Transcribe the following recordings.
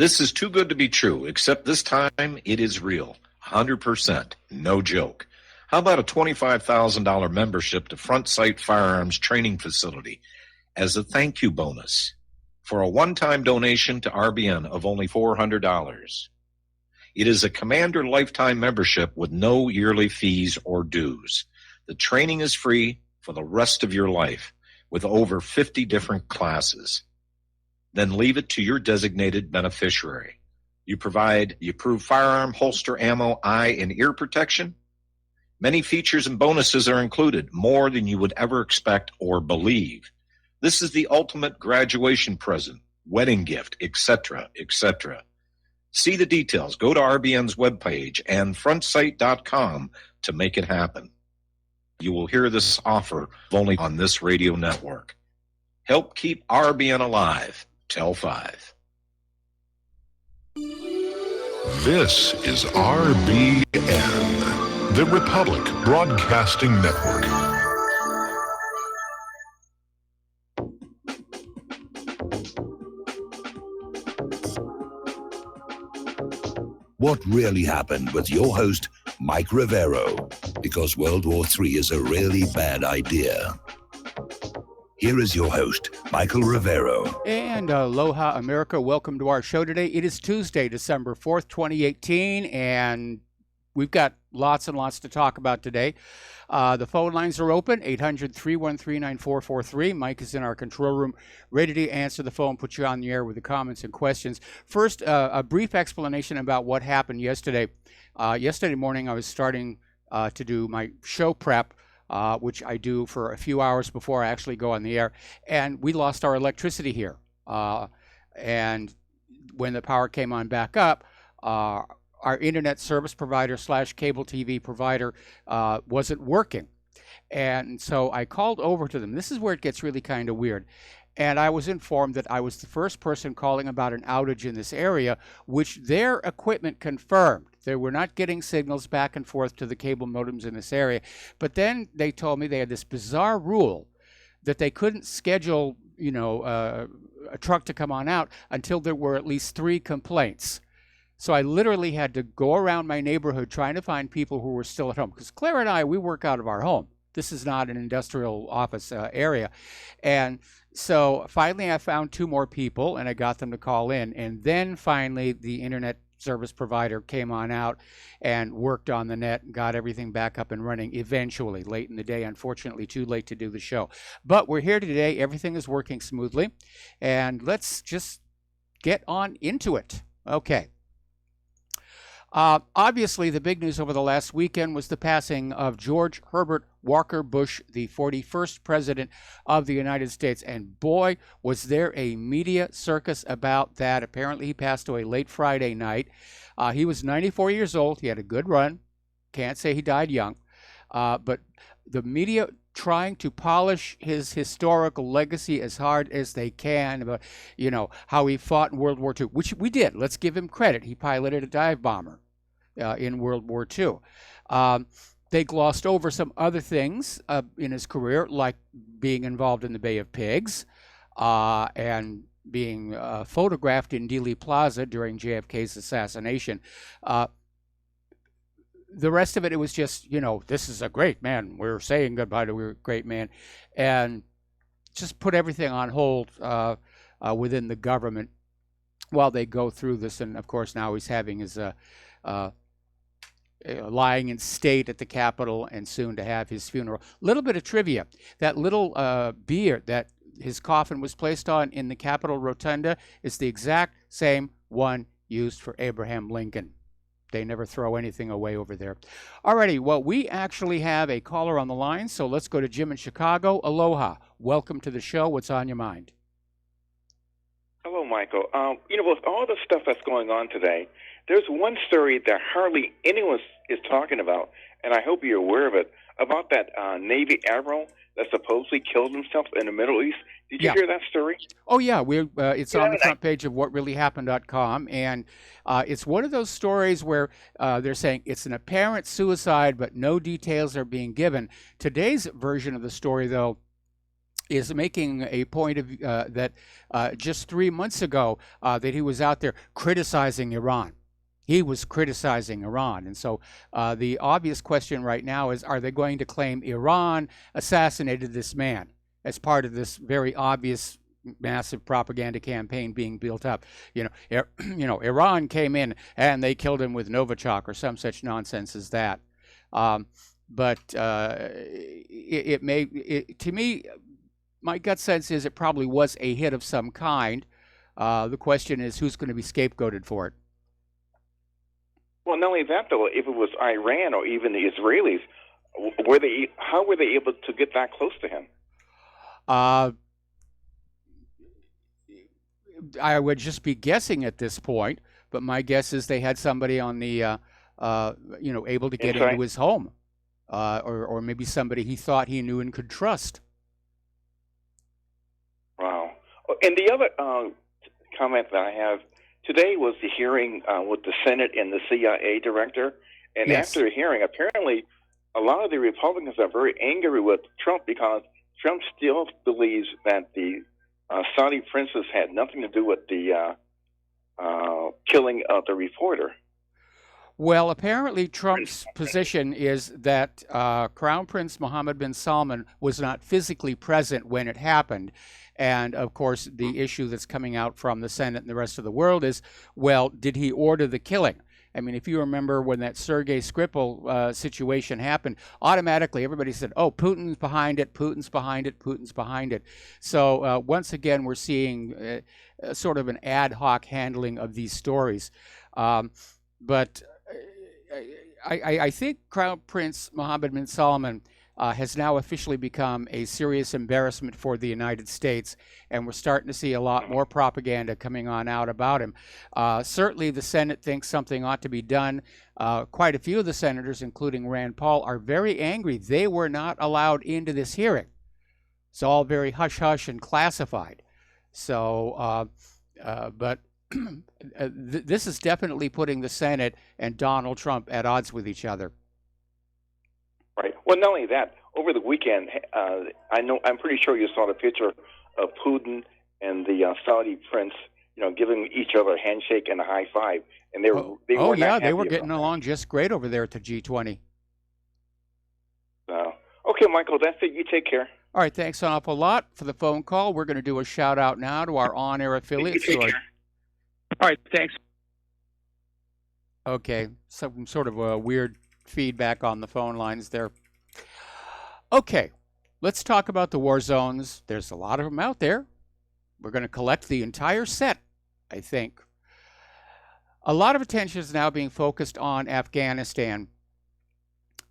This is too good to be true, except this time it is real. 100%. No joke. How about a $25,000 membership to Front Sight Firearms Training Facility as a thank you bonus for a one-time donation to RBN of only $400? It is a Commander lifetime membership with no yearly fees or dues. The training is free for the rest of your life with over 50 different classes. Then leave it to your designated beneficiary. You provide the approved firearm, holster, ammo, eye, and ear protection. Many features and bonuses are included, more than you would ever expect or believe. This is the ultimate graduation present, wedding gift, etc., etc. See the details. Go to RBN's webpage and frontsight.com to make it happen. You will hear this offer only on this radio network. Help keep RBN alive. Tell 5. This is RBN, the Republic Broadcasting Network. What really happened with your host, Mike Rivero, because World War III is a really bad idea. Here is your host, Michael Rivero. And aloha, America. Welcome to our show today. It is Tuesday, December 4th, 2018, and we've got lots and lots to talk about today. The phone lines are open, 800-313-9443. Mike is in our control room, ready to answer the phone, put you on the air with the comments and questions. First, a brief explanation about what happened yesterday. Yesterday morning, I was starting to do my show prep, which I do for a few hours before I actually go on the air, and we lost our electricity here. And when the power came on back up, our internet service provider / cable TV provider wasn't working. And so I called over to them. This is where it gets really kind of weird. And I was informed that I was the first person calling about an outage in this area, which their equipment confirmed. They were not getting signals back and forth to the cable modems in this area. But then they told me they had this bizarre rule that they couldn't schedule, a truck to come on out until there were at least 3 complaints. So I literally had to go around my neighborhood trying to find people who were still at home. Because Claire and I, we work out of our home. This is not an industrial office area. And so finally I found 2 more people and I got them to call in. And then finally the internet service provider came on out and worked on the net and got everything back up and running eventually late in the day. Unfortunately, too late to do the show. But we're here today. Everything is working smoothly. And let's just get on into it. Okay. Obviously, the big news over the last weekend was the passing of George Herbert Walker Bush, the 41st president of the United States. And boy, was there a media circus about that. Apparently, he passed away late Friday night. He was 94 years old. He had a good run. Can't say he died young. But the media trying to polish his historical legacy as hard as they can about, how he fought in World War II, which we did. Let's give him credit. He piloted a dive bomber in World War II. They glossed over some other things in his career, like being involved in the Bay of Pigs and being photographed in Dealey Plaza during JFK's assassination. The rest of it, it was just, this is a great man. We're saying goodbye to a great man. And just put everything on hold within the government while they go through this. And, of course, now he's having his lying in state at the Capitol and soon to have his funeral. Little bit of trivia. That little bier that his coffin was placed on in the Capitol Rotunda is the exact same one used for Abraham Lincoln. They never throw anything away over there. Alrighty, well, we actually have a caller on the line, so let's go to Jim in Chicago. Aloha. Welcome to the show. What's on your mind? Hello, Michael. With all the stuff that's going on today, there's one story that hardly anyone is talking about, and I hope you're aware of it, about that Navy admiral that supposedly killed himself in the Middle East. Did you hear that story? Oh, yeah. It's on the front page of whatreallyhappened.com, and it's one of those stories where they're saying it's an apparent suicide, but no details are being given. Today's version of the story, though, is making a point of that just 3 months ago that he was out there criticizing Iran. He was criticizing Iran. And so the obvious question right now is, are they going to claim Iran assassinated this man as part of this very obvious massive propaganda campaign being built up? Iran came in and they killed him with Novichok or some such nonsense as that. But to me, my gut sense is it probably was a hit of some kind. The question is, who's going to be scapegoated for it? Well, not only that, though, if it was Iran or even the Israelis, how were they able to get that close to him? I would just be guessing at this point, but my guess is they had somebody on the, able to get into his home, or maybe somebody he thought he knew and could trust. Wow. And the other comment that I have, today was the hearing with the Senate and the CIA director, and Yes. after the hearing, apparently a lot of the Republicans are very angry with Trump because Trump still believes that the Saudi princess had nothing to do with the killing of the reporter. Well, apparently Trump's position is that Crown Prince Mohammed bin Salman was not physically present when it happened. And, of course, the issue that's coming out from the Senate and the rest of the world is, well, did he order the killing? I mean, if you remember when that Sergei Skripal situation happened, automatically everybody said, oh, Putin's behind it, Putin's behind it, Putin's behind it. So once again, we're seeing sort of an ad hoc handling of these stories. But I think Crown Prince Mohammed bin Salman has now officially become a serious embarrassment for the United States, and we're starting to see a lot more propaganda coming on out about him. Certainly the Senate thinks something ought to be done. Quite a few of the senators, including Rand Paul, are very angry. They were not allowed into this hearing. It's all very hush-hush and classified. So, but this is definitely putting the Senate and Donald Trump at odds with each other. Right. Well, not only that, over the weekend, I'm pretty sure you saw the picture of Putin and the Saudi prince, giving each other a handshake and a high five, and they were they were getting along just great over there at the G20. Okay, Michael, that's it. You take care. All right, thanks an awful lot for the phone call. We're going to do a shout out now to our on-air affiliates. You take care. All right, thanks. Okay, some sort of a weird feedback on the phone lines there. Okay, let's talk about the war zones. There's a lot of them out there. We're going to collect the entire set, I think. A lot of attention is now being focused on Afghanistan.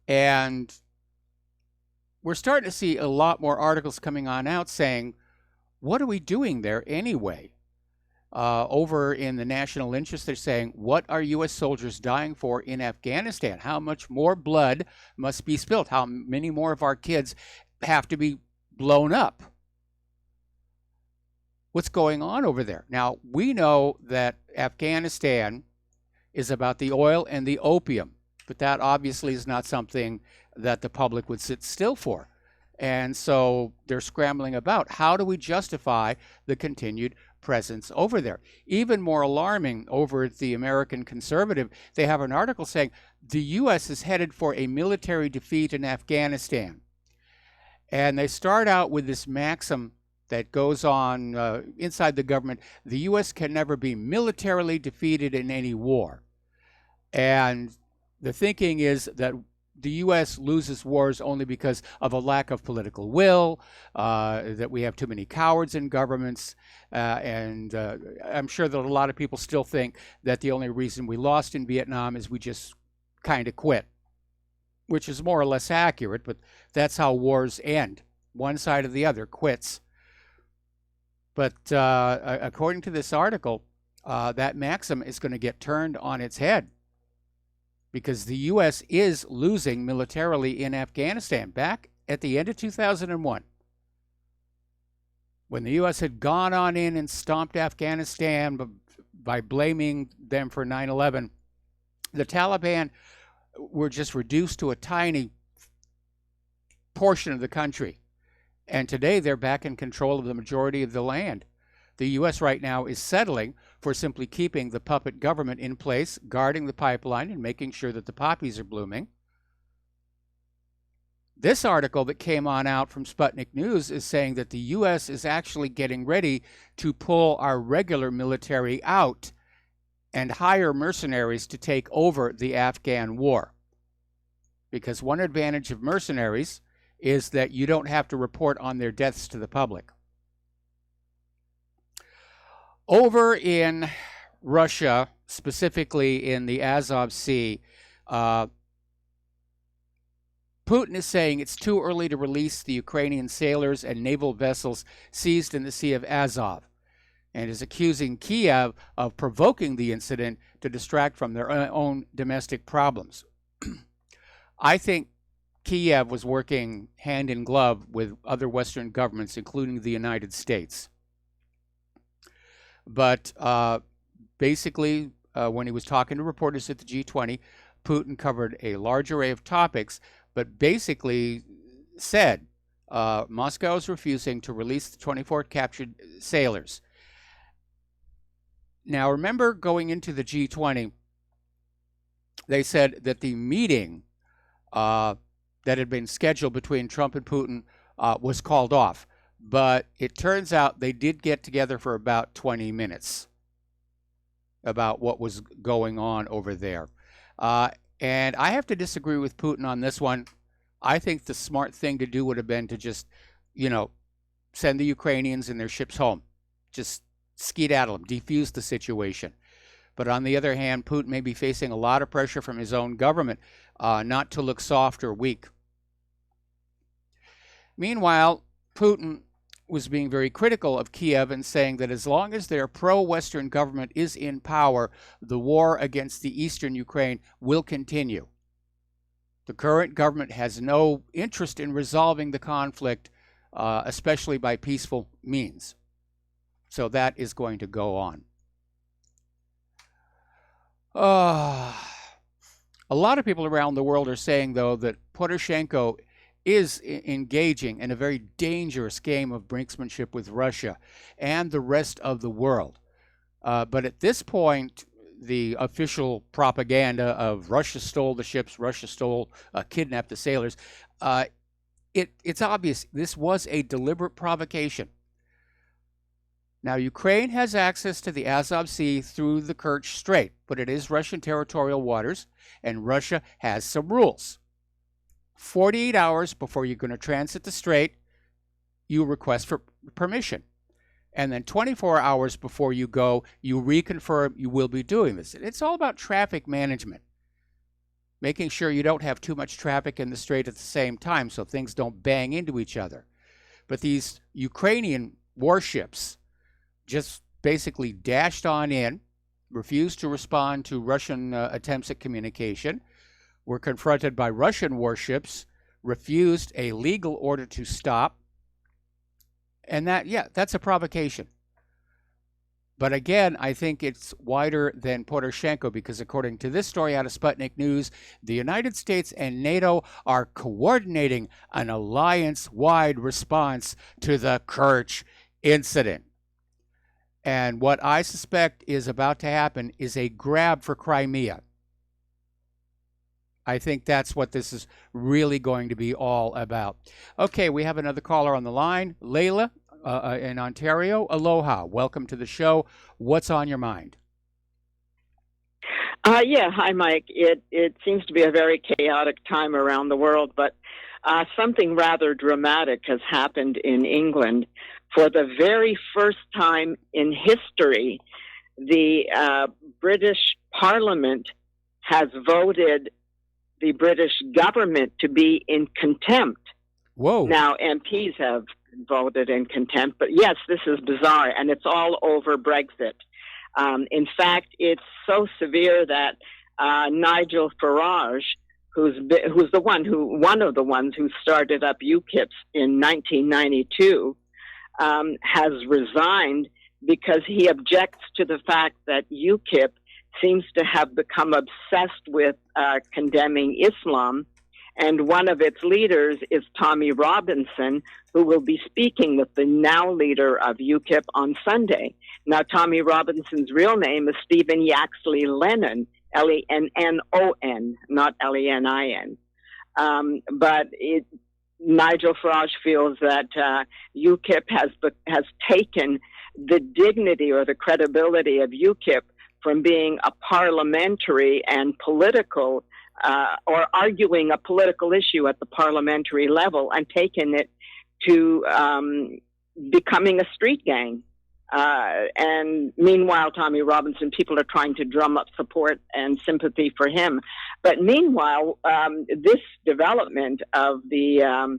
And we're starting to see a lot more articles coming on out saying, what are we doing there anyway? Over in the national interest, they're saying, what are U.S. soldiers dying for in Afghanistan? How much more blood must be spilled? How many more of our kids have to be blown up? What's going on over there? Now, we know that Afghanistan is about the oil and the opium, but that obviously is not something that the public would sit still for. And so they're scrambling about, how do we justify the continued presence over there? Even more alarming, over at the American Conservative, they have an article saying the U.S. is headed for a military defeat in Afghanistan. And they start out with this maxim that goes on inside the government: the U.S. can never be militarily defeated in any war. And the thinking is that the U.S. loses wars only because of a lack of political will, that we have too many cowards in governments, and I'm sure that a lot of people still think that the only reason we lost in Vietnam is we just kind of quit, which is more or less accurate, but that's how wars end. One side or the other quits. But according to this article, that maxim is going to get turned on its head, because the U.S. is losing militarily in Afghanistan. Back at the end of 2001, when the U.S. had gone on in and stomped Afghanistan by blaming them for 9/11, the Taliban were just reduced to a tiny portion of the country. And today they're back in control of the majority of the land. The U.S. right now is settling for simply keeping the puppet government in place, guarding the pipeline and making sure that the poppies are blooming. This article that came on out from Sputnik News is saying that the U.S. is actually getting ready to pull our regular military out and hire mercenaries to take over the Afghan war. Because one advantage of mercenaries is that you don't have to report on their deaths to the public. Over in Russia, specifically in the Azov Sea, Putin is saying it's too early to release the Ukrainian sailors and naval vessels seized in the Sea of Azov, and is accusing Kiev of provoking the incident to distract from their own domestic problems. I think Kiev was working hand in glove with other Western governments, including the United States. But basically, when he was talking to reporters at the G20, Putin covered a large array of topics, but basically said Moscow is refusing to release the 24 captured sailors. Now, remember, going into the G20, they said that the meeting that had been scheduled between Trump and Putin was called off. But it turns out they did get together for about 20 minutes about what was going on over there. And I have to disagree with Putin on this one. I think the smart thing to do would have been to just, send the Ukrainians and their ships home. Just skedaddle them, defuse the situation. But on the other hand, Putin may be facing a lot of pressure from his own government not to look soft or weak. Meanwhile, Putin was being very critical of Kiev and saying that as long as their pro-Western government is in power, the war against the eastern Ukraine will continue. The current government has no interest in resolving the conflict, especially by peaceful means. So that is going to go on. A lot of people around the world are saying, though, that Poroshenko is engaging in a very dangerous game of brinksmanship with Russia and the rest of the world. But at this point, the official propaganda of Russia stole the ships, Russia kidnapped the sailors, it's obvious this was a deliberate provocation. Now, Ukraine has access to the Azov Sea through the Kerch Strait, but it is Russian territorial waters, and Russia has some rules. 48 hours before you're going to transit the strait, you request for permission. And then 24 hours before you go, you reconfirm you will be doing this. It's all about traffic management, making sure you don't have too much traffic in the strait at the same time so things don't bang into each other. But these Ukrainian warships just basically dashed on in, refused to respond to Russian attempts at communication, were confronted by Russian warships, refused a legal order to stop. And that's a provocation. But again, I think it's wider than Poroshenko because according to this story out of Sputnik News, the United States and NATO are coordinating an alliance-wide response to the Kerch incident. And what I suspect is about to happen is a grab for Crimea. I think that's what this is really going to be all about. Okay, we have another caller on the line. Layla in Ontario. Aloha. Welcome to the show. What's on your mind? Hi, Mike. It seems to be a very chaotic time around the world, but something rather dramatic has happened in England. For the very first time in history, the British Parliament has voted the British government to be in contempt. Whoa. Now, MPs have voted in contempt, but yes, this is bizarre, and it's all over Brexit. In fact, it's so severe that Nigel Farage, who's one of the ones who started up UKIP in 1992, has resigned because he objects to the fact that UKIP seems to have become obsessed with condemning Islam And one of its leaders is Tommy Robinson, who will be speaking with the now leader of UKIP on Sunday. Now, Tommy Robinson's real name is Stephen Yaxley Lennon, Lennon, not Lenin. But Nigel Farage feels that UKIP has taken the dignity or the credibility of UKIP from being a parliamentary and political or arguing a political issue at the parliamentary level and taken it to becoming a street gang. And meanwhile, Tommy Robinson, people are trying to drum up support and sympathy for him. But meanwhile, this development of the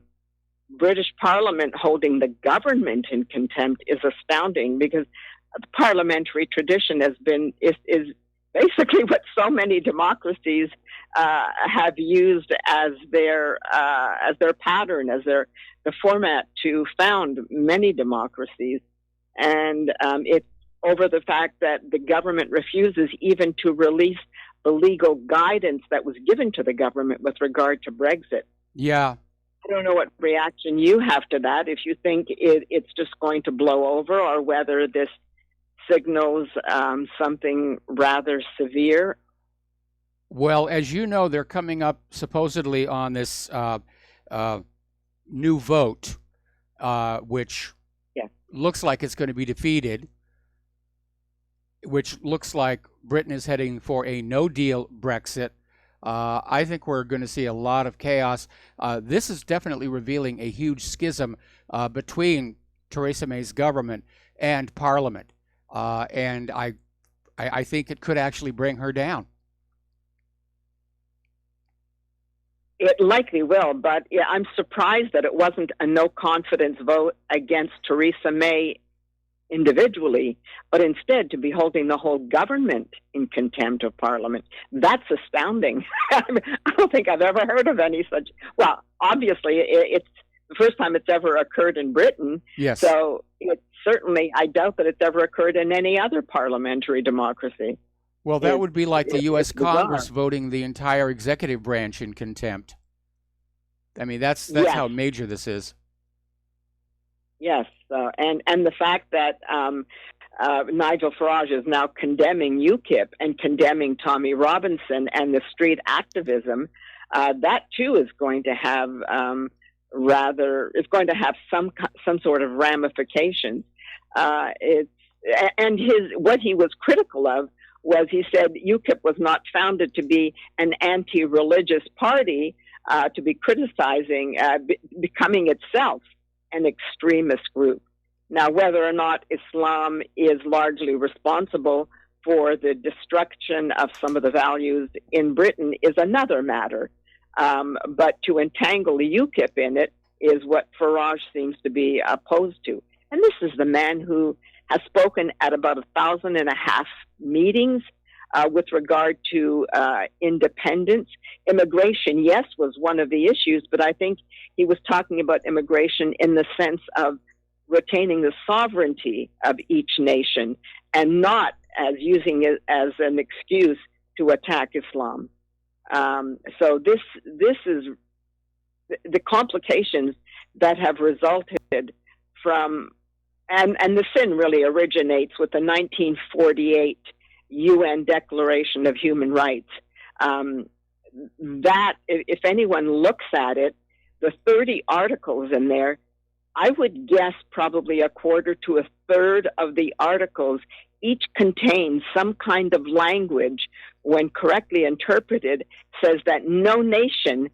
British Parliament holding the government in contempt is astounding, because the parliamentary tradition is basically what so many democracies have used as their pattern, as the format to found many democracies. And it's over the fact that the government refuses even to release the legal guidance that was given to the government with regard to Brexit. Yeah. I don't know what reaction you have to that, if you think it's just going to blow over, or whether this signals something rather severe. Well, as you know, they're coming up supposedly on this new vote, which looks like it's going to be defeated, which looks like Britain is heading for a no-deal Brexit. I think we're going to see a lot of chaos. This is definitely revealing a huge schism between Theresa May's government and Parliament, and I think it could actually bring her down. It likely will, but yeah, I'm surprised that it wasn't a no-confidence vote against Theresa May individually, but instead to be holding the whole government in contempt of Parliament. That's astounding. I don't think I've ever heard of any such. Well, obviously, it's the first time it's ever occurred in Britain. Yes. So it's certainly, I doubt that it's ever occurred in any other parliamentary democracy. Well, that would be like the U.S. Congress voting the entire executive branch in contempt. I mean, that's how major this is. Yes, and the fact that Nigel Farage is now condemning UKIP and condemning Tommy Robinson and the street activism, that too is going to have some sort of ramifications. What he was critical of was, he said UKIP was not founded to be an anti-religious party, to be criticizing, becoming itself an extremist group. Now, whether or not Islam is largely responsible for the destruction of some of the values in Britain is another matter. But to entangle UKIP in it is what Farage seems to be opposed to. And this is the man who has spoken at about 1,500 meetings with regard to independence. Immigration, yes, was one of the issues, but I think he was talking about immigration in the sense of retaining the sovereignty of each nation, and not as using it as an excuse to attack Islam. So this is the complications that have resulted from, and the sin really originates with the 1948 UN Declaration of Human Rights. That, if anyone looks at it, the 30 articles in there, I would guess probably a quarter to a third of the articles each contain some kind of language, when correctly interpreted, says that no nation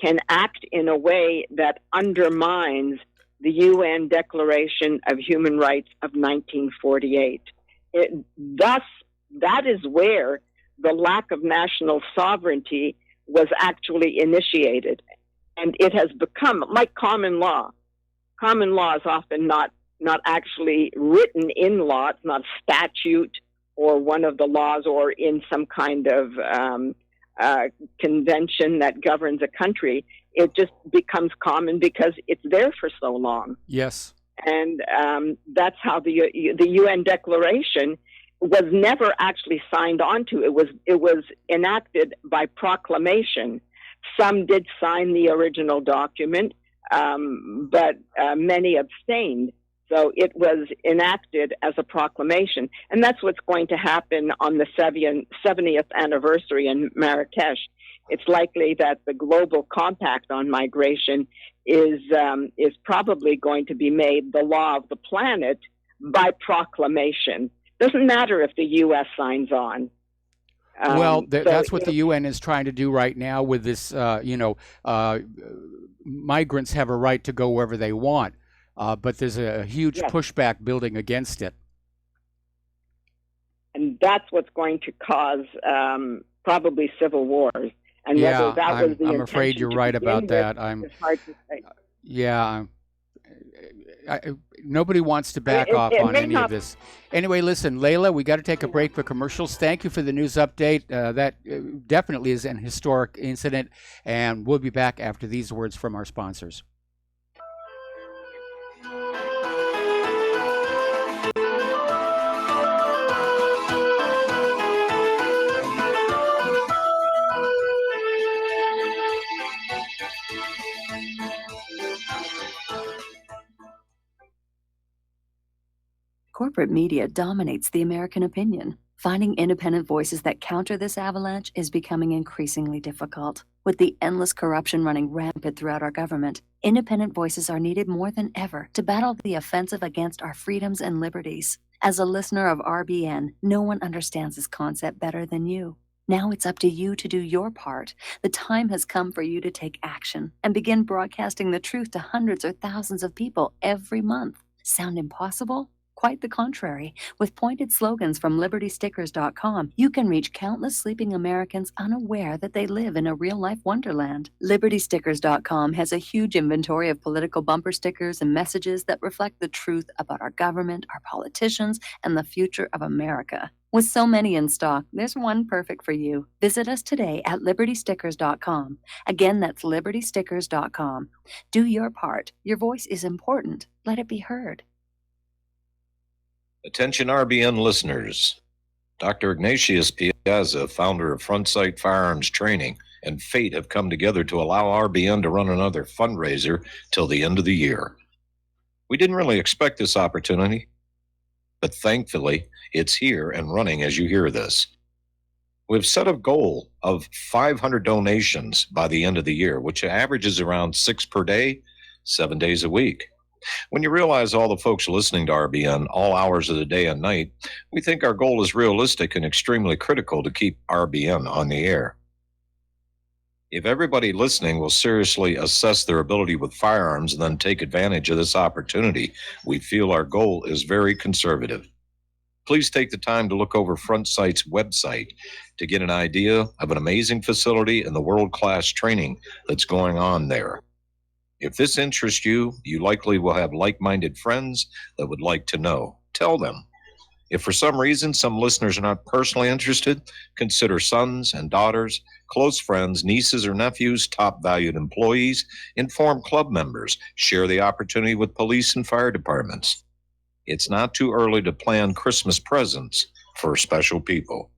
can act in a way that undermines the UN Declaration of Human Rights of 1948. Thus, that is where the lack of national sovereignty was actually initiated. And it has become like common law. Common law is often not actually written in law. It's not a statute or one of the laws or in some kind of convention that governs a country. It just becomes common because it's there for so long. Yes. And that's how the UN Declaration was never actually signed onto. It was enacted by proclamation. Some did sign the original document, but many abstained. So it was enacted as a proclamation. And that's what's going to happen on the 70th anniversary in Marrakesh. It's likely that the Global Compact on Migration is probably going to be made the law of the planet by proclamation. Doesn't matter if the U.S. signs on. That's what the UN is trying to do right now with this, migrants have a right to go wherever they want, but there's a huge pushback building against it. And that's what's going to cause probably civil wars. And whether that was the I'm afraid you're right about that. It's hard to say. Yeah. Nobody wants to back off on any of this. Anyway, listen, Layla, we got to take a break for commercials. Thank you for the news update. That definitely is an historic incident, and we'll be back after these words from our sponsors. Corporate media dominates the American opinion. Finding independent voices that counter this avalanche is becoming increasingly difficult. With the endless corruption running rampant throughout our government, independent voices are needed more than ever to battle the offensive against our freedoms and liberties. As a listener of RBN, no one understands this concept better than you. Now it's up to you to do your part. The time has come for you to take action and begin broadcasting the truth to hundreds or thousands of people every month. Sound impossible? Quite the contrary. With pointed slogans from LibertyStickers.com, you can reach countless sleeping Americans unaware that they live in a real-life wonderland. LibertyStickers.com has a huge inventory of political bumper stickers and messages that reflect the truth about our government, our politicians, and the future of America. With so many in stock, there's one perfect for you. Visit us today at LibertyStickers.com. Again, that's LibertyStickers.com. Do your part. Your voice is important. Let it be heard. Attention RBN listeners. Dr. Ignatius Piazza, founder of Front Sight Firearms Training, and Fate have come together to allow RBN to run another fundraiser till the end of the year. We didn't really expect this opportunity, but thankfully it's here and running as you hear this. We've set a goal of 500 donations by the end of the year, which averages around 6 per day, 7 days a week. When you realize all the folks listening to RBN all hours of the day and night, we think our goal is realistic and extremely critical to keep RBN on the air. If everybody listening will seriously assess their ability with firearms and then take advantage of this opportunity, we feel our goal is very conservative. Please take the time to look over Front Sight's website to get an idea of an amazing facility and the world-class training that's going on there. If this interests you, you likely will have like-minded friends that would like to know. Tell them. If for some reason some listeners are not personally interested, consider sons and daughters, close friends, nieces or nephews, top valued employees, inform club members, share the opportunity with police and fire departments. It's not too early to plan Christmas presents for special people.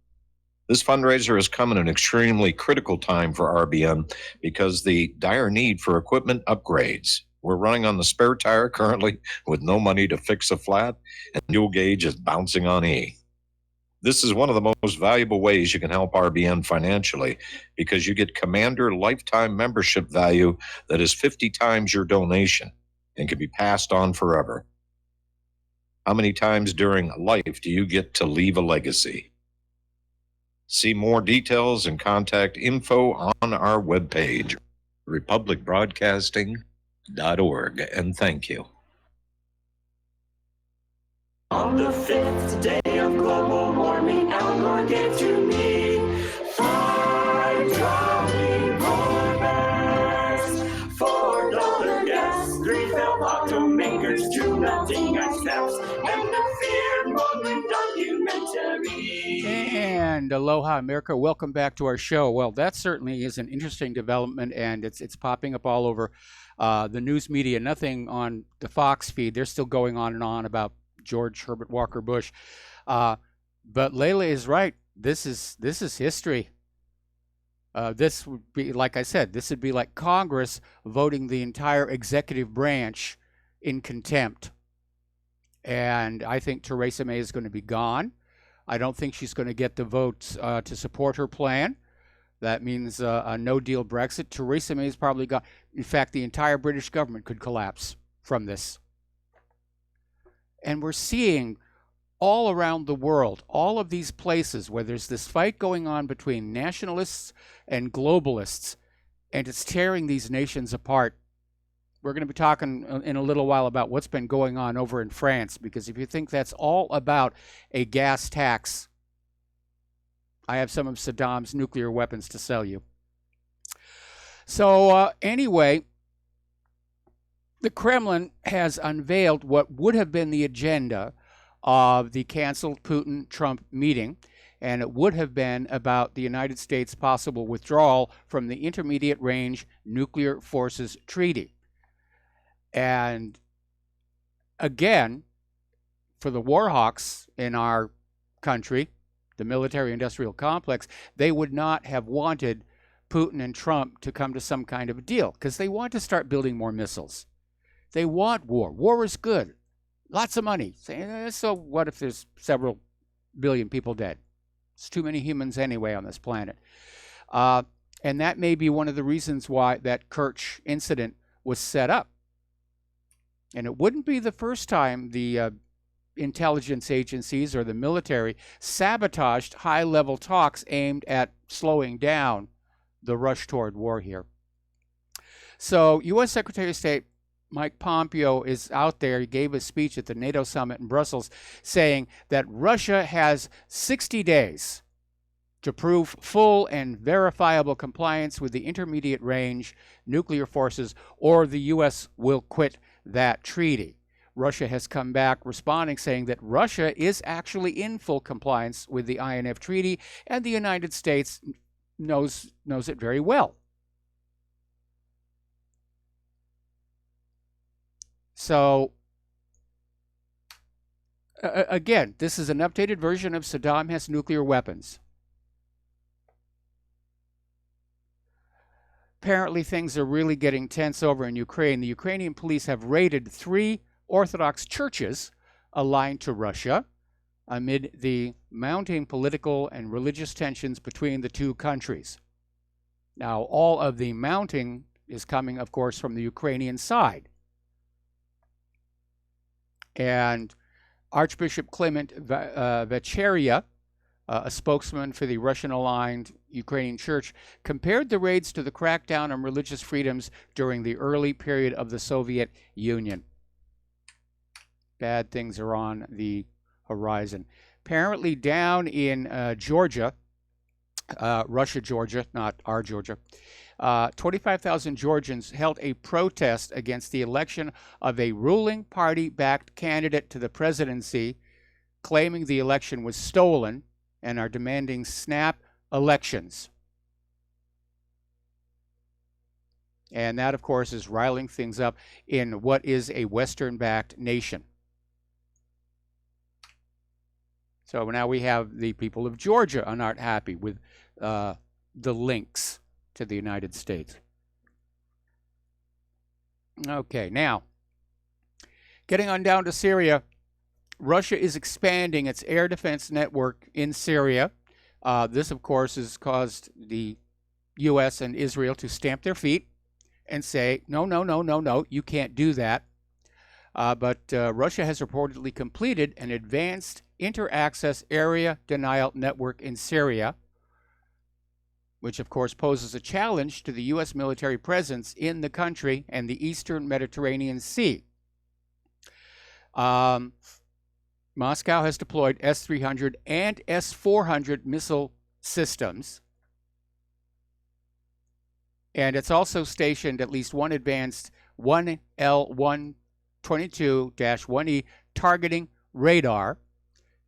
This fundraiser has come at an extremely critical time for RBN because the dire need for equipment upgrades. We're running on the spare tire currently with no money to fix a flat, and dual gauge is bouncing on E. This is one of the most valuable ways you can help RBN financially because you get Commander lifetime membership value that is 50 times your donation and can be passed on forever. How many times during life do you get to leave a legacy? See more details and contact info on our webpage, republicbroadcasting.org, and thank you. On the 5th day of global warming, Al Gore gave to me 5 jolly Corvettes, $4 gas, 3 failed automakers, 2 melting ice caps, and a fear-mongering documentary. And aloha, America. Welcome back to our show. Well, that certainly is an interesting development, and it's popping up all over the news media. Nothing on the Fox feed. They're still going on and on about George Herbert Walker Bush. But Layla is right. This is history. This would be, like I said, this would be like Congress voting the entire executive branch in contempt. And I think Theresa May is going to be gone. I don't think she's going to get the votes to support her plan. That means a no-deal Brexit. Theresa May is probably gone. In fact, the entire British government could collapse from this. And we're seeing all around the world, all of these places where there's this fight going on between nationalists and globalists, and it's tearing these nations apart. We're going to be talking in a little while about what's been going on over in France, because if you think that's all about a gas tax, I have some of Saddam's nuclear weapons to sell you. So anyway, the Kremlin has unveiled what would have been the agenda of the canceled Putin-Trump meeting, and it would have been about the United States' possible withdrawal from the Intermediate Range Nuclear Forces Treaty. And again, for the war hawks in our country, the military-industrial complex, they would not have wanted Putin and Trump to come to some kind of a deal, because they want to start building more missiles. They want war. War is good. Lots of money. So what if there's several billion people dead? It's too many humans anyway on this planet. And that may be one of the reasons why that Kerch incident was set up. And it wouldn't be the first time the intelligence agencies or the military sabotaged high-level talks aimed at slowing down the rush toward war here. So U.S. Secretary of State Mike Pompeo is out there. He gave a speech at the NATO summit in Brussels saying that Russia has 60 days to prove full and verifiable compliance with the intermediate range nuclear forces, or the U.S. will quit that treaty. Russia has come back responding, saying that Russia is actually in full compliance with the INF Treaty, and the United States knows it very well. So, again, this is an updated version of Saddam has nuclear weapons. Apparently, things are really getting tense over in Ukraine. The Ukrainian police have raided 3 Orthodox churches aligned to Russia amid the mounting political and religious tensions between the two countries. Now, all of the mounting is coming, of course, from the Ukrainian side. And Archbishop Clement Vecheria, a spokesman for the Russian-aligned Ukrainian Church, compared the raids to the crackdown on religious freedoms during the early period of the Soviet Union. Bad things are on the horizon. Apparently down in Georgia, Russia, Georgia, not our Georgia, 25,000 Georgians held a protest against the election of a ruling party-backed candidate to the presidency, claiming the election was stolen, and are demanding snap elections. And that, of course, is riling things up in what is a Western-backed nation. So now we have the people of Georgia are not happy with the links to the United States. Okay, now, getting on down to Syria, Russia is expanding its air defense network in Syria. This, of course, has caused the U.S. and Israel to stamp their feet and say, no, no, no, no, no, you can't do that. But Russia has reportedly completed an advanced inter-access area denial network in Syria, which of course poses a challenge to the U.S. military presence in the country and the eastern Mediterranean Sea. Moscow has deployed S-300 and S-400 missile systems, and it's also stationed at least one advanced 1L-122-1E targeting radar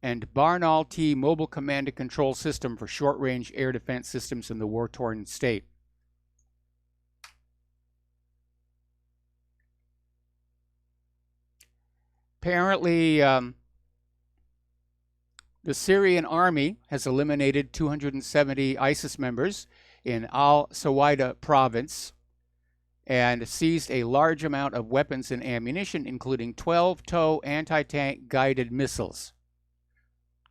and Barnal-T mobile command and control system for short-range air defense systems in the war-torn state. Apparently, the Syrian army has eliminated 270 ISIS members in Al Suwaida province and seized a large amount of weapons and ammunition, including 12 TOW anti-tank guided missiles.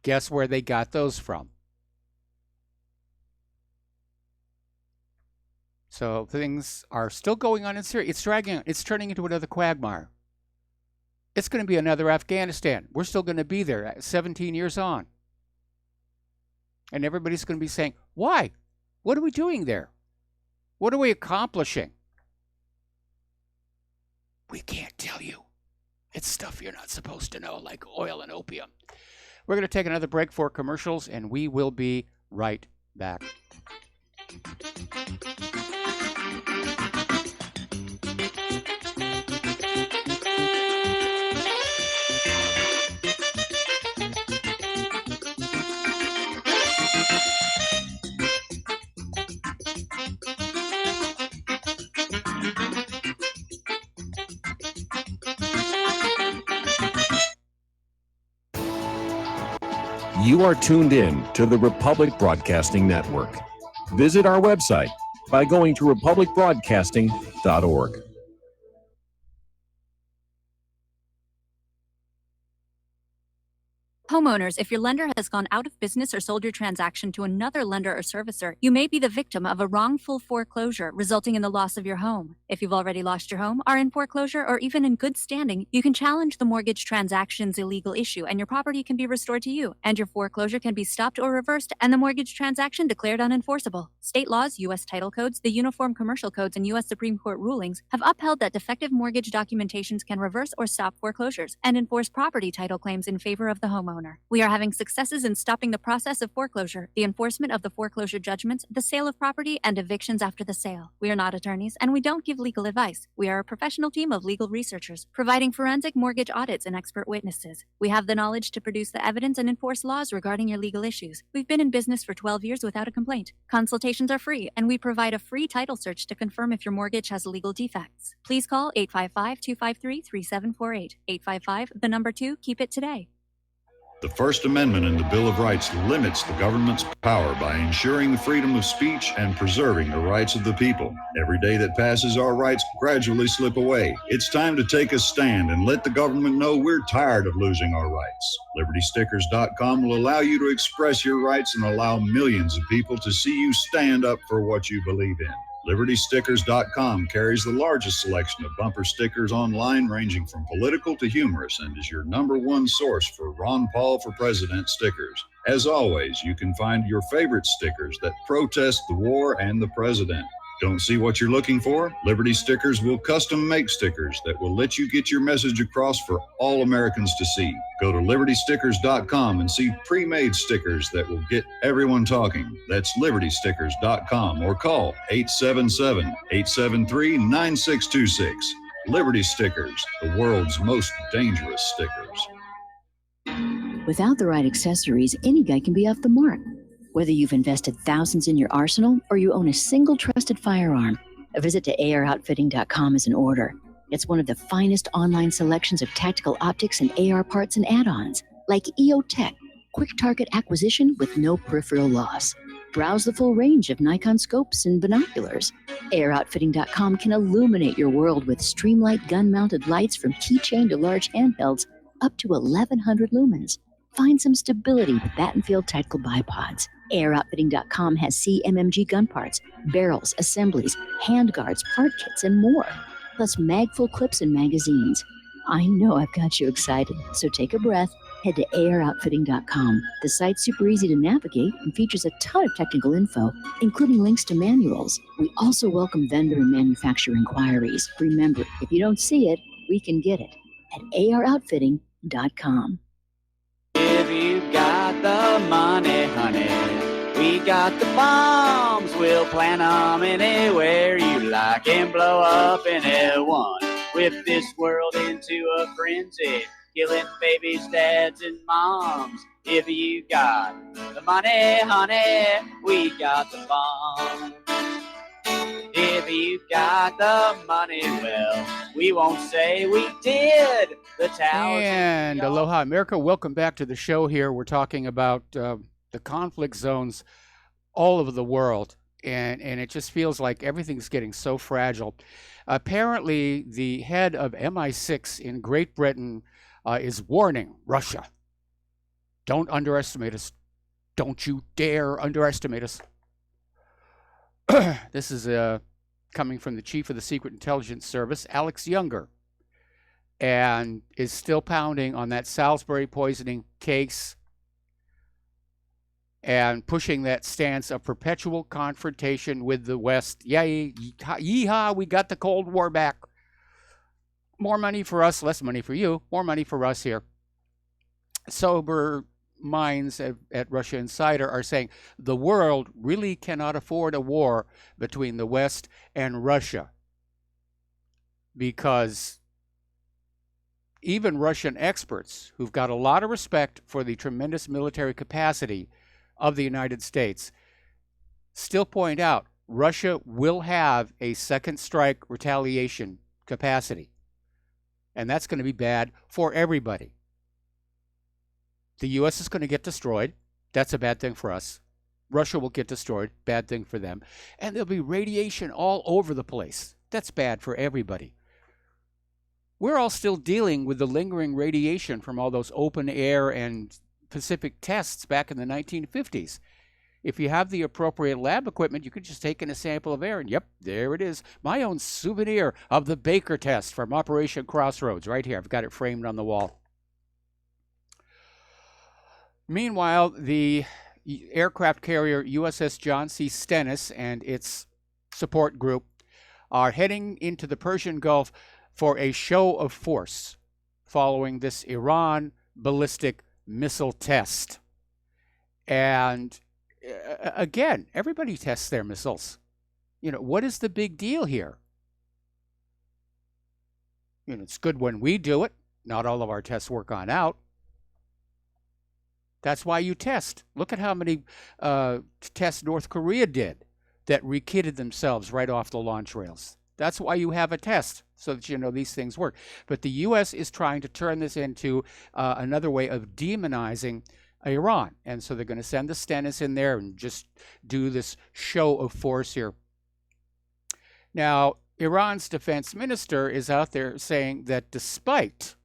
Guess where they got those from? So things are still going on in Syria. It's dragging on. It's turning into another quagmire. It's going to be another Afghanistan. We're still going to be there 17 years on. And everybody's going to be saying, why? What are we doing there? What are we accomplishing? We can't tell you. It's stuff you're not supposed to know, like oil and opium. We're going to take another break for commercials, and we will be right back. You are tuned in to the Republic Broadcasting Network. Visit our website by going to republicbroadcasting.org. Homeowners, if your lender has gone out of business or sold your transaction to another lender or servicer, you may be the victim of a wrongful foreclosure, resulting in the loss of your home. If you've already lost your home, are in foreclosure, or even in good standing, you can challenge the mortgage transaction's illegal issue, and your property can be restored to you, and your foreclosure can be stopped or reversed, and the mortgage transaction declared unenforceable. State laws, U.S. title codes, the Uniform Commercial Codes, and U.S. Supreme Court rulings have upheld that defective mortgage documentations can reverse or stop foreclosures and enforce property title claims in favor of the homeowner. We are having successes in stopping the process of foreclosure, the enforcement of the foreclosure judgments, the sale of property, and evictions after the sale. We are not attorneys, and we don't give legal advice. We are a professional team of legal researchers, providing forensic mortgage audits and expert witnesses. We have the knowledge to produce the evidence and enforce laws regarding your legal issues. We've been in business for 12 years without a complaint. Consultations are free, and we provide a free title search to confirm if your mortgage has legal defects. Please call 855-253-3748. 855, 2, keep it today. The First Amendment in the Bill of Rights limits the government's power by ensuring the freedom of speech and preserving the rights of the people. Every day that passes, our rights gradually slip away. It's time to take a stand and let the government know we're tired of losing our rights. LibertyStickers.com will allow you to express your rights and allow millions of people to see you stand up for what you believe in. LibertyStickers.com carries the largest selection of bumper stickers online, ranging from political to humorous, and is your #1 source for Ron Paul for President stickers. As always, you can find your favorite stickers that protest the war and the president. Don't see what you're looking for? Liberty Stickers will custom make stickers that will let you get your message across for all Americans to see. Go to LibertyStickers.com and see pre-made stickers that will get everyone talking. That's LibertyStickers.com, or call 877-873-9626. Liberty Stickers, the world's most dangerous stickers. Without the right accessories, any guy can be off the mark. Whether you've invested thousands in your arsenal or you own a single trusted firearm, a visit to AROutfitting.com is in order. It's one of the finest online selections of tactical optics and AR parts and add-ons, like EOTech, quick target acquisition with no peripheral loss. Browse the full range of Nikon scopes and binoculars. AROutfitting.com can illuminate your world with Streamlight gun-mounted lights from keychain to large handhelds up to 1,100 lumens. Find some stability with Battenfield Tactical Bipods. AirOutfitting.com has CMMG gun parts, barrels, assemblies, handguards, part kits, and more, plus mag-full clips and magazines. I know I've got you excited, so take a breath. Head to AirOutfitting.com. The site's super easy to navigate and features a ton of technical info, including links to manuals. We also welcome vendor and manufacturer inquiries. Remember, if you don't see it, we can get it at AirOutfitting.com. If you got the money, honey, we got the bombs. We'll plant 'em anywhere you like and blow up anyone. Whip this world into a frenzy, killing babies, dads, and moms. If you got the money, honey, we got the bombs. If you got the money, well, we won't say we did. The towers and Aloha America, welcome back to the show here. We're talking about the conflict zones all over the world. and it just feels like everything's getting so fragile. Apparently, the head of MI6 in Great Britain is warning Russia, don't underestimate us. Don't you dare underestimate us. This is coming from the chief of the Secret Intelligence Service, Alex Younger, and is still pounding on that Salisbury poisoning case and pushing that stance of perpetual confrontation with the West. Yay, yeehaw, we got the Cold War back. More money for us, less money for you. More money for us here. Sober minds at Russia Insider are saying the world really cannot afford a war between the West and Russia, because even Russian experts who've got a lot of respect for the tremendous military capacity of the United States still point out Russia will have a second strike retaliation capacity, and that's going to be bad for everybody. The U.S. is going to get destroyed. That's a bad thing for us. Russia will get destroyed. Bad thing for them. And there'll be radiation all over the place. That's bad for everybody. We're all still dealing with the lingering radiation from all those open air and Pacific tests back in the 1950s. If you have the appropriate lab equipment, you could just take in a sample of air and, yep, there it is. My own souvenir of the Baker test from Operation Crossroads right here. I've got it framed on the wall. Meanwhile, the aircraft carrier USS John C. Stennis and its support group are heading into the Persian Gulf for a show of force following this Iran ballistic missile test. And again, everybody tests their missiles. You know, what is the big deal here? You know, it's good when we do it. Not all of our tests work on out. That's why you test. Look at how many tests North Korea did that rekitted themselves right off the launch rails. That's why you have a test, so that you know these things work. But the U.S. is trying to turn this into another way of demonizing Iran. And so they're going to send the Stennis in there and just do this show of force here. Now, Iran's defense minister is out there saying that despite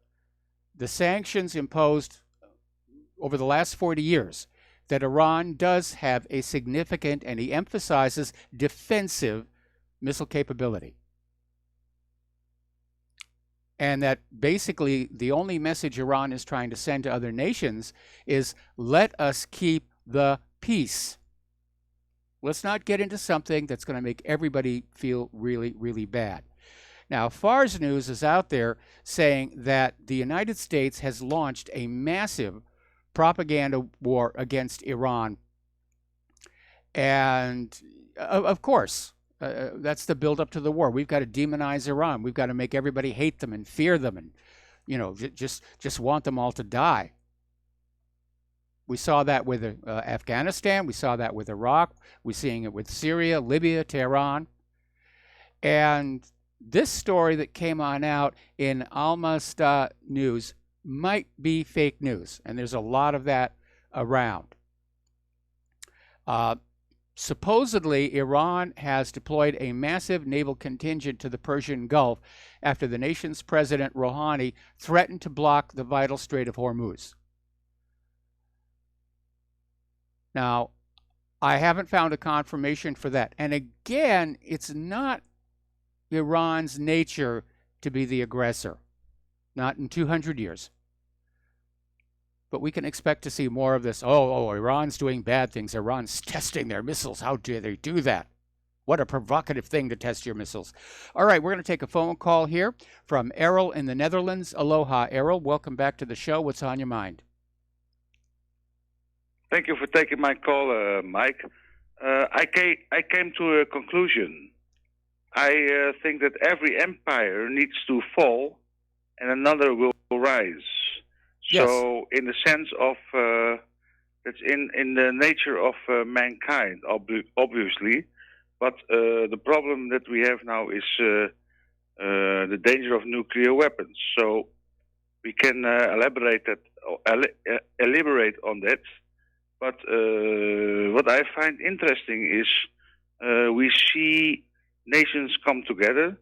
the sanctions imposed over the last 40 years, that Iran does have a significant, and he emphasizes, defensive missile capability. And that basically the only message Iran is trying to send to other nations is, let us keep the peace. Let's not get into something that's going to make everybody feel really, really bad. Now, Fars News is out there saying that the United States has launched a massive propaganda war against Iran. And of course, that's the build-up to the war. We've got to demonize Iran. We've got to make everybody hate them and fear them and, you know, just want them all to die. We saw that with Afghanistan. We saw that with Iraq. We're seeing it with Syria, Libya, Tehran. And this story that came on out in Al-Masdar News might be fake news, and there's a lot of that around. Supposedly, Iran has deployed a massive naval contingent to the Persian Gulf after the nation's president, Rouhani, threatened to block the vital Strait of Hormuz. Now, I haven't found a confirmation for that. And again, it's not Iran's nature to be the aggressor. Not in 200 years. But we can expect to see more of this. Oh, Iran's doing bad things. Iran's testing their missiles. How dare they do that? What a provocative thing to test your missiles. All right, we're going to take a phone call here from Errol in the Netherlands. Aloha, Errol. Welcome back to the show. What's on your mind? Thank you for taking my call, Mike. I came to a conclusion. I think that every empire needs to fall and another will rise. Yes. So, in the sense of it's in the nature of mankind, obviously. But the problem that we have now is the danger of nuclear weapons. So we can elaborate on that. But what I find interesting is we see nations come together.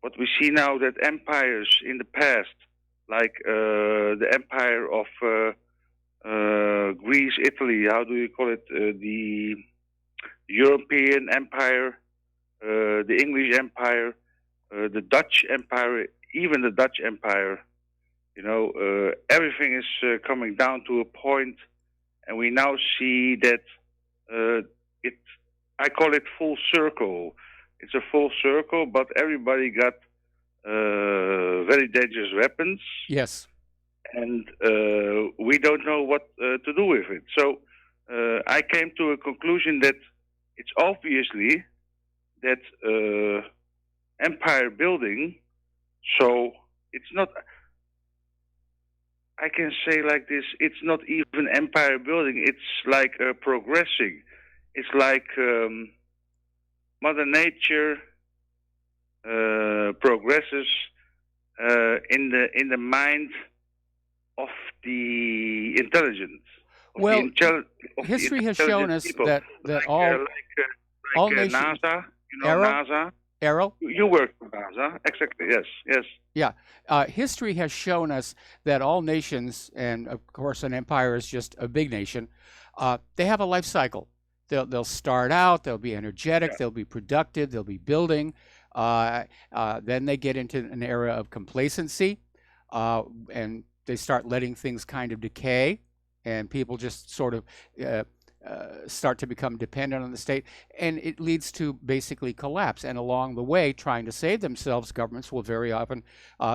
But we see now that empires in the past, like the empire of Greece, Italy, how do you call it? The European Empire, the English Empire, the Dutch Empire, even the Dutch Empire. Everything is coming down to a point, and we now see that I call it full circle. It's a full circle, but everybody got very dangerous weapons. Yes. And we don't know what to do with it. So I came to a conclusion that it's obviously that empire building, so it's not, I can say like this, it's not even empire building, it's like progressing. It's like Mother Nature progresses in the mind of the intelligence. Well, history has shown us that all nations. NASA, Arrow? NASA. Arrow? You work for NASA, exactly. Yes. Yeah, history has shown us that all nations, and of course an empire is just a big nation, they have a life cycle. They'll start out, they'll be energetic, they'll be productive, they'll be building. Then they get into an era of complacency, and they start letting things kind of decay, and people just sort of start to become dependent on the state, and it leads to basically collapse. And along the way, trying to save themselves, governments will very often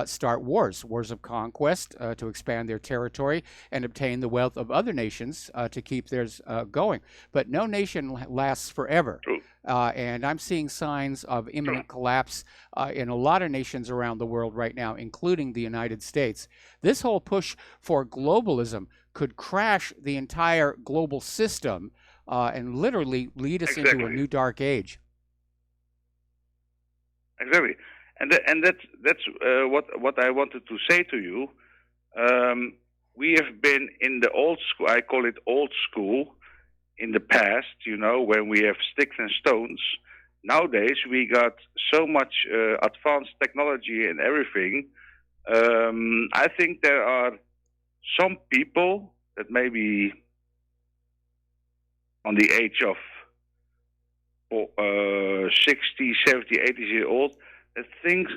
start wars of conquest to expand their territory and obtain the wealth of other nations to keep theirs going. But no nation lasts forever. And I'm seeing signs of imminent collapse in a lot of nations around the world right now, including the United States. This whole push for globalism could crash the entire global system and literally lead us into a new dark age. Exactly, and that's what I wanted to say to you. We have been in the old school. I call it old school. In the past, when we have sticks and stones. Nowadays, we got so much advanced technology and everything. I think there are some people that may be on the age of 60, 70, 80 years old that think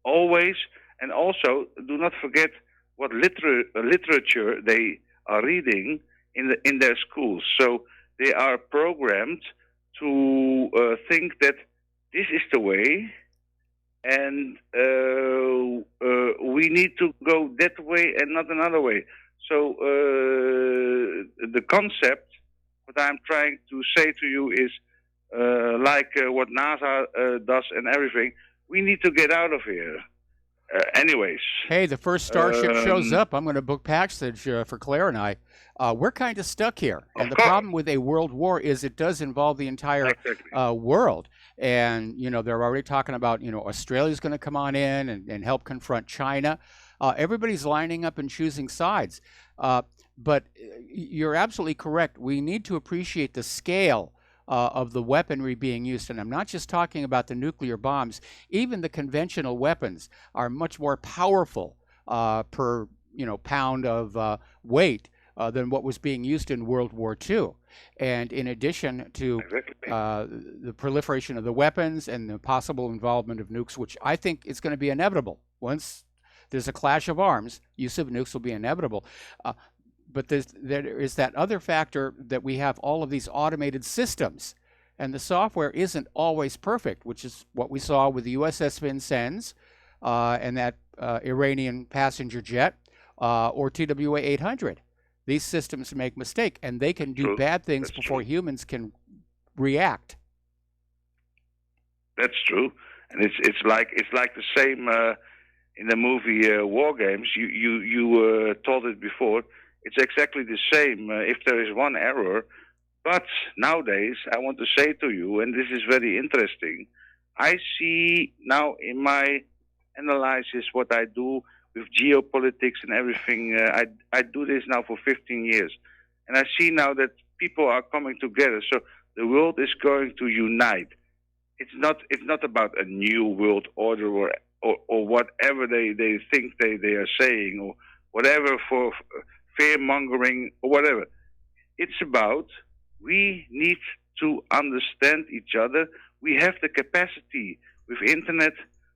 always, and also do not forget what literature they are reading in their schools. So they are programmed to think that this is the way, and we need to go that way and not another way. So the concept, what I'm trying to say to you is, like what NASA does and everything, we need to get out of here. Anyways. Hey, the first starship shows up. I'm going to book passage for Claire and I. We're kind of stuck here. And the problem with a world war is it does involve the entire world. And, they're already talking about, Australia's going to come on in and help confront China. Everybody's lining up and choosing sides. But you're absolutely correct. We need to appreciate the scale of the weaponry being used. And I'm not just talking about the nuclear bombs. Even the conventional weapons are much more powerful per pound of weight than what was being used in World War II. And in addition to the proliferation of the weapons and the possible involvement of nukes, which I think is going to be inevitable. Once there's a clash of arms, use of nukes will be inevitable. But there is that other factor that we have all of these automated systems, and the software isn't always perfect, which is what we saw with the USS Vincennes and that Iranian passenger jet or TWA 800. These systems make mistakes, and they can do bad things before humans can react. That's true, and it's like the same in the movie War Games. You told it before. It's exactly the same if there is one error. But nowadays, I want to say to you, and this is very interesting, I see now in my analysis what I do with geopolitics and everything. I do this now for 15 years. And I see now that people are coming together. So the world is going to unite. it's not about a new world order or whatever they think they are saying, or whatever for fear mongering or whatever. It's about we need to understand each other. We have the capacity with internet.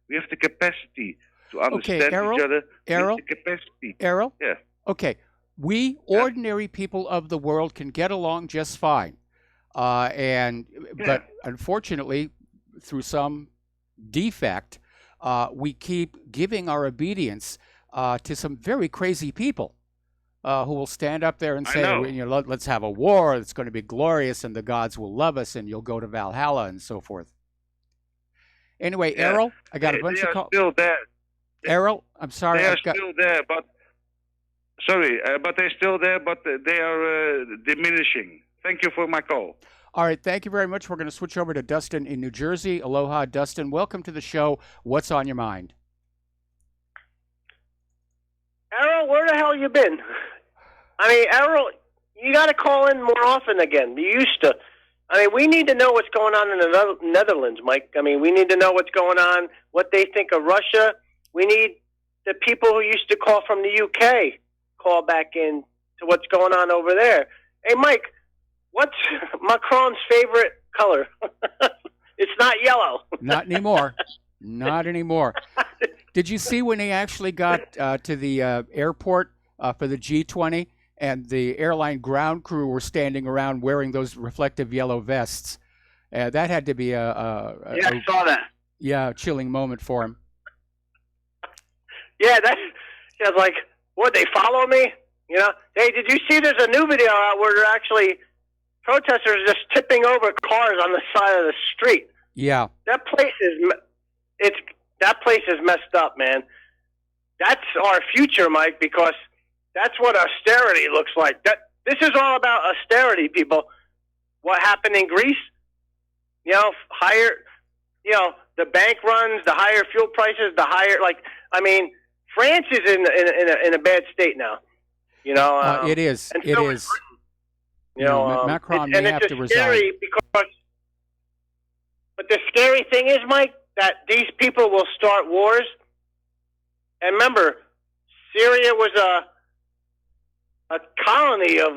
We have the capacity to understand Errol, each other. Errol, we have the capacity. Errol? Yeah. Okay. We, ordinary people of the world, can get along just fine. But unfortunately, through some defect, we keep giving our obedience to some very crazy people who will stand up there and say, let's have a war. It's going to be glorious, and the gods will love us, and you'll go to Valhalla and so forth. Anyway, Errol, I got a bunch of calls. They are still there. Errol, I'm sorry. They are still there, but but they're still there, but they are diminishing. Thank you for my call. All right, thank you very much. We're going to switch over to Dustin in New Jersey. Aloha, Dustin. Welcome to the show. What's on your mind? Errol, where the hell you been? I mean, Errol, you got to call in more often again. You used to. I mean, we need to know what's going on in the Netherlands, Mike. I mean, we need to know what's going on, what they think of Russia. We need the people who used to call from the UK call back in to what's going on over there. Hey, Mike, what's Macron's favorite color? It's not yellow. Not anymore. Not anymore. Did you see when he actually got to the airport for the G20 and the airline ground crew were standing around wearing those reflective yellow vests? That had to be I saw that. Yeah, chilling moment for him. Yeah, I was like, what, they follow me? You know, hey, did you see there's a new video out where they're actually protesters just tipping over cars on the side of the street? Yeah. That place is messed up, man. That's our future, Mike, because that's what austerity looks like. This is all about austerity, people. What happened in Greece? You know, the bank runs, the higher fuel prices, France is in a bad state now. You know, it is. And it so is. You know, Macron may have to resign. But the scary thing is, Mike, that these people will start wars. And remember, Syria was a colony of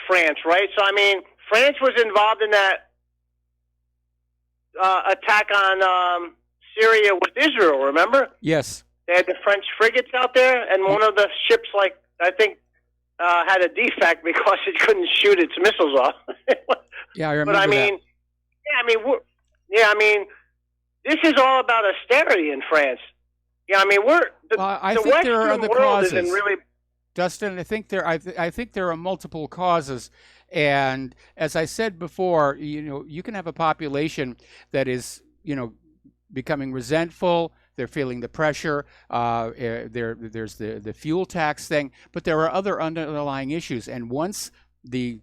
France, right? So I mean, France was involved in that attack on Syria with Israel. Remember? Yes. They had the French frigates out there, and one of the ships, I think, had a defect because it couldn't shoot its missiles off. Yeah, I remember But I mean, that. this is all about austerity in France. Yeah, I mean, I the think there are Western other world causes. isn't really. Dustin, I think there are multiple causes, and as I said before, you can have a population that is becoming resentful. They're feeling the pressure. There's the fuel tax thing, but there are other underlying issues. And once the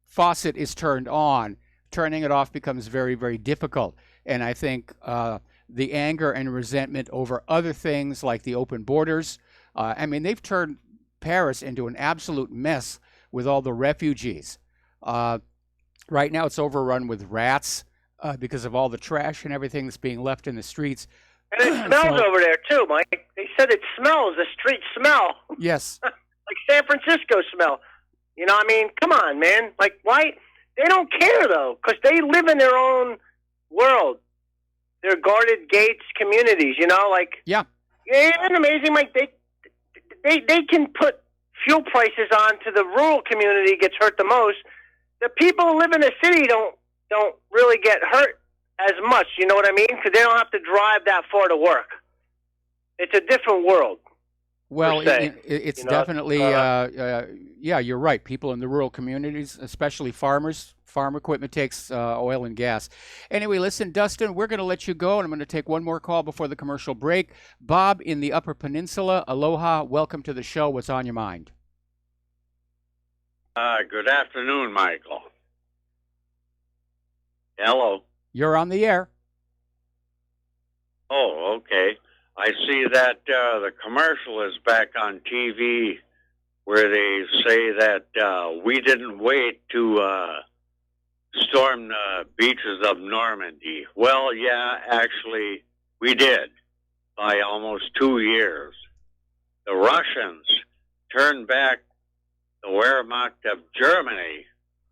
faucet is turned on, turning it off becomes very, very difficult. And I think the anger and resentment over other things like the open borders. They've turned Paris into an absolute mess with all the refugees. Right now, it's overrun with rats because of all the trash and everything that's being left in the streets. And it smells over there, too, Mike. They said it smells. The streets smell. Yes. Like San Francisco smell. Come on, man. Why? They don't care, though, because they live in their own world. They're guarded gates communities, Yeah. Isn't it amazing, Mike? They can put fuel prices on to the rural community gets hurt the most. The people who live in the city don't really get hurt as much, you know what I mean? Because they don't have to drive that far to work. It's a different world. Well, it's definitely, you're right. People in the rural communities, especially farmers, farm equipment takes oil and gas. Anyway, listen, Dustin, we're going to let you go, and I'm going to take one more call before the commercial break. Bob in the Upper Peninsula, aloha, welcome to the show. What's on your mind? Good afternoon, Michael. Hello. You're on the air. Oh, okay. I see that the commercial is back on TV where they say that we didn't wait to storm the beaches of Normandy. Well, yeah, actually, we did by almost 2 years. The Russians turned back the Wehrmacht of Germany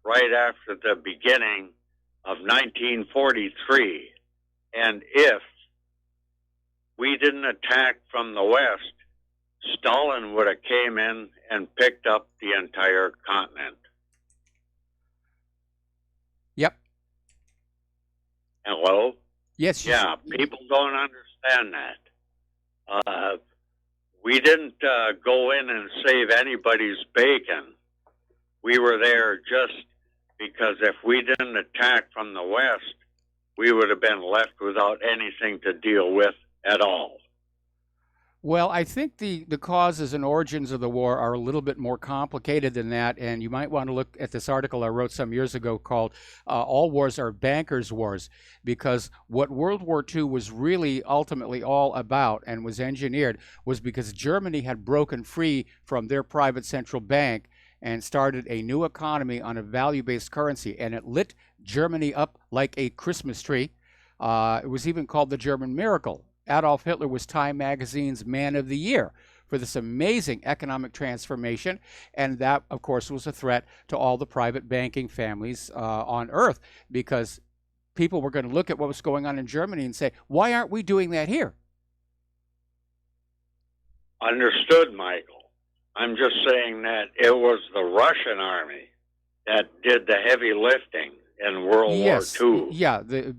right after the beginning of 1943. And if we didn't attack from the west, Stalin would have came in and picked up the entire continent. Yep. Hello? Yes. Yeah, people don't understand that. We didn't go in and save anybody's bacon. We were there just because if we didn't attack from the west, we would have been left without anything to deal with at all. Well, I think the causes and origins of the war are a little bit more complicated than that, and you might want to look at this article I wrote some years ago called All Wars Are Bankers' Wars, because what World War II was really ultimately all about and was engineered was because Germany had broken free from their private central bank and started a new economy on a value-based currency, and it lit Germany up like a Christmas tree. It was even called the German Miracle. Adolf Hitler was Time Magazine's Man of the Year for this amazing economic transformation, and that, of course, was a threat to all the private banking families on Earth, because people were going to look at what was going on in Germany and say, why aren't we doing that here? Understood, Michael. I'm just saying that it was the Russian army that did the heavy lifting in World War II. Yeah, the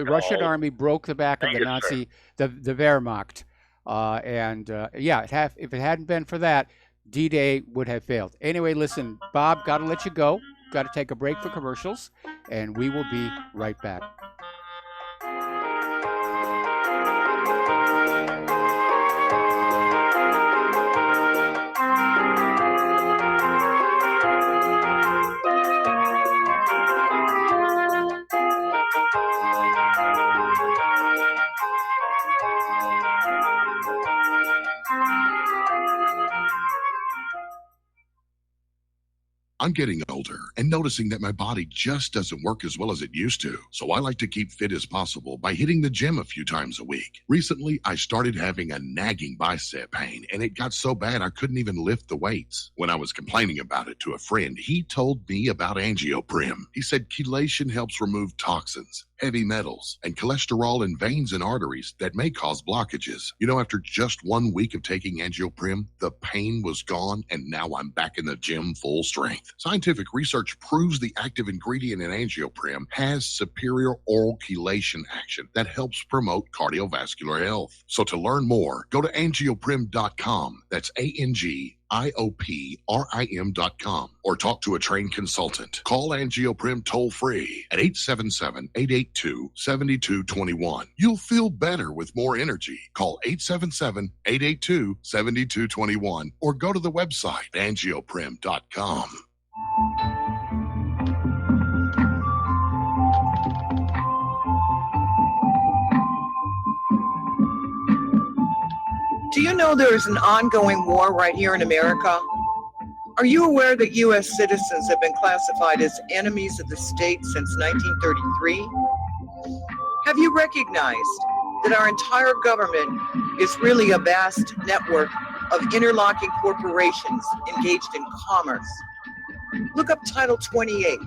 Russian army broke the back of the Nazi, the Wehrmacht. If it hadn't been for that, D-Day would have failed. Anyway, listen, Bob, got to let you go. Got to take a break for commercials, and we will be right back. I'm getting older and noticing that my body just doesn't work as well as it used to. So I like to keep fit as possible by hitting the gym a few times a week. Recently, I started having a nagging bicep pain, and it got so bad I couldn't even lift the weights. When I was complaining about it to a friend, he told me about Angioprim. He said chelation helps remove toxins, heavy metals, and cholesterol in veins and arteries that may cause blockages. You know, after just 1 week of taking Angioprim, the pain was gone, and now I'm back in the gym full strength. Scientific research proves the active ingredient in Angioprim has superior oral chelation action that helps promote cardiovascular health. So to learn more, go to angioprim.com. That's ANGIOPRIM.com, or talk to a trained consultant. Call Angioprim toll free at 877-882-7221. You'll feel better with more energy. Call 877-882-7221 or go to the website angioprim.com. Do you know there is an ongoing war right here in America? Are you aware that U.S. citizens have been classified as enemies of the state since 1933? Have you recognized that our entire government is really a vast network of interlocking corporations engaged in commerce? Look up Title 28,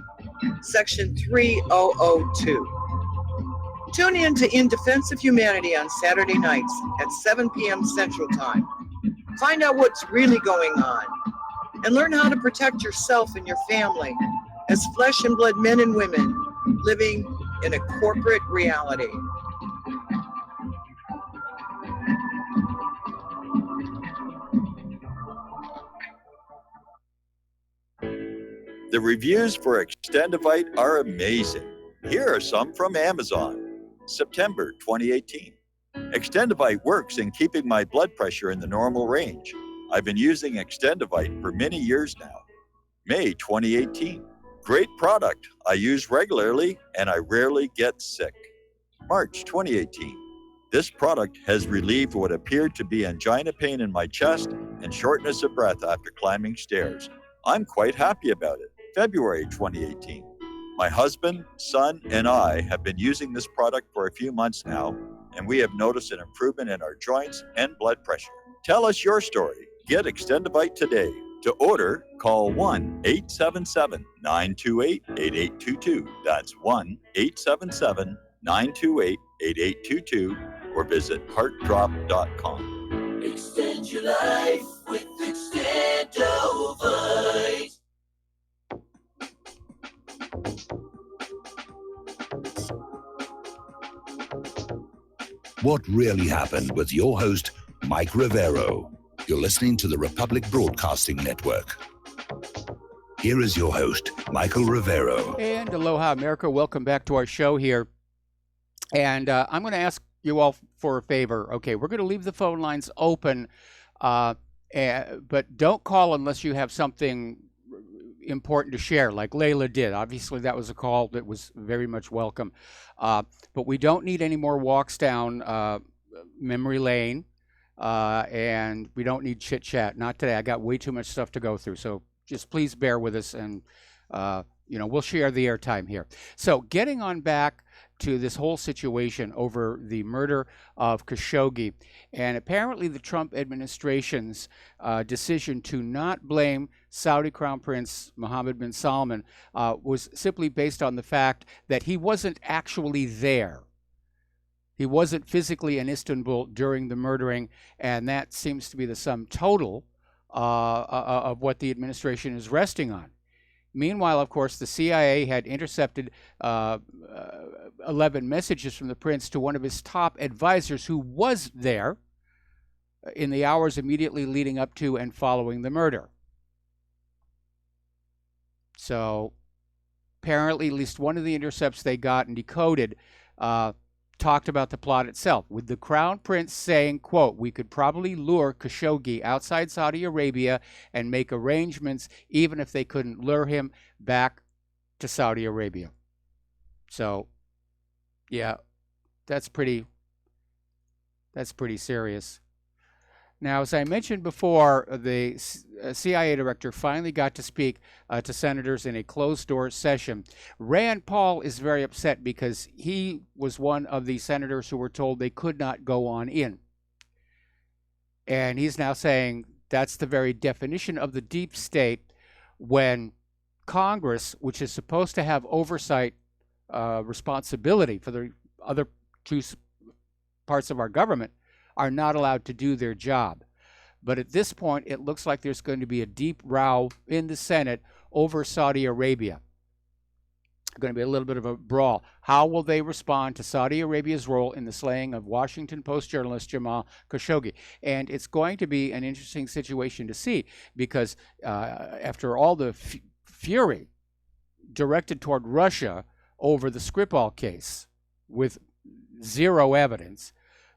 Section 3002. Tune in to In Defense of Humanity on Saturday nights at 7 p.m. Central Time. Find out what's really going on and learn how to protect yourself and your family as flesh and blood men and women living in a corporate reality. The reviews for Extendivite are amazing. Here are some from Amazon. September 2018. Extendivite works in keeping my blood pressure in the normal range. I've been using Extendivite for many years now. May 2018. Great product. I use regularly and I rarely get sick. March 2018. This product has relieved what appeared to be angina pain in my chest and shortness of breath after climbing stairs. I'm quite happy about it. February 2018. My husband, son, and I have been using this product for a few months now, and we have noticed an improvement in our joints and blood pressure. Tell us your story. Get Extendivite today. To order, call 1-877-928-8822. That's 1-877-928-8822 or visit heartdrop.com. Extend your life with Extendovite. What really happened with your host, Mike Rivero. You're listening to the Republic Broadcasting Network. Here is your host, Michael Rivero. And aloha, America. Welcome back to our show here. And I'm going to ask you all for a favor. Okay, we're going to leave the phone lines open, but don't call unless you have something important to share, like Layla did. Obviously, that was a call that was very much welcome. But we don't need any more walks down memory lane. And we don't need chit chat. Not today. I got way too much stuff to go through. So just please bear with us, and we'll share the airtime here. So getting on back to this whole situation over the murder of Khashoggi, and apparently the Trump administration's decision to not blame Saudi Crown Prince Mohammed bin Salman was simply based on the fact that he wasn't actually there. He wasn't physically in Istanbul during the murdering, and that seems to be the sum total of what the administration is resting on. Meanwhile, of course, the CIA had intercepted 11 messages from the prince to one of his top advisors who was there in the hours immediately leading up to and following the murder. So apparently at least one of the intercepts they got and decoded talked about the plot itself, with the Crown Prince saying, quote, "We could probably lure Khashoggi outside Saudi Arabia and make arrangements even if they couldn't lure him back to Saudi Arabia." So, yeah, that's pretty serious. Now, as I mentioned before, the CIA director finally got to speak to senators in a closed-door session. Rand Paul is very upset because he was one of the senators who were told they could not go on in. And he's now saying that's the very definition of the deep state when Congress, which is supposed to have oversight responsibility for the other two parts of our government, are not allowed to do their job. But at this point, it looks like there's going to be a deep row in the Senate over Saudi Arabia. Going to be a little bit of a brawl. How will they respond to Saudi Arabia's role in the slaying of Washington Post journalist Jamal Khashoggi? And it's going to be an interesting situation to see, because after all the fury directed toward Russia over the Skripal case with zero evidence,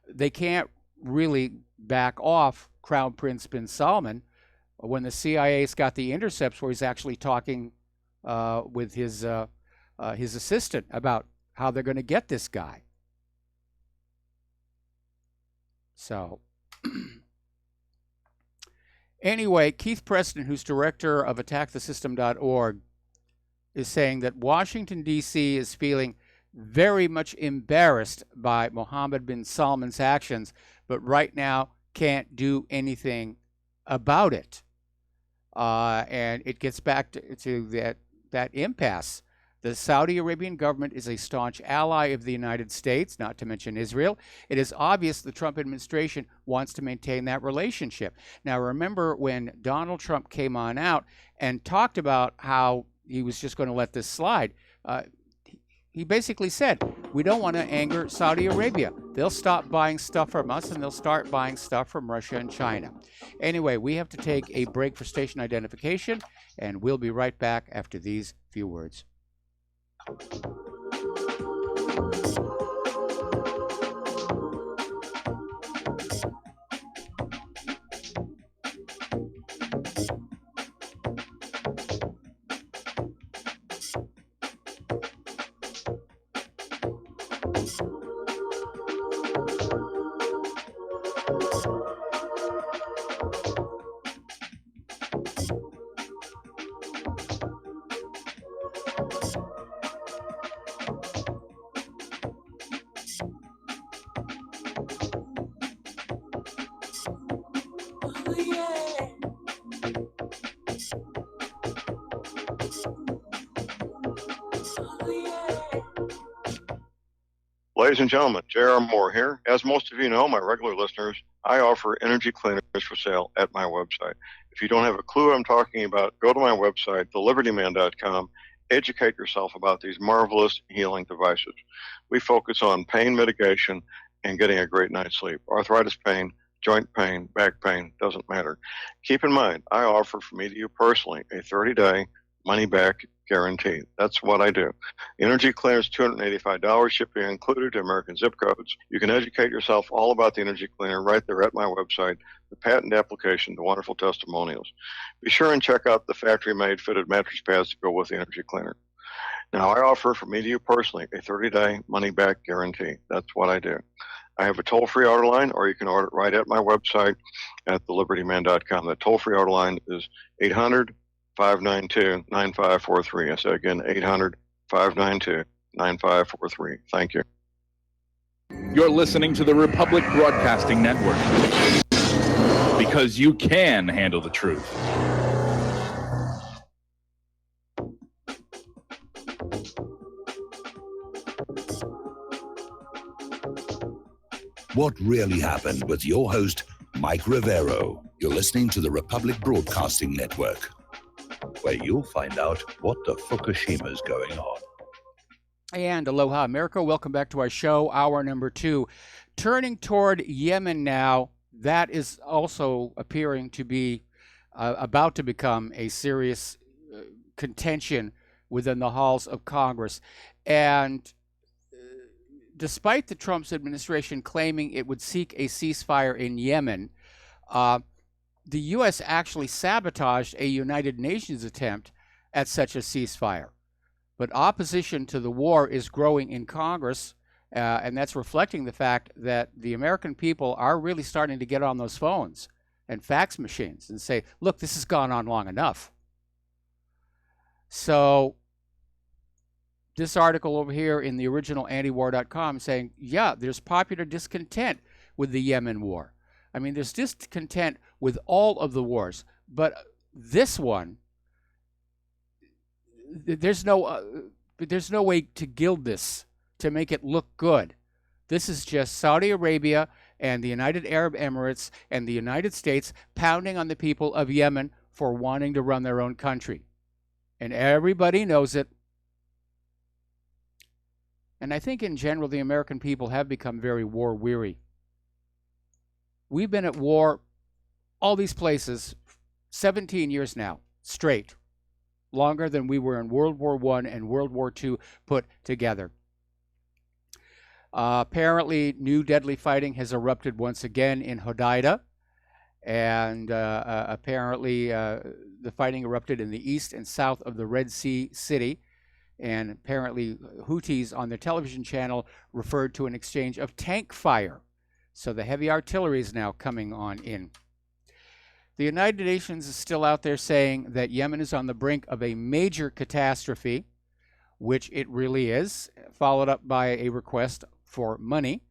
they can't really back off Crown Prince bin Salman when the CIA's got the intercepts where he's actually talking with his assistant about how they're going to get this guy. So anyway, Keith Preston, who's director of AttackTheSystem.org, is saying that Washington, D.C. is feeling very much embarrassed by Mohammed bin Salman's actions, but right now can't do anything about it. And it gets back to that impasse. The Saudi Arabian government is a staunch ally of the United States, not to mention Israel. It is obvious the Trump administration wants to maintain that relationship. Now, remember when Donald Trump came on out and talked about how he was just going to let this slide, he basically said, we don't want to anger Saudi Arabia. They'll stop buying stuff from us and they'll start buying stuff from Russia and China. Anyway, we have to take a break for station identification, and we'll be right back after these few words. Ladies and gentlemen, J.R. Moore here. As most of you know, my regular listeners, I offer energy cleaners for sale at my website. If you don't have a clue what I'm talking about, go to my website, thelibertyman.com, educate yourself about these marvelous healing devices. We focus on pain mitigation and getting a great night's sleep. Arthritis pain, joint pain, back pain, doesn't matter. Keep in mind, I offer from me to you personally a 30-day money-back guarantee. That's what I do. Energy Cleaner is $285, shipping included to American zip codes. You can educate yourself all about the Energy Cleaner right there at my website, the patent application, the wonderful testimonials. Be sure and check out the factory-made fitted mattress pads to go with the Energy Cleaner. Now, I offer from me to you personally a 30-day money-back guarantee. That's what I do. I have a toll-free order line, or you can order it right at my website at thelibertyman.com. The toll-free order line is 800-592-9543. I say again, 800-592-9543. Thank you. You're listening to the Republic Broadcasting Network, because you can handle the truth. What really happened with your host, Mike Rivero. You're listening to the Republic Broadcasting Network, where you'll find out what the Fukushima's going on. And aloha, America. Welcome back to our show, hour number 2. Turning toward Yemen now, that is also appearing to be about to become a serious contention within the halls of Congress. And despite the Trump's administration claiming it would seek a ceasefire in Yemen, the U.S. actually sabotaged a United Nations attempt at such a ceasefire. But opposition to the war is growing in Congress, and that's reflecting the fact that the American people are really starting to get on those phones and fax machines and say, look, this has gone on long enough. So this article over here in the original antiwar.com saying, yeah, there's popular discontent with the Yemen war. I mean, there's discontent with all of the wars, but this one, there's no way to gild this, to make it look good. This is just Saudi Arabia and the United Arab Emirates and the United States pounding on the people of Yemen for wanting to run their own country. And everybody knows it. And I think in general, the American people have become very war weary. We've been at war, all these places, 17 years now, straight. Longer than we were in World War I and World War II put together. Apparently, new deadly fighting has erupted once again in Hodeidah. And apparently, the fighting erupted in the east and south of the Red Sea city. And apparently Houthis on their television channel referred to an exchange of tank fire. So the heavy artillery is now coming on in. The United Nations is still out there saying that Yemen is on the brink of a major catastrophe, which it really is, followed up by a request for money.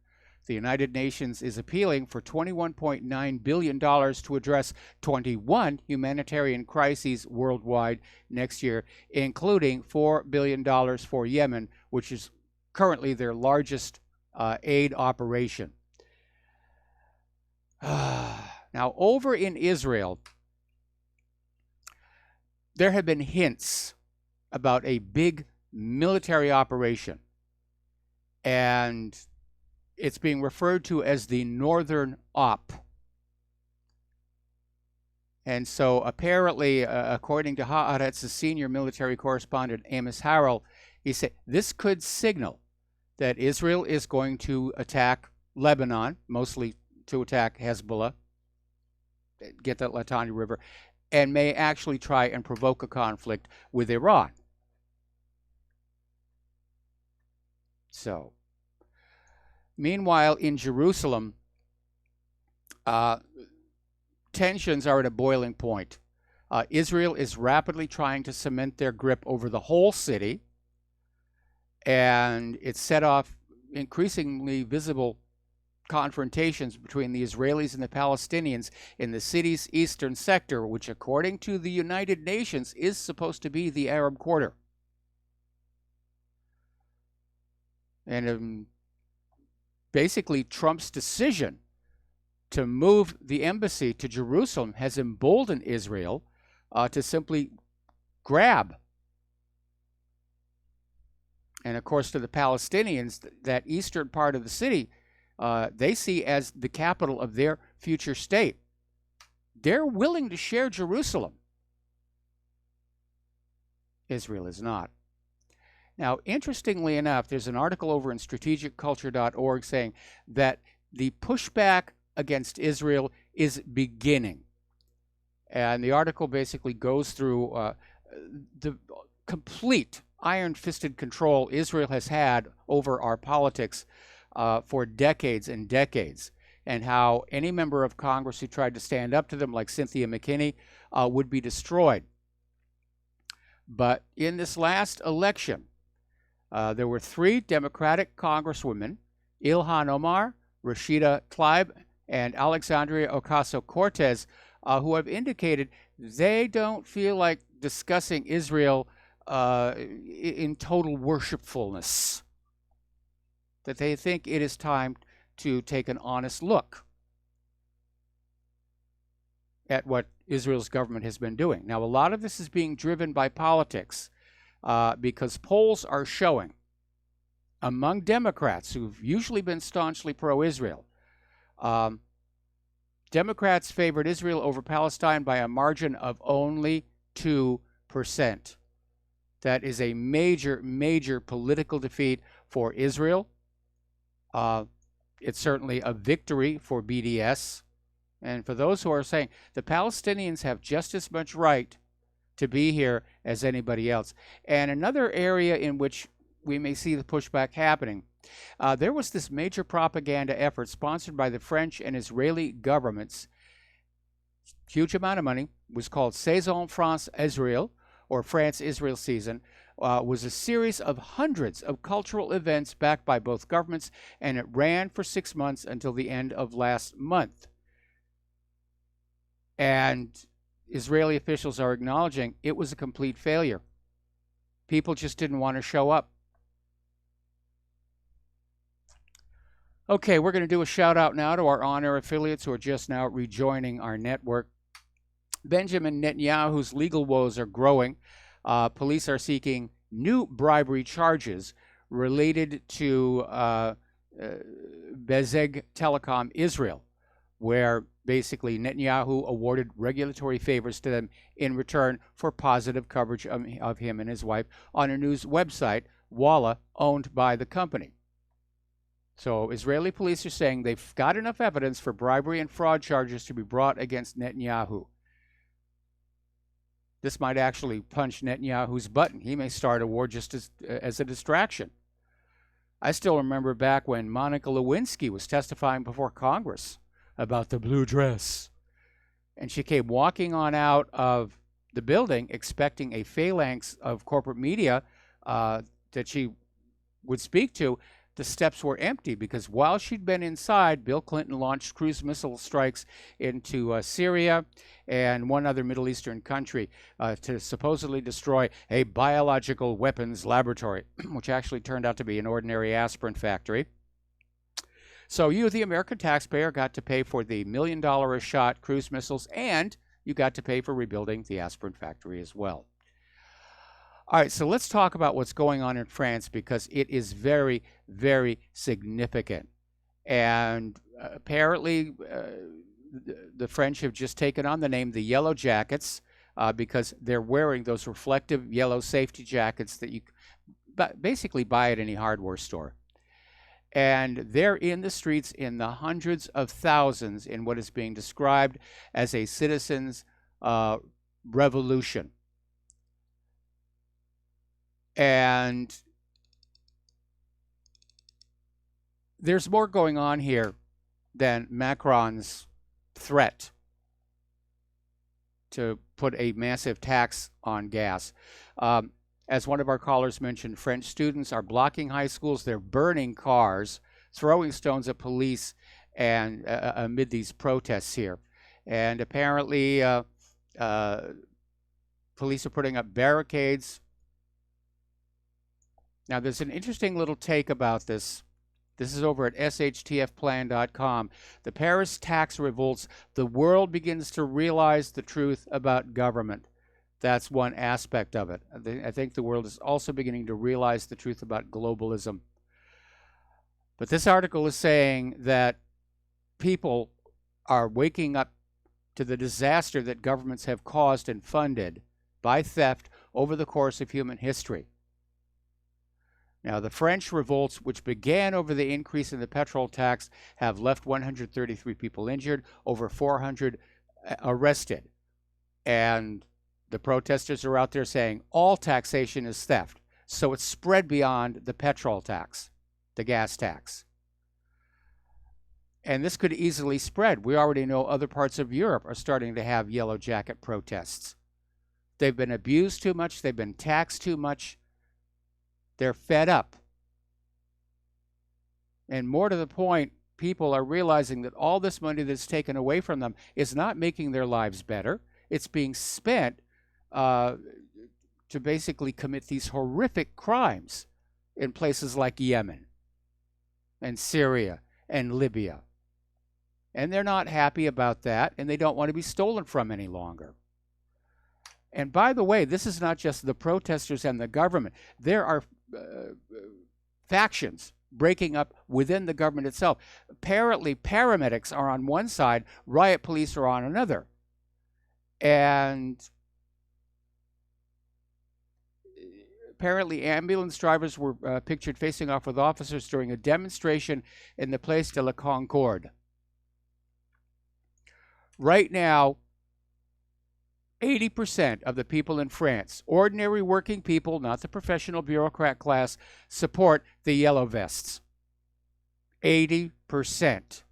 The United Nations is appealing for $21.9 billion to address 21 humanitarian crises worldwide next year, including $4 billion for Yemen, which is currently their largest aid operation. Now, over in Israel, there have been hints about a big military operation, and it's being referred to as the Northern Op. And so apparently, according to Haaretz's senior military correspondent, Amos Harrell, he said this could signal that Israel is going to attack Lebanon, mostly to attack Hezbollah, get that Litani River, and may actually try and provoke a conflict with Iran. So, meanwhile, in Jerusalem, tensions are at a boiling point. Israel is rapidly trying to cement their grip over the whole city, and it set off increasingly visible confrontations between the Israelis and the Palestinians in the city's eastern sector, which, according to the United Nations, is supposed to be the Arab Quarter. And basically Trump's decision to move the embassy to Jerusalem has emboldened Israel to simply grab. And of course, to the Palestinians, that eastern part of the city, they see as the capital of their future state. They're willing to share Jerusalem. Israel is not. Now, interestingly enough, there's an article over in strategicculture.org saying that the pushback against Israel is beginning. And the article basically goes through the complete iron-fisted control Israel has had over our politics for decades and decades, and how any member of Congress who tried to stand up to them, like Cynthia McKinney, would be destroyed. But in this last election, there were 3 Democratic congresswomen, Ilhan Omar, Rashida Tlaib, and Alexandria Ocasio-Cortez, who have indicated they don't feel like discussing Israel in total worshipfulness, that they think it is time to take an honest look at what Israel's government has been doing. Now, a lot of this is being driven by politics because polls are showing among Democrats who've usually been staunchly pro-Israel, Democrats favored Israel over Palestine by a margin of only 2%. That is a major, major political defeat for Israel. It's certainly a victory for BDS. And for those who are saying the Palestinians have just as much right to be here as anybody else. And another area in which we may see the pushback happening, there was this major propaganda effort sponsored by the French and Israeli governments. Huge amount of money. Was called Saison France Israel, or France-Israel Season, was a series of hundreds of cultural events backed by both governments, and it ran for 6 months until the end of last month. And Israeli officials are acknowledging it was a complete failure. People just didn't want to show up. Okay, we're going to do a shout out now to our on-air affiliates who are just now rejoining our network. Benjamin Netanyahu's legal woes are growing. Police are seeking new bribery charges related to Bezeg Telecom Israel, where basically Netanyahu awarded regulatory favors to them in return for positive coverage of him and his wife on a news website, Walla, owned by the company. So Israeli police are saying they've got enough evidence for bribery and fraud charges to be brought against Netanyahu. This might actually punch Netanyahu's button. He may start a war just as a distraction. I still remember back when Monica Lewinsky was testifying before Congress about the blue dress. And she came walking on out of the building expecting a phalanx of corporate media that she would speak to. The steps were empty because while she'd been inside, Bill Clinton launched cruise missile strikes into Syria and one other Middle Eastern country to supposedly destroy a biological weapons laboratory, which actually turned out to be an ordinary aspirin factory. So you, the American taxpayer, got to pay for the $1 million a shot cruise missiles, and you got to pay for rebuilding the aspirin factory as well. All right, so let's talk about what's going on in France because it is very, very significant. And apparently the French have just taken on the name the Yellow Jackets because they're wearing those reflective yellow safety jackets that you basically buy at any hardware store. And they're in the streets in the hundreds of thousands in what is being described as a citizens' revolution. And there's more going on here than Macron's threat to put a massive tax on gas. As one of our callers mentioned, French students are blocking high schools. They're burning cars, throwing stones at police and amid these protests here. And apparently police are putting up barricades. Now, there's an interesting little take about this This is over at shtfplan.com. The Paris tax revolts. The world begins to realize the truth about government. That's one aspect of it. I think the world is also beginning to realize the truth about globalism. But this article is saying that people are waking up to the disaster that governments have caused and funded by theft over the course of human history. Now, the French revolts, which began over the increase in the petrol tax, have left 133 people injured, over 400 arrested. And the protesters are out there saying all taxation is theft. So it's spread beyond the petrol tax, the gas tax. And this could easily spread. We already know other parts of Europe are starting to have yellow jacket protests. They've been abused too much. They've been taxed too much. They're fed up. And more to the point, people are realizing that all this money that's taken away from them is not making their lives better. It's being spent to basically commit these horrific crimes in places like Yemen and Syria and Libya. And they're not happy about that, and they don't want to be stolen from any longer. And by the way, this is not just the protesters and the government. There are factions breaking up within the government itself. Apparently, paramedics are on one side, riot police are on another. And apparently, ambulance drivers were pictured facing off with officers during a demonstration in the Place de la Concorde. Right now, 80% of the people in France, ordinary working people, not the professional bureaucrat class, support the yellow vests. 80%.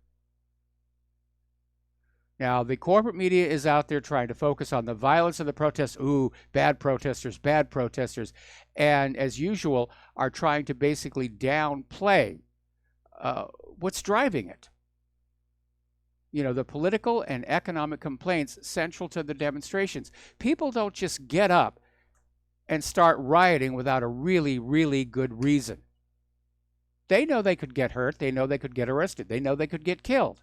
Now, the corporate media is out there trying to focus on the violence of the protests. Ooh, bad protesters, bad protesters. And as usual, are trying to basically downplay what's driving it. You know, the political and economic complaints central to the demonstrations. People don't just get up and start rioting without a really, really good reason. They know they could get hurt. They know they could get arrested. They know they could get killed.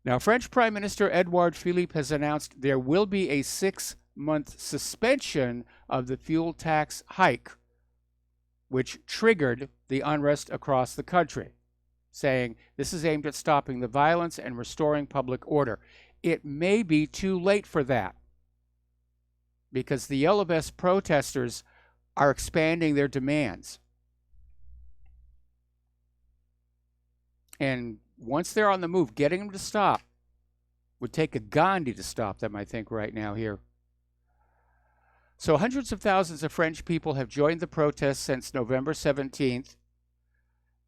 Now, French Prime Minister Edouard Philippe has announced there will be a 6-month suspension of the fuel tax hike, which triggered the unrest across the country, saying this is aimed at stopping the violence and restoring public order. It may be too late for that because the Yellow Vest protesters are expanding their demands. And once they're on the move, getting them to stop would take a Gandhi to stop them, I think, right now here. So hundreds of thousands of French people have joined the protests since November 17th,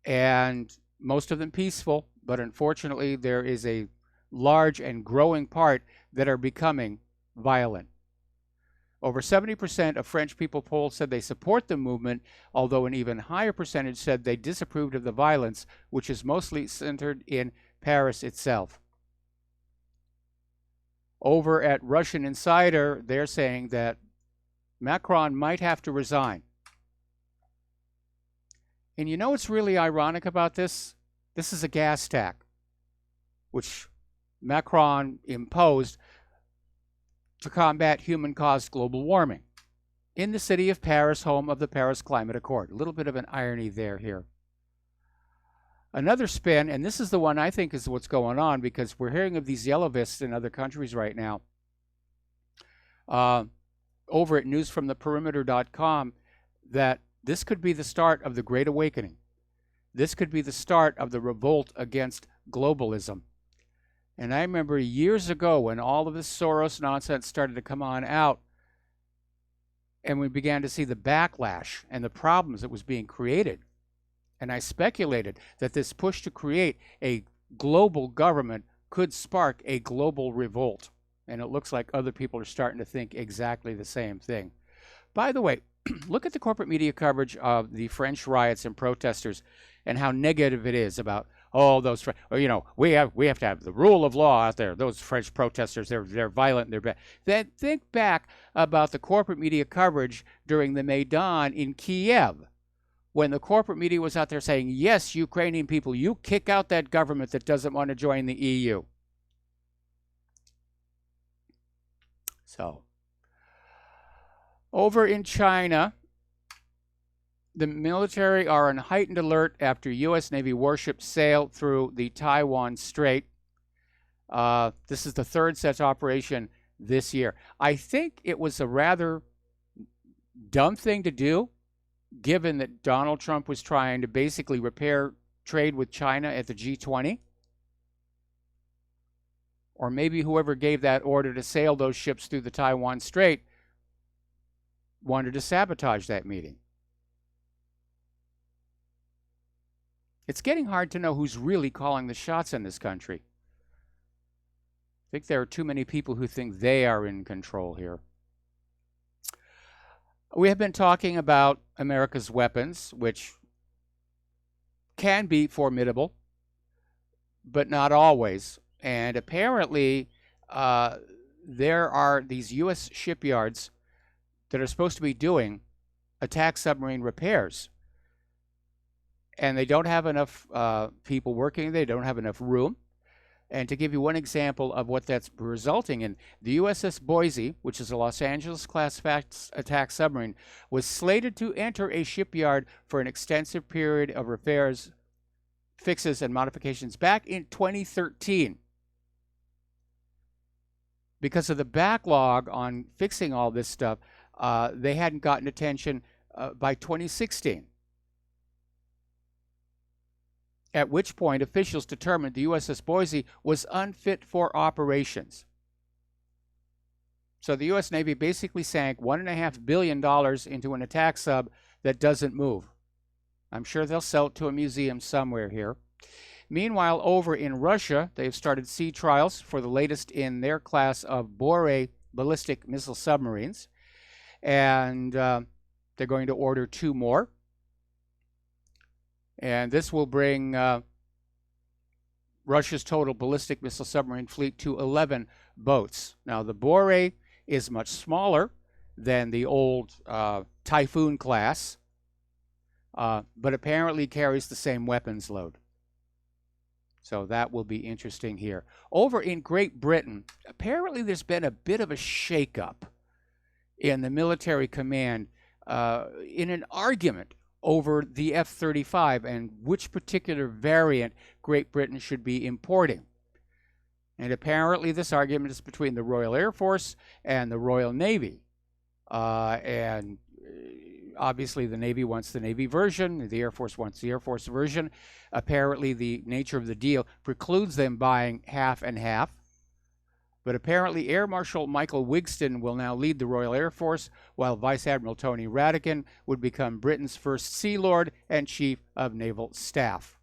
and most of them peaceful, but unfortunately there is a large and growing part that are becoming violent. Over 70% of French people polled said they support the movement, although an even higher percentage said they disapproved of the violence, which is mostly centered in Paris itself. Over at Russian Insider, they're saying that Macron might have to resign. And you know what's really ironic about this? This is a gas tax, which Macron imposed to combat human-caused global warming in the city of Paris, home of the Paris Climate Accord. A little bit of an irony here. Another spin, and this is the one I think is what's going on because we're hearing of these yellow vests in other countries right now. Over at newsfromtheperimeter.com, that this could be the start of the Great Awakening. This could be the start of the revolt against globalism. And I remember years ago when all of this Soros nonsense started to come on out and we began to see the backlash and the problems that was being created. And I speculated that this push to create a global government could spark a global revolt. And it looks like other people are starting to think exactly the same thing. By the way, look at the corporate media coverage of the French riots and protesters and how negative it is about, oh, those, you know, we have to have the rule of law out there. Those French protesters, they're violent and they're bad. Then think back about the corporate media coverage during the Maidan in Kiev, when the corporate media was out there saying, yes, Ukrainian people, you kick out that government that doesn't want to join the EU. So, over in China, the military are on heightened alert after U.S. Navy warships sailed through the Taiwan Strait. This is the third such operation this year. I think it was a rather dumb thing to do, given that Donald Trump was trying to basically repair trade with China at the G20. Or maybe whoever gave that order to sail those ships through the Taiwan Strait wanted to sabotage that meeting. It's getting hard to know who's really calling the shots in this country. I think there are too many people who think they are in control here. We have been talking about America's weapons, which can be formidable, but not always. And apparently, there are these U.S. shipyards that are supposed to be doing attack submarine repairs. And they don't have enough people working. They don't have enough room. And to give you one example of what that's resulting in, the USS Boise, which is a Los Angeles-class attack submarine, was slated to enter a shipyard for an extensive period of repairs, fixes, and modifications back in 2013. Because of the backlog on fixing all this stuff, they hadn't gotten attention by 2016. At which point officials determined the USS Boise was unfit for operations. So the U.S. Navy basically sank $1.5 billion into an attack sub that doesn't move. I'm sure they'll sell it to a museum somewhere here. Meanwhile, over in Russia, they've started sea trials for the latest in their class of Bore ballistic missile submarines. And they're going to order 2 more. And this will bring Russia's total ballistic missile submarine fleet to 11 boats. Now, the Bore is much smaller than the old Typhoon class, but apparently carries the same weapons load. So that will be interesting here. Over in Great Britain, apparently there's been a bit of a shakeup in the military command in an argument over the F-35 and which particular variant Great Britain should be importing. And apparently this argument is between the Royal Air Force and the Royal Navy. And obviously the Navy wants the Navy version, the Air Force wants the Air Force version. Apparently the nature of the deal precludes them buying half and half. But apparently Air Marshal Michael Wigston will now lead the Royal Air Force, while Vice Admiral Tony Ratigan would become Britain's first Sea Lord and Chief of Naval Staff.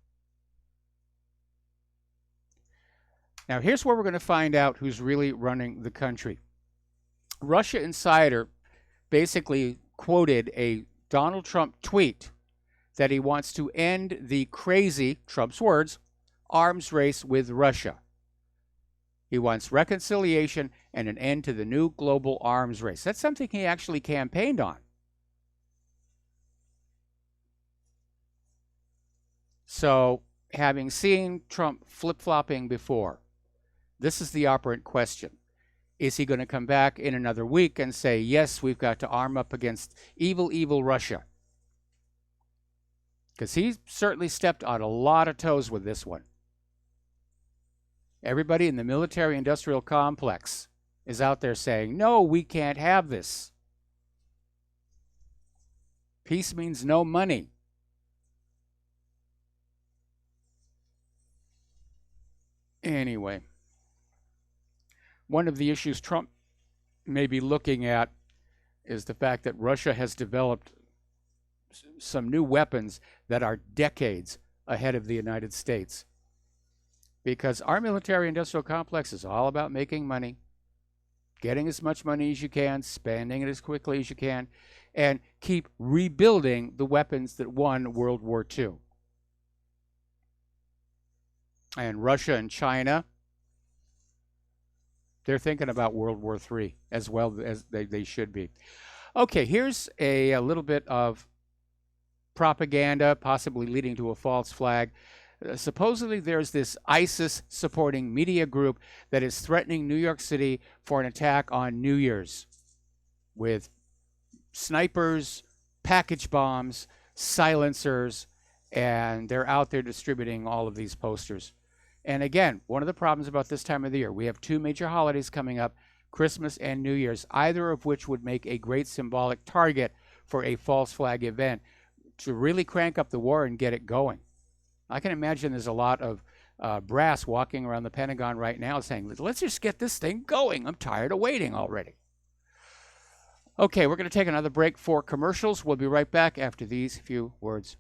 Now here's where we're going to find out who's really running the country. Russia Insider basically quoted a Donald Trump tweet that he wants to end the crazy, Trump's words, arms race with Russia. He wants reconciliation and an end to the new global arms race. That's something he actually campaigned on. So, having seen Trump flip-flopping before, this is the operant question. Is he going to come back in another week and say, yes, we've got to arm up against evil, evil Russia? Because he certainly stepped on a lot of toes with this one. Everybody in the military-industrial complex is out there saying, no, we can't have this. Peace means no money. Anyway, one of the issues Trump may be looking at is the fact that Russia has developed some new weapons that are decades ahead of the United States. Because our military-industrial complex is all about making money, getting as much money as you can, spending it as quickly as you can, and keep rebuilding the weapons that won World War II. And Russia and China, they're thinking about World War III as well as they should be. Okay, here's a little bit of propaganda, possibly leading to a false flag. Supposedly there's this ISIS-supporting media group that is threatening New York City for an attack on New Year's with snipers, package bombs, silencers, and they're out there distributing all of these posters. And again, one of the problems about this time of the year, we have two major holidays coming up, Christmas and New Year's, either of which would make a great symbolic target for a false flag event to really crank up the war and get it going. I can imagine there's a lot of brass walking around the Pentagon right now saying, let's just get this thing going. I'm tired of waiting already. Okay, we're going to take another break for commercials. We'll be right back after these few words.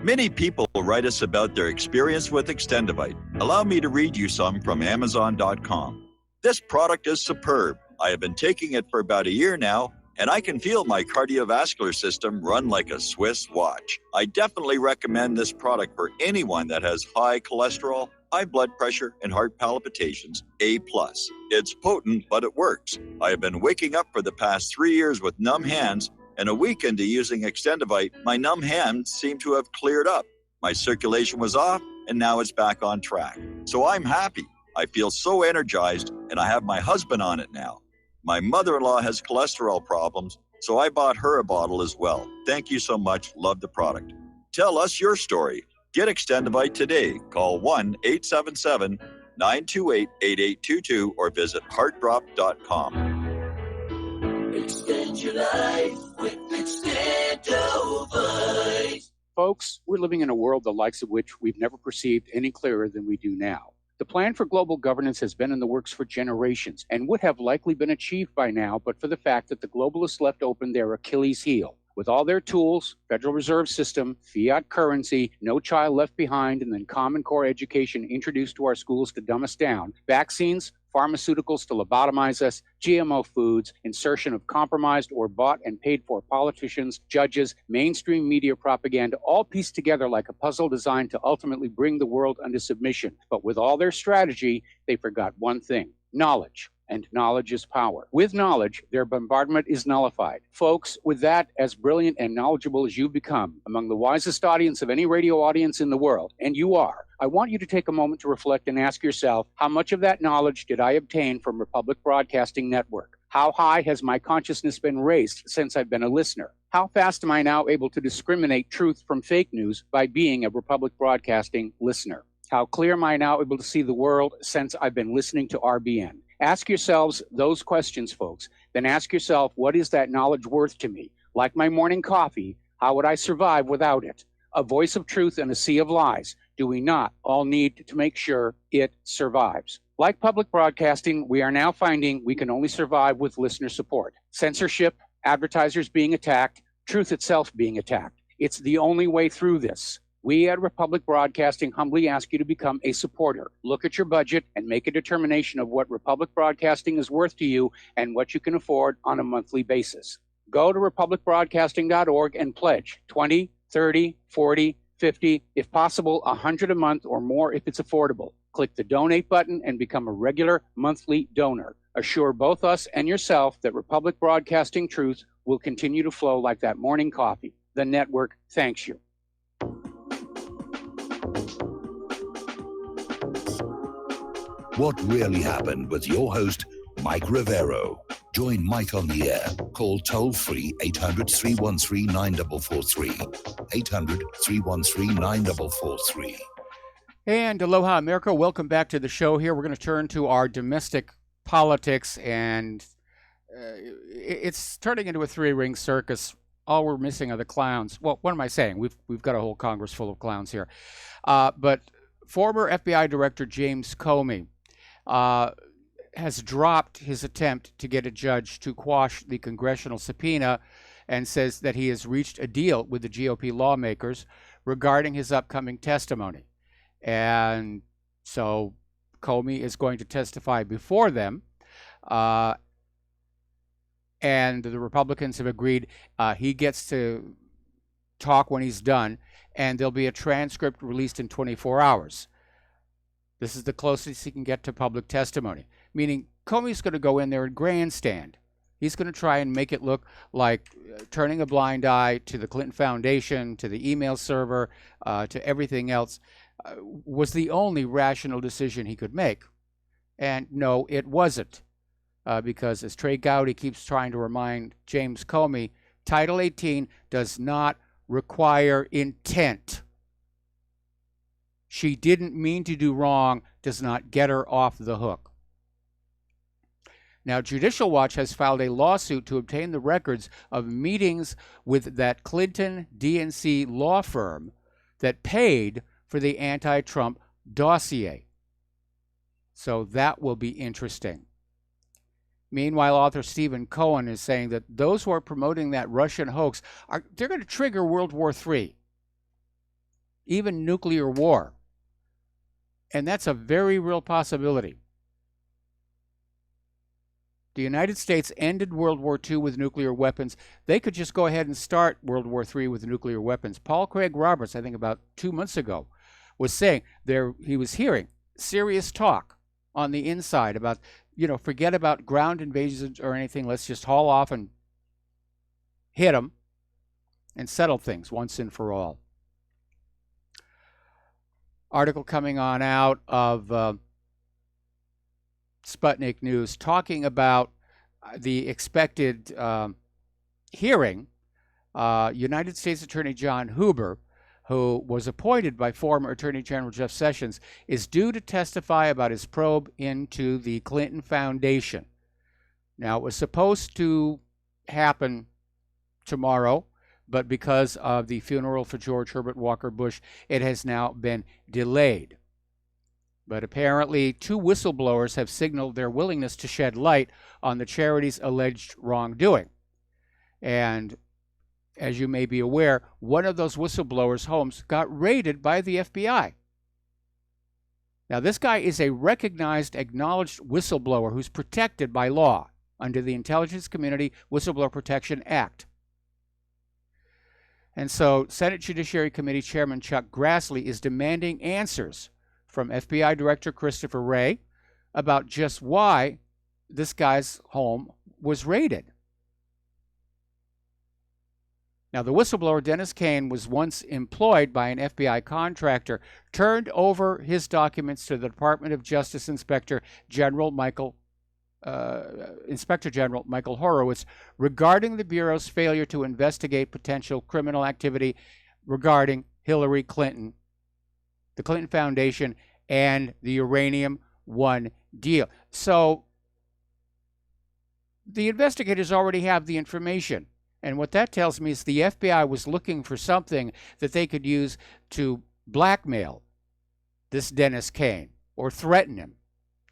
Many people write us about their experience with Extendivite. Allow me to read you some from Amazon.com. This product is superb. I have been taking it for about a year now, and I can feel my cardiovascular system run like a Swiss watch. I definitely recommend this product for anyone that has high cholesterol, high blood pressure, and heart palpitations, A+. It's potent, but it works. I have been waking up for the past 3 years with numb hands, and a week into using Extendivite, my numb hands seem to have cleared up. My circulation was off, and now it's back on track. So I'm happy. I feel so energized, and I have my husband on it now. My mother-in-law has cholesterol problems, so I bought her a bottle as well. Thank you so much. Love the product. Tell us your story. Get Extendivite today. Call 1-877-928-8822 or visit heartdrop.com. Extend your life with Extendivite. Folks, we're living in a world the likes of which we've never perceived any clearer than we do now. The plan for global governance has been in the works for generations and would have likely been achieved by now, but for the fact that the globalists left open their Achilles heel. With all their tools, Federal Reserve System, fiat currency, no child left behind, and then Common Core education introduced to our schools to dumb us down, vaccines, pharmaceuticals to lobotomize us, GMO foods, insertion of compromised or bought and paid for politicians, judges, mainstream media propaganda, all pieced together like a puzzle designed to ultimately bring the world under submission. But with all their strategy, they forgot one thing: knowledge. And knowledge is power. With knowledge, their bombardment is nullified. Folks, with that, as brilliant and knowledgeable as you've become, among the wisest audience of any radio audience in the world, and you are, I want you to take a moment to reflect and ask yourself, how much of that knowledge did I obtain from Republic Broadcasting Network? How high has my consciousness been raised since I've been a listener? How fast am I now able to discriminate truth from fake news by being a Republic Broadcasting listener? How clear am I now able to see the world since I've been listening to RBN? Ask yourselves those questions, folks. Then ask yourself, what is that knowledge worth to me? Like my morning coffee, how would I survive without it? A voice of truth in a sea of lies. Do we not all need to make sure it survives? Like public broadcasting, we are now finding we can only survive with listener support. Censorship, advertisers being attacked, truth itself being attacked. It's the only way through this. We at Republic Broadcasting humbly ask you to become a supporter. Look at your budget and make a determination of what Republic Broadcasting is worth to you and what you can afford on a monthly basis. Go to republicbroadcasting.org and pledge $20, $30, $40, $50, if possible, $100 a month or more if it's affordable. Click the donate button and become a regular monthly donor. Assure both us and yourself that Republic Broadcasting truth will continue to flow like that morning coffee. The network thanks you. What really happened with your host, Mike Rivero. Join Mike on the air. Call toll-free 800-313-9443. 800-313-9443. And aloha, America. Welcome back to the show here. We're going to turn to our domestic politics, and it's turning into a three-ring circus. All we're missing are the clowns. Well, what am I saying? We've got a whole Congress full of clowns here. But former FBI Director James Comey has dropped his attempt to get a judge to quash the congressional subpoena and says that he has reached a deal with the GOP lawmakers regarding his upcoming testimony. And so Comey is going to testify before them. And the Republicans have agreed he gets to talk when he's done, and there'll be a transcript released in 24 hours. This is the closest he can get to public testimony, meaning Comey's going to go in there and grandstand. He's going to try and make it look like turning a blind eye to the Clinton Foundation, to the email server, to everything else was the only rational decision he could make. And no, it wasn't. Because as Trey Gowdy keeps trying to remind James Comey, Title 18 does not require intent. She didn't mean to do wrong, does not get her off the hook. Now, Judicial Watch has filed a lawsuit to obtain the records of meetings with that Clinton DNC law firm that paid for the anti-Trump dossier. So that will be interesting. Meanwhile, author Stephen Cohen is saying that those who are promoting that Russian hoax, they're going to trigger World War III, even nuclear war. And that's a very real possibility. The United States ended World War II with nuclear weapons. They could just go ahead and start World War III with nuclear weapons. Paul Craig Roberts, I think about 2 months ago, was saying he was hearing serious talk on the inside about, forget about ground invasions or anything. Let's just haul off and hit them and settle things once and for all. Article coming on out of Sputnik News talking about the expected hearing. United States Attorney John Huber, who was appointed by former Attorney General Jeff Sessions, is due to testify about his probe into the Clinton Foundation. Now, it was supposed to happen tomorrow, but because of the funeral for George Herbert Walker Bush, it has now been delayed. But apparently, 2 whistleblowers have signaled their willingness to shed light on the charity's alleged wrongdoing. And as you may be aware, one of those whistleblowers' homes got raided by the FBI. Now, this guy is a recognized, acknowledged whistleblower who's protected by law under the Intelligence Community Whistleblower Protection Act. And so, Senate Judiciary Committee Chairman Chuck Grassley is demanding answers from FBI Director Christopher Wray about just why this guy's home was raided. Now, the whistleblower, Dennis Kane, was once employed by an FBI contractor, turned over his documents to the Department of Justice Inspector General Michael Horowitz regarding the Bureau's failure to investigate potential criminal activity regarding Hillary Clinton, the Clinton Foundation, and the Uranium One deal. So the investigators already have the information. And what that tells me is the FBI was looking for something that they could use to blackmail this Dennis Kane or threaten him,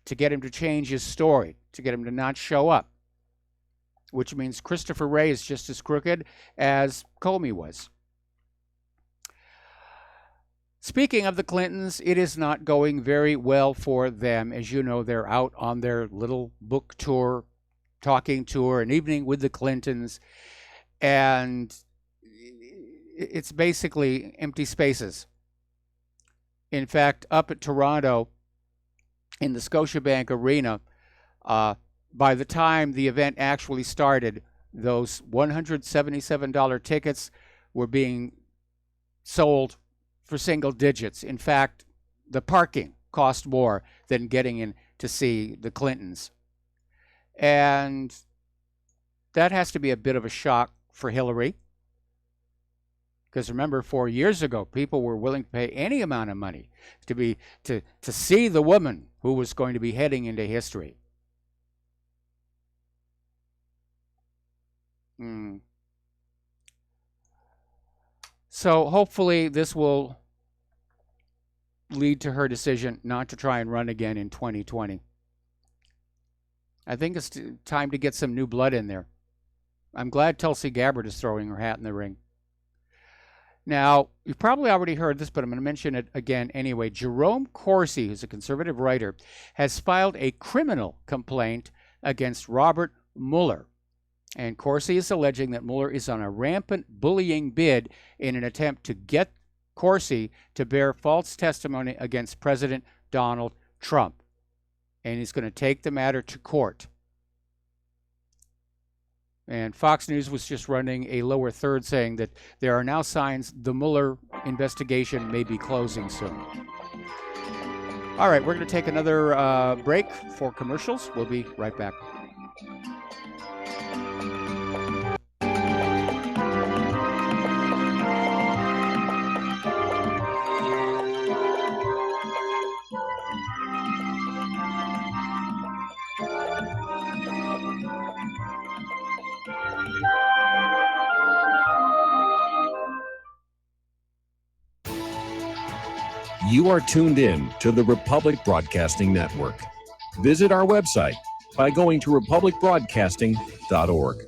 to get him to change his story, to get him to not show up, which means Christopher Wray is just as crooked as Comey was. Speaking of the Clintons, it is not going very well for them. As you know, they're out on their little book tour, talking tour, an evening with the Clintons. And it's basically empty spaces. In fact, up at Toronto, in the Scotiabank Arena, by the time the event actually started, those $177 tickets were being sold for single digits. In fact, the parking cost more than getting in to see the Clintons. And that has to be a bit of a shock for Hillary. Because remember, 4 years ago, people were willing to pay any amount of money to see the woman who was going to be heading into history. So hopefully this will lead to her decision not to try and run again in 2020. I think it's time to get some new blood in there. I'm glad Tulsi Gabbard is throwing her hat in the ring. Now, you've probably already heard this, but I'm going to mention it again anyway. Jerome Corsi, who's a conservative writer, has filed a criminal complaint against Robert Mueller. And Corsi is alleging that Mueller is on a rampant bullying bid in an attempt to get Corsi to bear false testimony against President Donald Trump. And he's going to take the matter to court. And Fox News was just running a lower third saying that there are now signs the Mueller investigation may be closing soon. All right, we're going to take another break for commercials. We'll be right back. You are tuned in to the Republic Broadcasting Network. Visit our website by going to republicbroadcasting.org.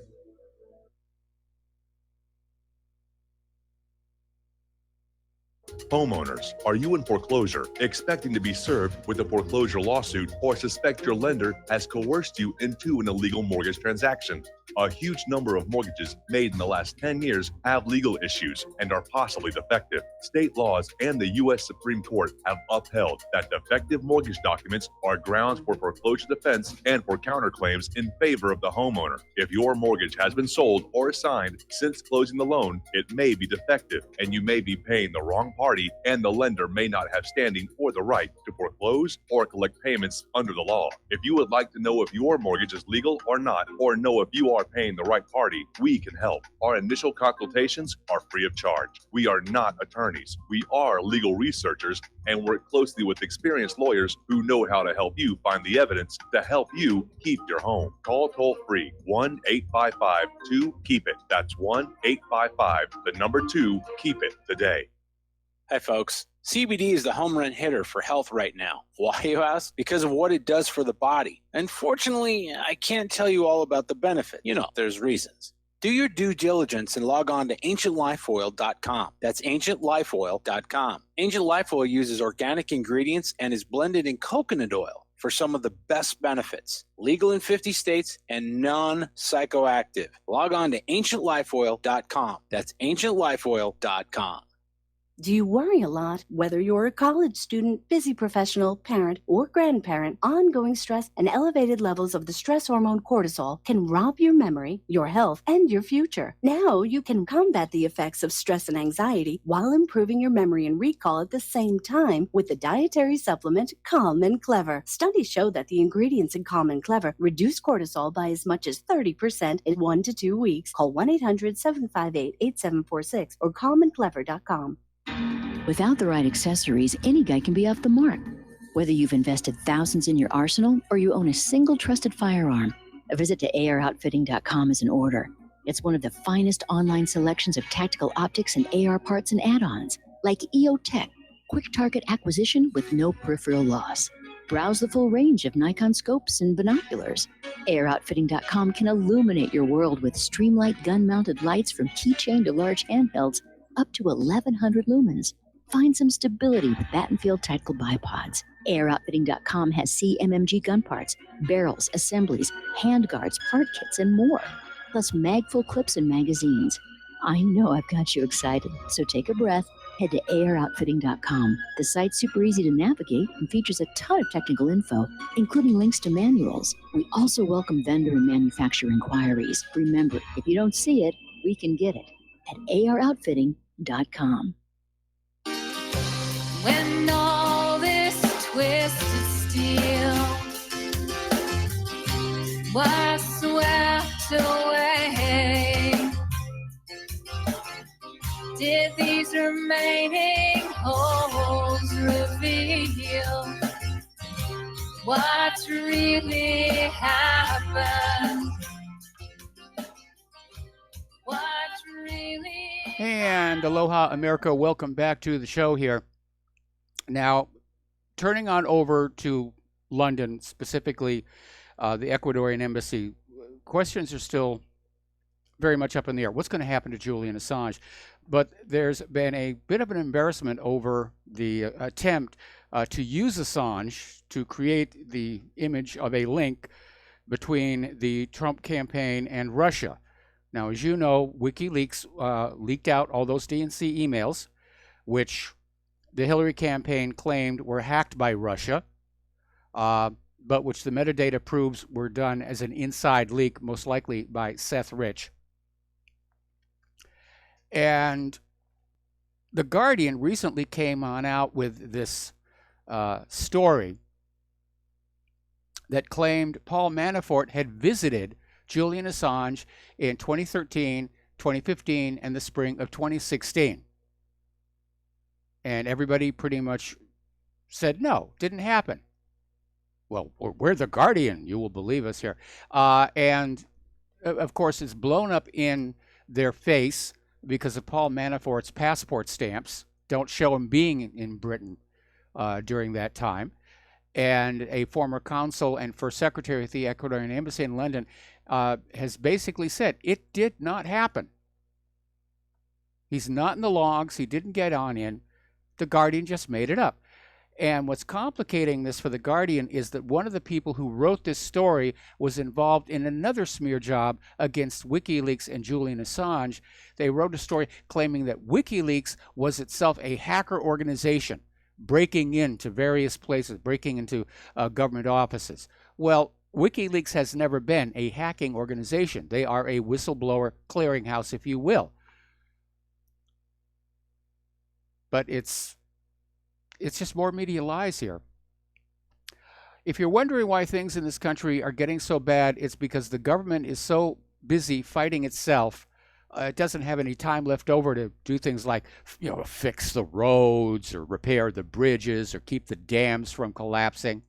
Homeowners, are you in foreclosure, expecting to be served with a foreclosure lawsuit, or suspect your lender has coerced you into an illegal mortgage transaction? A huge number of mortgages made in the last 10 years have legal issues and are possibly defective. State laws and the U.S. Supreme Court have upheld that defective mortgage documents are grounds for foreclosure defense and for counterclaims in favor of the homeowner. If your mortgage has been sold or assigned since closing the loan, it may be defective and you may be paying the wrong party, and the lender may not have standing or the right to foreclose or collect payments under the law. If you would like to know if your mortgage is legal or not, or know if you are paying the right party, we can help. Our initial consultations are free of charge. We are not attorneys. We are legal researchers and work closely with experienced lawyers who know how to help you find the evidence to help you keep your home. Call toll-free 1-855-2-KEEP-IT. That's 1-855-2-KEEP-IT today. Hi, folks. CBD is the home run hitter for health right now. Why, you ask? Because of what it does for the body. Unfortunately, I can't tell you all about the benefit. You know, there's reasons. Do your due diligence and log on to ancientlifeoil.com. That's ancientlifeoil.com. Ancient Life Oil uses organic ingredients and is blended in coconut oil for some of the best benefits. Legal in 50 states and non-psychoactive. Log on to ancientlifeoil.com. That's ancientlifeoil.com. Do you worry a lot? Whether you're a college student, busy professional, parent, or grandparent, ongoing stress and elevated levels of the stress hormone cortisol can rob your memory, your health, and your future. Now you can combat the effects of stress and anxiety while improving your memory and recall at the same time with the dietary supplement Calm and Clever. Studies show that the ingredients in Calm and Clever reduce cortisol by as much as 30% in 1 to 2 weeks. Call 1-800-758-8746 or calmandclever.com. Without the right accessories, any guy can be off the mark. Whether you've invested thousands in your arsenal or you own a single trusted firearm, a visit to AROutfitting.com is in order. It's one of the finest online selections of tactical optics and AR parts and add-ons, like EOTech, quick target acquisition with no peripheral loss. Browse the full range of Nikon scopes and binoculars. AROutfitting.com can illuminate your world with Streamlight gun-mounted lights from keychain to large handhelds, up to 1,100 lumens. Find some stability with Battenfield Tactical Bipods. AirOutfitting.com has CMMG gun parts, barrels, assemblies, handguards, part kits, and more. Plus mag-full clips and magazines. I know I've got you excited, so take a breath. Head to AirOutfitting.com. The site's super easy to navigate and features a ton of technical info, including links to manuals. We also welcome vendor and manufacturer inquiries. Remember, if you don't see it, we can get it at AROutfitting.com. When all this twisted steel was swept away, did these remaining holes reveal what really happened? What really And aloha, America. Welcome back to the show here. Now, turning on over to London, specifically the Ecuadorian embassy, questions are still very much up in the air. What's going to happen to Julian Assange? But there's been a bit of an embarrassment over the attempt to use Assange to create the image of a link between the Trump campaign and Russia. Now, as you know, WikiLeaks leaked out all those DNC emails, which the Hillary campaign claimed were hacked by Russia, but which the metadata proves were done as an inside leak, most likely by Seth Rich. And The Guardian recently came on out with this story that claimed Paul Manafort had visited Julian Assange in 2013, 2015, and the spring of 2016. And everybody pretty much said, no, didn't happen. Well, we're The Guardian, you will believe us here. And of course, it's blown up in their face because of Paul Manafort's passport stamps. Don't show him being in Britain during that time. And a former consul and first secretary at the Ecuadorian embassy in London has basically said it did not happen. He's not in the logs. He didn't get on in. The Guardian just made it up. And what's complicating this for The Guardian is that one of the people who wrote this story was involved in another smear job against WikiLeaks and Julian Assange. They wrote a story claiming that WikiLeaks was itself a hacker organization, breaking into various places, breaking into government offices. Well, WikiLeaks has never been a hacking organization. They are a whistleblower clearinghouse, if you will. But it's just more media lies here. If you're wondering why things in this country are getting so bad, it's because the government is so busy fighting itself. It doesn't have any time left over to do things like, fix the roads or repair the bridges or keep the dams from collapsing.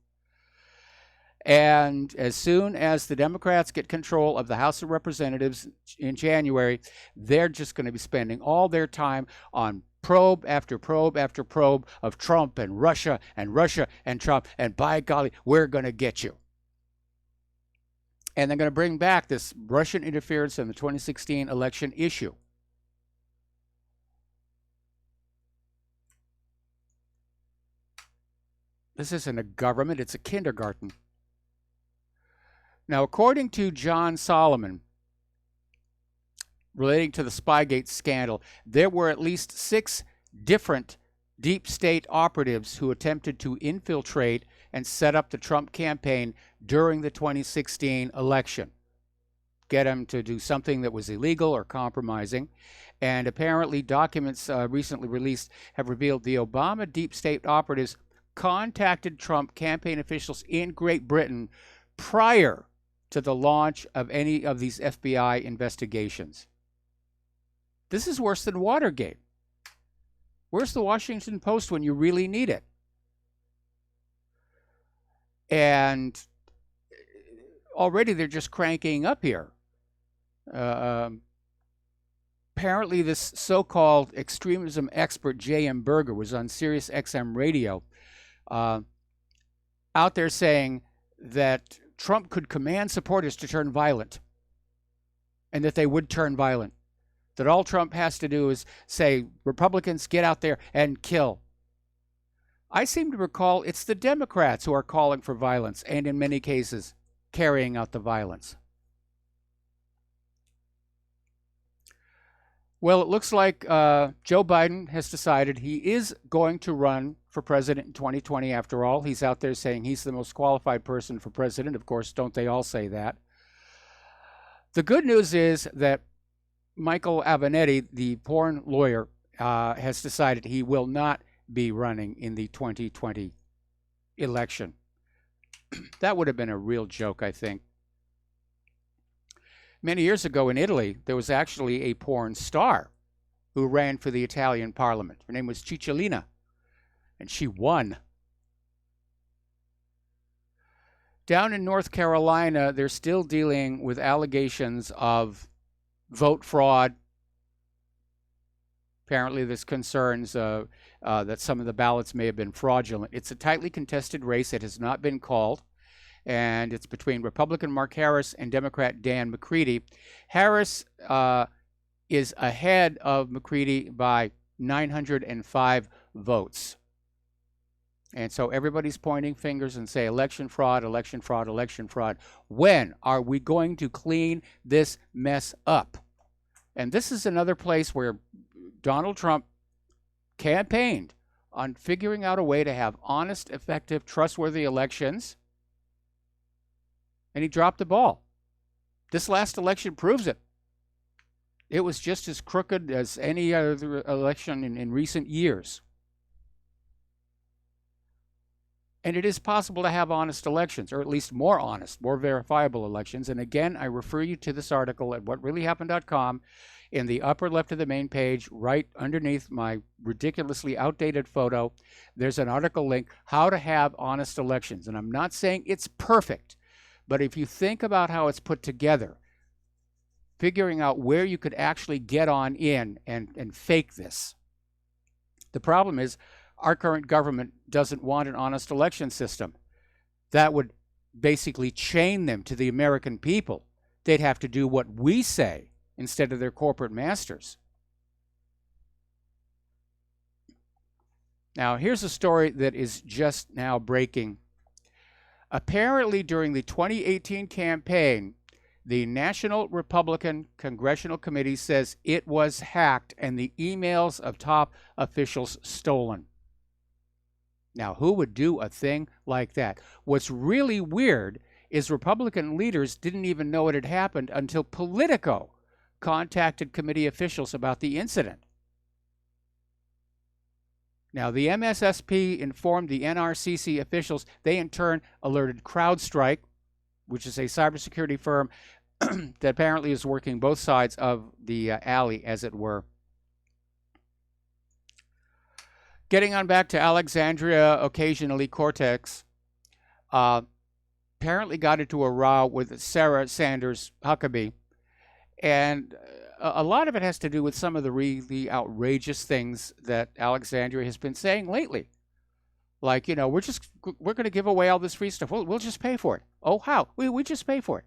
And as soon as the Democrats get control of the House of Representatives in January, they're just going to be spending all their time on probe after probe after probe of Trump and Russia and Trump, and by golly, we're going to get you. And they're going to bring back this Russian interference in the 2016 election issue. This isn't a government, it's a kindergarten. Now, according to John Solomon, relating to the Spygate scandal, there were at least 6 different deep state operatives who attempted to infiltrate and set up the Trump campaign during the 2016 election. Get him to do something that was illegal or compromising. And apparently documents recently released have revealed the Obama deep state operatives contacted Trump campaign officials in Great Britain prior to the launch of any of these FBI investigations. This is worse than Watergate. Where's the Washington Post when you really need it? And already they're just cranking up here. Apparently this so-called extremism expert J.M. Berger was on Sirius XM radio out there saying that Trump could command supporters to turn violent, and that they would turn violent. That all Trump has to do is say, Republicans, get out there and kill. I seem to recall it's the Democrats who are calling for violence and in many cases carrying out the violence. Well, it looks like Joe Biden has decided he is going to run for president in 2020 after all. He's out there saying he's the most qualified person for president. Of course, don't they all say that? The good news is that Michael Avenatti, the porn lawyer, has decided he will not be running in the 2020 election. That would have been a real joke, I think. Many years ago in Italy, there was actually a porn star who ran for the Italian parliament. Her name was Cicciolina, and she won. Down in North Carolina, they're still dealing with allegations of vote fraud. Apparently, there's concerns that some of the ballots may have been fraudulent. It's a tightly contested race. It has not been called. and it's between Republican Mark Harris and Democrat Dan McCready. Harris is ahead of McCready by 905 votes. And so everybody's pointing fingers and say election fraud, election fraud, election fraud. When are we going to clean this mess up? And this is another place where Donald Trump campaigned on figuring out a way to have honest, effective, trustworthy elections. And he dropped the ball. This last election proves it. It was just as crooked as any other election in recent years. And it is possible to have honest elections, or at least more honest, more verifiable elections. And again, I refer you to this article at whatreallyhappened.com. In the upper left of the main page, right underneath my ridiculously outdated photo, there's an article link, How to Have Honest Elections. And I'm not saying it's perfect, but if you think about how it's put together, figuring out where you could actually get on in and fake this. The problem is, our current government doesn't want an honest election system. That would basically chain them to the American people. They'd have to do what we say instead of their corporate masters. Now, here's a story that is just now breaking. Apparently, during the 2018 campaign, the National Republican Congressional Committee says it was hacked and the emails of top officials stolen. Now, who would do a thing like that? What's really weird is Republican leaders didn't even know it had happened until Politico contacted committee officials about the incident. Now, the MSSP informed the NRCC officials. They, in turn, alerted CrowdStrike, which is a cybersecurity firm that apparently is working both sides of the alley, as it were. Getting on back to Alexandria Ocasio-Cortez, apparently got into a row with Sarah Sanders Huckabee. And a lot of it has to do with some of the really outrageous things that Alexandria has been saying lately. Like, you know, we're going to give away all this free stuff. We'll just pay for it. Oh, how? We just pay for it.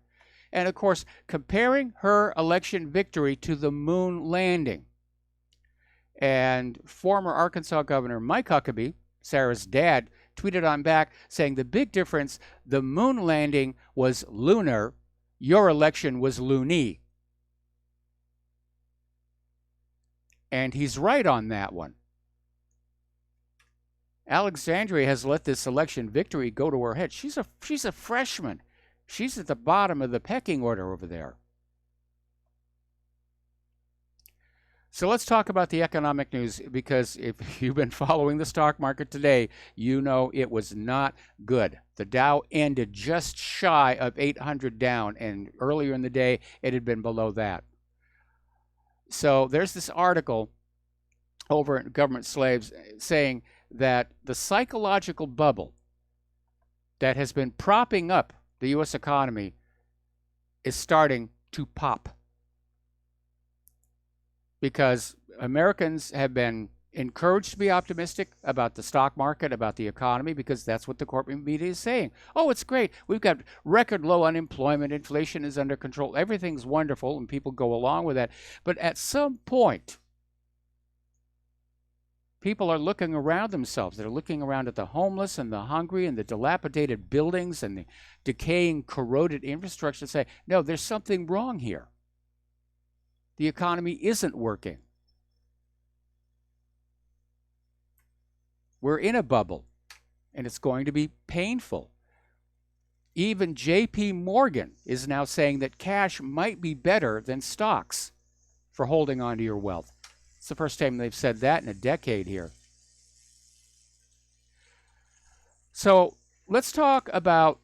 And, of course, comparing her election victory to the moon landing. And former Arkansas Governor Mike Huckabee, Sarah's dad, tweeted on back saying the big difference, the moon landing was lunar, your election was loony. And he's right on that one. Alexandria has let this election victory go to her head. She's a freshman. She's at the bottom of the pecking order over there. So let's talk about the economic news, because if you've been following the stock market today, you know it was not good. The Dow ended just shy of 800 down, and earlier in the day, it had been below that. So there's this article over at Government Slaves saying that the psychological bubble that has been propping up the U.S. economy is starting to pop. Because Americans have been encouraged to be optimistic about the stock market, about the economy, because that's what the corporate media is saying. Oh, it's great. We've got record low unemployment. Inflation is under control. Everything's wonderful, and people go along with that. But at some point, people are looking around themselves. They're looking around at the homeless and the hungry and the dilapidated buildings and the decaying, corroded infrastructure and say, no, there's something wrong here. The economy isn't working. We're in a bubble, and it's going to be painful. Even J.P. Morgan is now saying that cash might be better than stocks for holding on to your wealth. It's the first time they've said that in a decade here. So let's talk about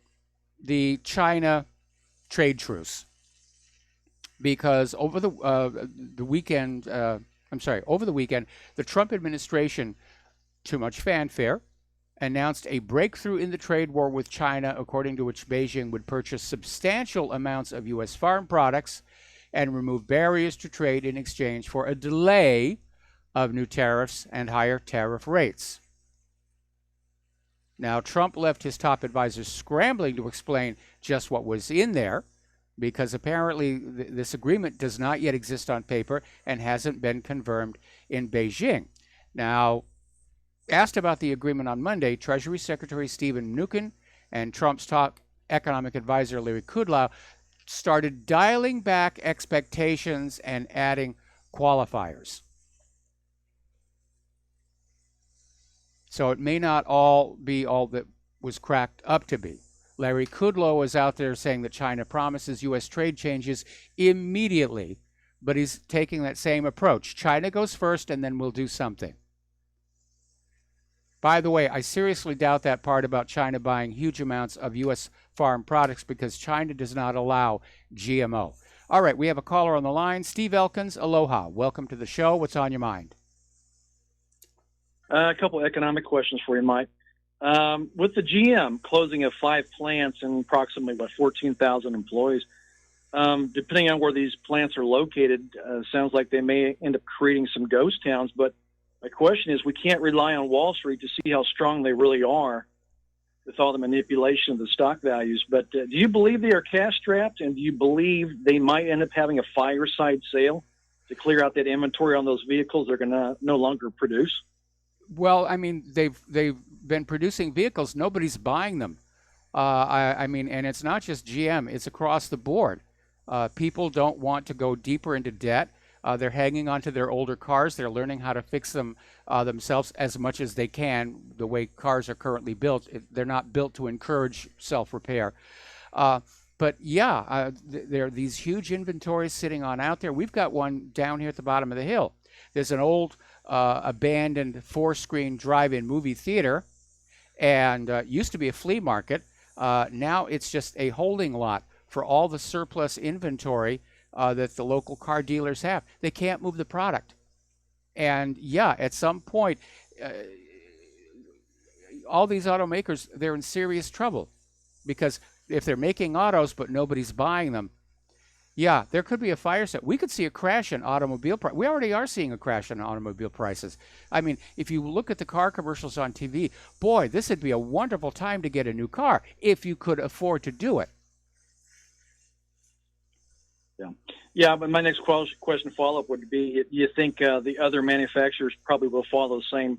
the China trade truce. Because over the weekend, the Trump administration, too much fanfare, announced a breakthrough in the trade war with China, according to which Beijing would purchase substantial amounts of U.S. farm products and remove barriers to trade in exchange for a delay of new tariffs and higher tariff rates. Now, Trump left his top advisors scrambling to explain just what was in there, because apparently this agreement does not yet exist on paper and hasn't been confirmed in Beijing. Now, asked about the agreement on Monday, Treasury Secretary Steven Mnuchin and Trump's top economic advisor Larry Kudlow started dialing back expectations and adding qualifiers. So it may not all be all that was cracked up to be. Larry Kudlow is out there saying that China promises U.S. trade changes immediately, but he's taking that same approach. China goes first, and then we'll do something. By the way, I seriously doubt that part about China buying huge amounts of U.S. farm products, because China does not allow GMO. All right, we have a caller on the line. Steve Elkins, aloha. Welcome to the show. What's on your mind? A couple economic questions for you, Mike. With the GM closing of 5 plants and approximately, 14,000 employees, depending on where these plants are located, sounds like they may end up creating some ghost towns. But my question is, we can't rely on Wall Street to see how strong they really are with all the manipulation of the stock values. But do you believe they are cash-strapped, and do you believe they might end up having a fireside sale to clear out that inventory on those vehicles they're going to no longer produce? Well, I mean, they've been producing vehicles. Nobody's buying them. I mean, and it's not just GM. It's across the board. People don't want to go deeper into debt. They're hanging on to their older cars. They're learning how to fix them themselves as much as they can. The way cars are currently built, they're not built to encourage self-repair. But yeah, there are these huge inventories sitting on out there. We've got one down here at the bottom of the hill. There's an old abandoned 4-screen drive-in movie theater, and used to be a flea market. Now it's just a holding lot for all the surplus inventory that the local car dealers have. They can't move the product. And yeah, at some point, all these automakers, they're in serious trouble, because if they're making autos but nobody's buying them, yeah, there could be a fire set. We could see a crash in automobile prices. We already are seeing a crash in automobile prices. I mean, if you look at the car commercials on TV, boy, this would be a wonderful time to get a new car if you could afford to do it. Yeah, but my next question follow-up would be: do you think the other manufacturers probably will follow the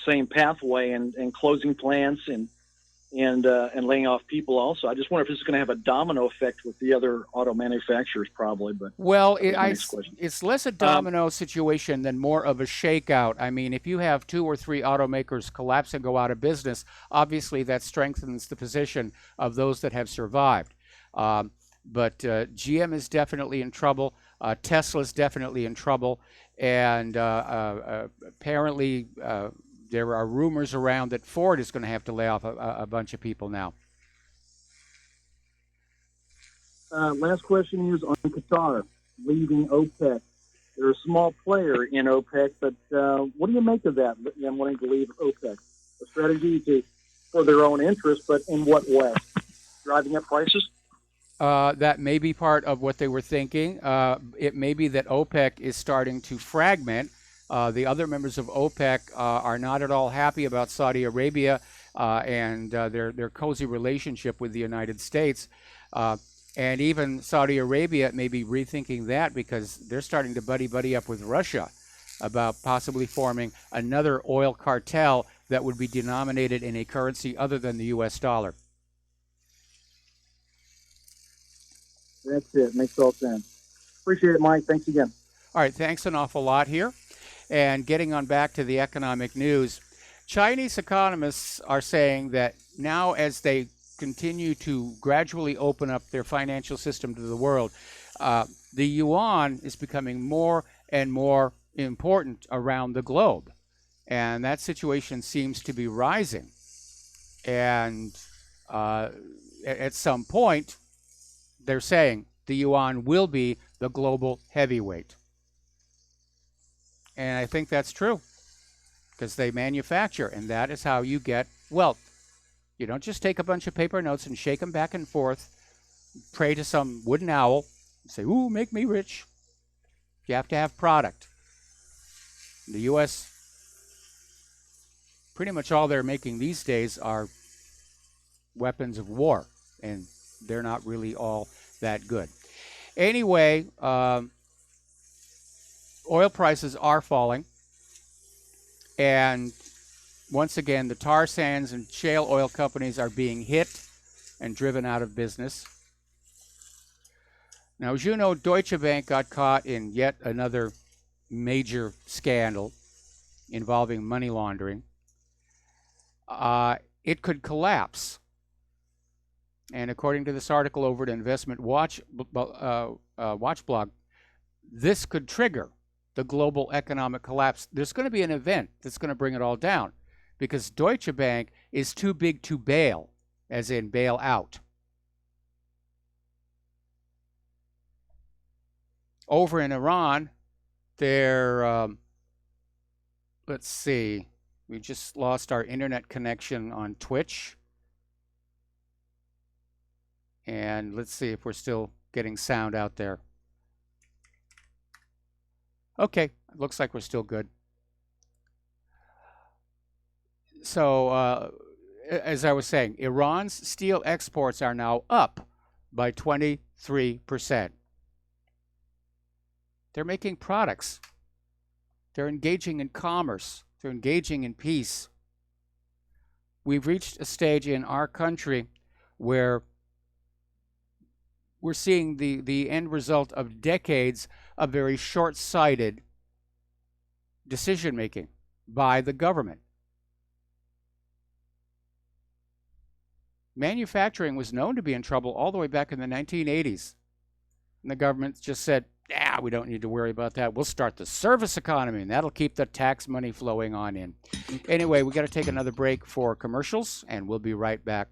same pathway and closing plants and laying off people also? I just wonder if this is going to have a domino effect with the other auto manufacturers, probably. But well, it's less a domino situation than more of a shakeout. I mean, if you have 2 or 3 automakers collapse and go out of business, obviously that strengthens the position of those that have survived. But GM is definitely in trouble. Tesla's definitely in trouble. And apparently there are rumors around that Ford is going to have to lay off a bunch of people now. Last question is on Qatar leaving OPEC. They're a small player in OPEC, but what do you make of that, them wanting to leave OPEC? A strategy for their own interest, but in what way? Driving up prices? That may be part of what they were thinking. It may be that OPEC is starting to fragment. The other members of OPEC are not at all happy about Saudi Arabia and their cozy relationship with the United States. And even Saudi Arabia may be rethinking that, because they're starting to buddy up with Russia about possibly forming another oil cartel that would be denominated in a currency other than the U.S. dollar. That's it. Makes all sense. Appreciate it, Mike. Thanks again. All right. Thanks an awful lot here. And getting on back to the economic news, Chinese economists are saying that now, as they continue to gradually open up their financial system to the world, the yuan is becoming more and more important around the globe. And that situation seems to be rising. And at some point, they're saying the yuan will be the global heavyweight. And I think that's true, because they manufacture, and that is how you get wealth. You don't just take a bunch of paper notes and shake them back and forth, pray to some wooden owl, and say, ooh, make me rich. You have to have product. In the U.S., pretty much all they're making these days are weapons of war, and they're not really all that good. Anyway, oil prices are falling, and once again, the tar sands and shale oil companies are being hit and driven out of business. Now, as you know, Deutsche Bank got caught in yet another major scandal involving money laundering. It could collapse. And according to this article over at Investment Watch blog, this could trigger the global economic collapse. There's going to be an event that's going to bring it all down because Deutsche Bank is too big to bail, as in bail out. Over in Iran, they're, let's see, we just lost our internet connection on Twitch. And let's see if we're still getting sound out there. Okay, it looks like we're still good. So, as I was saying, Iran's steel exports are now up by 23%. They're making products. They're engaging in commerce. They're engaging in peace. We've reached a stage in our country where we're seeing the end result of decades of very short-sighted decision-making by the government. Manufacturing was known to be in trouble all the way back in the 1980s. And the government just said, we don't need to worry about that. We'll start the service economy, and that'll keep the tax money flowing on in. Anyway, we got to take another break for commercials, and we'll be right back.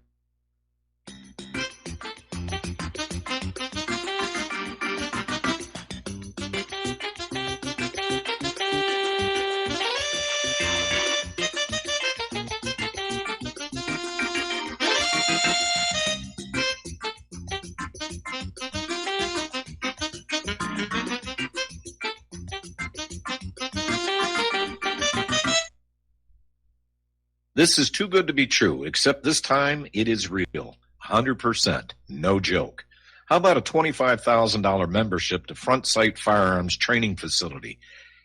This is too good to be true, except this time it is real. 100%. No joke. How about a $25,000 membership to Front Sight Firearms Training Facility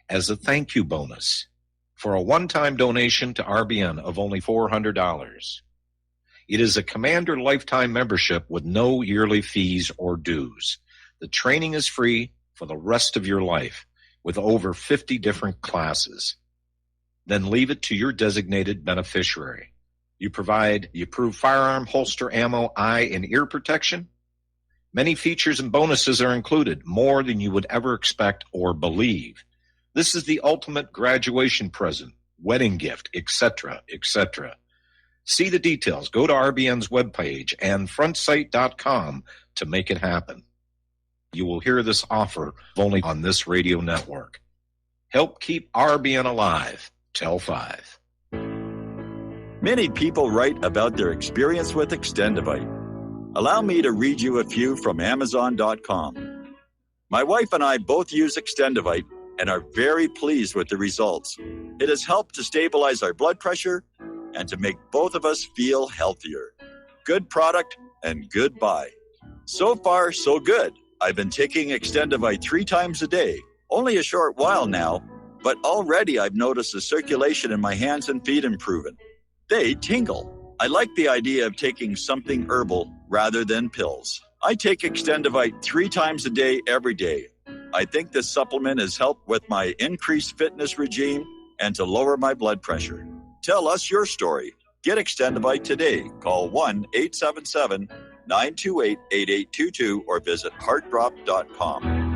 as a thank you bonus for a one-time donation to RBN of only $400? It is a Commander lifetime membership with no yearly fees or dues. The training is free for the rest of your life with over 50 different classes. Then leave it to your designated beneficiary. You provide the approved firearm, holster, ammo, eye, and ear protection. Many features and bonuses are included, more than you would ever expect or believe. This is the ultimate graduation present, wedding gift, etc., etc. See the details. Go to RBN's webpage and frontsight.com to make it happen. You will hear this offer only on this radio network. Help keep RBN alive. Tell 5. Many people write about their experience with Extendivite. Allow me to read you a few from Amazon.com. My wife and I both use Extendivite and are very pleased with the results. It has helped to stabilize our blood pressure and to make both of us feel healthier. Good product and good buy. So far, so good. I've been taking Extendivite 3 times a day, only a short while now, but already I've noticed the circulation in my hands and feet improving. They tingle. I like the idea of taking something herbal rather than pills. I take Extendivite 3 times a day, every day. I think this supplement has helped with my increased fitness regime and to lower my blood pressure. Tell us your story. Get Extendivite today. Call 1-877-928-8822 or visit heartdrop.com.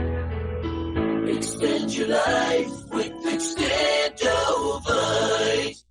Extend your life with Extendivite.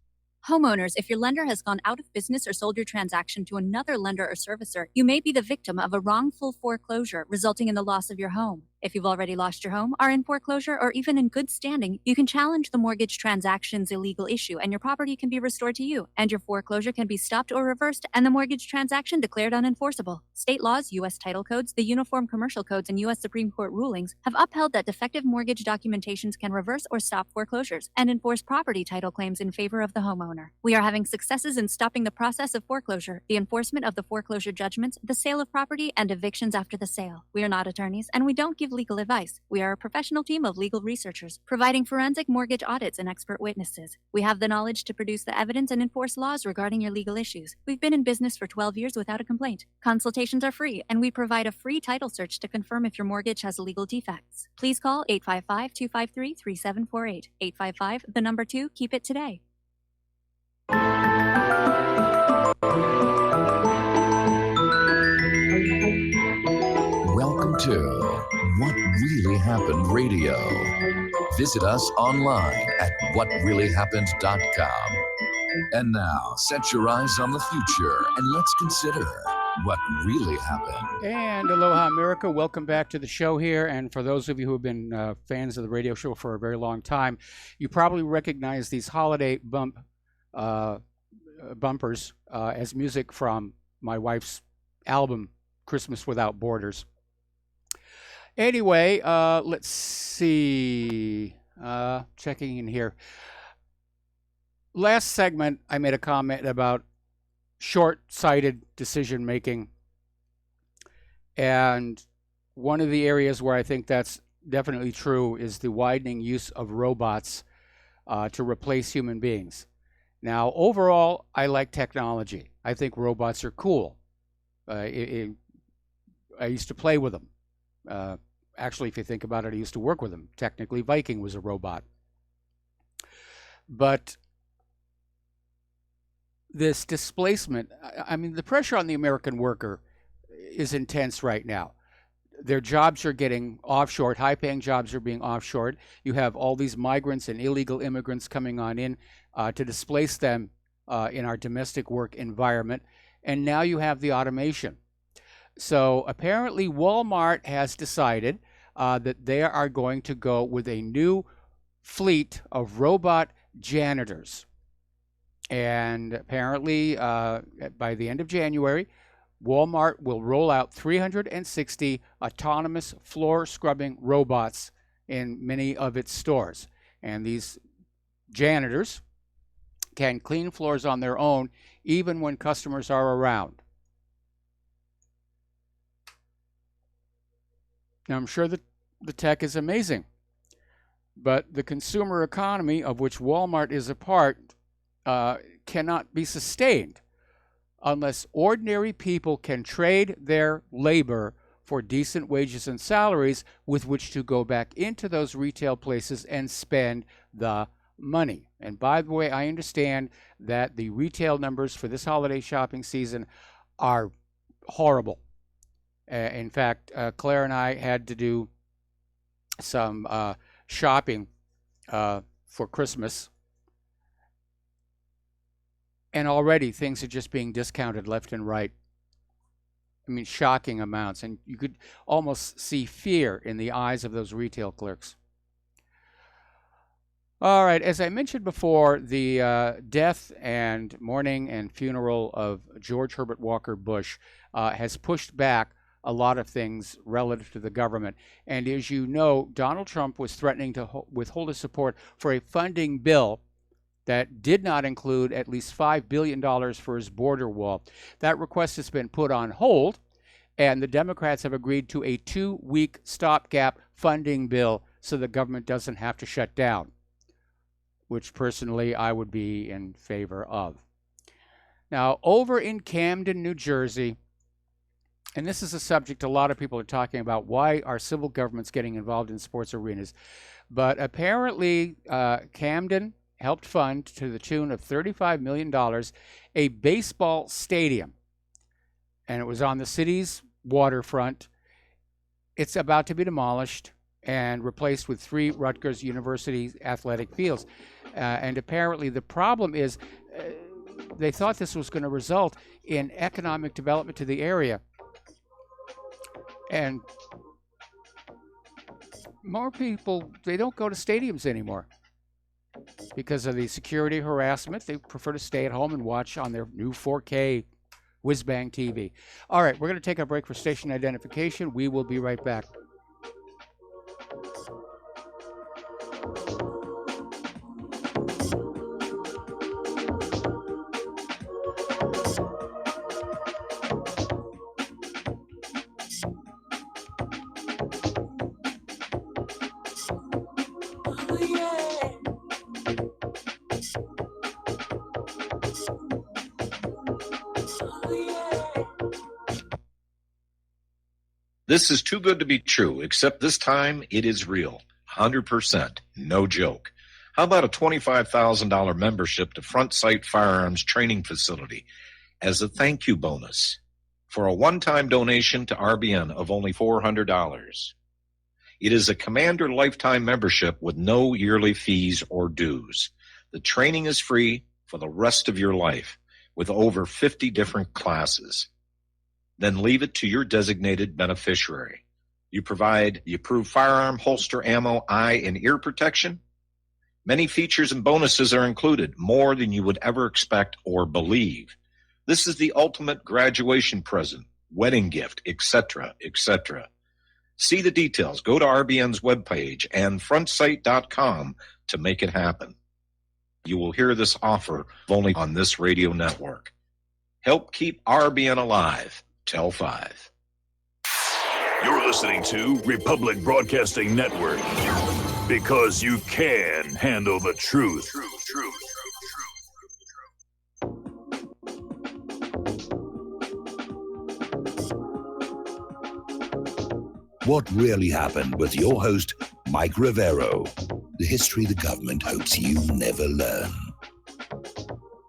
Homeowners, if your lender has gone out of business or sold your transaction to another lender or servicer, you may be the victim of a wrongful foreclosure resulting in the loss of your home. If you've already lost your home, are in foreclosure, or even in good standing, you can challenge the mortgage transaction's illegal issue and your property can be restored to you, and your foreclosure can be stopped or reversed and the mortgage transaction declared unenforceable. State laws, U.S. title codes, the Uniform Commercial Codes, and U.S. Supreme Court rulings have upheld that defective mortgage documentations can reverse or stop foreclosures and enforce property title claims in favor of the homeowner. We are having successes in stopping the process of foreclosure, the enforcement of the foreclosure judgments, the sale of property, and evictions after the sale. We are not attorneys, and we don't give legal advice. We are a professional team of legal researchers, providing forensic mortgage audits and expert witnesses. We have the knowledge to produce the evidence and enforce laws regarding your legal issues. We've been in business for 12 years without a complaint. Consultations are free, and we provide a free title search to confirm if your mortgage has legal defects. Please call 855-253-3748. 855, the number 2, keep it today. Welcome to What Really Happened Radio. Visit us online at whatreallyhappened.com. And now, set your eyes on the future and let's consider what really happened. And aloha, America. Welcome back to the show here. And for those of you who have been fans of the radio show for a very long time, you probably recognize these holiday bumpers as music from my wife's album, Christmas Without Borders. Anyway, let's see. Checking in here. Last segment, I made a comment about short-sighted decision-making. And one of the areas where I think that's definitely true is the widening use of robots to replace human beings. Now, overall, I like technology. I think robots are cool. I used to play with them. Actually, if you think about it, I used to work with them. Technically, Viking was a robot. But this displacement, I mean, the pressure on the American worker is intense right now. Their jobs are getting offshored. High-paying jobs are being offshored. You have all these migrants and illegal immigrants coming on in to displace them in our domestic work environment. And now you have the automation. So apparently Walmart has decided that they are going to go with a new fleet of robot janitors. And apparently by the end of January, Walmart will roll out 360 autonomous floor scrubbing robots in many of its stores. And these janitors can clean floors on their own even when customers are around. Now, I'm sure that the tech is amazing, but the consumer economy of which Walmart is a part cannot be sustained unless ordinary people can trade their labor for decent wages and salaries with which to go back into those retail places and spend the money. And by the way, I understand that the retail numbers for this holiday shopping season are horrible. In fact, Claire and I had to do some shopping for Christmas. And already things are just being discounted left and right. I mean, shocking amounts. And you could almost see fear in the eyes of those retail clerks. All right, as I mentioned before, the death and mourning and funeral of George Herbert Walker Bush has pushed back a lot of things relative to the government. And as you know, Donald Trump was threatening to withhold his support for a funding bill that did not include at least $5 billion for his border wall. That request has been put on hold, and the Democrats have agreed to a 2-week stopgap funding bill so the government doesn't have to shut down, which personally I would be in favor of. Now, over in Camden, New Jersey, and this is a subject a lot of people are talking about, why are civil governments getting involved in sports arenas? But apparently Camden helped fund, to the tune of $35 million, a baseball stadium. And it was on the city's waterfront. It's about to be demolished and replaced with 3 Rutgers University athletic fields. And apparently the problem is they thought this was going to result in economic development to the area. And more people, they don't go to stadiums anymore because of the security harassment. They prefer to stay at home and watch on their new 4K whiz-bang TV. All right, we're going to take a break for station identification. We will be right back. This is too good to be true, except this time it is real. 100%. No joke. How about a $25,000 membership to Front Sight Firearms Training Facility as a thank you bonus for a one-time donation to RBN of only $400? It is a Commander lifetime membership with no yearly fees or dues. The training is free for the rest of your life with over 50 different classes. Then leave it to your designated beneficiary. You provide the approved firearm, holster, ammo, eye, and ear protection. Many features and bonuses are included, more than you would ever expect or believe. This is the ultimate graduation present, wedding gift, etc., etc. See the details. Go to RBN's webpage and frontsight.com to make it happen. You will hear this offer only on this radio network. Help keep RBN alive. Tell 5. You're listening to Republic Broadcasting Network because you can handle the truth. What really happened with your host, Mike Rivero? The history the government hopes you never learn.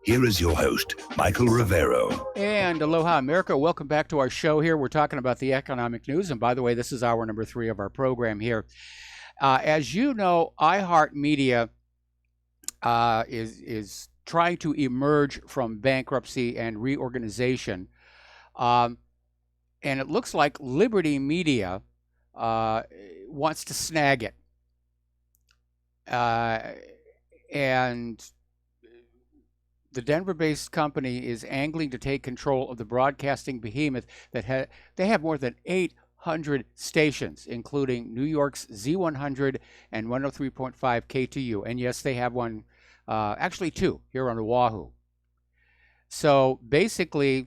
Here is your host, Michael Rivero. And aloha, America. Welcome back to our show here. We're talking about the economic news. And by the way, this is hour number 3 of our program here. As you know, iHeartMedia is trying to emerge from bankruptcy and reorganization. And it looks like Liberty Media wants to snag it. And the Denver-based company is angling to take control of the broadcasting behemoth that they have more than 800 stations, including New York's Z100 and 103.5 KTU. And yes, they have one, actually 2, here on Oahu. So basically,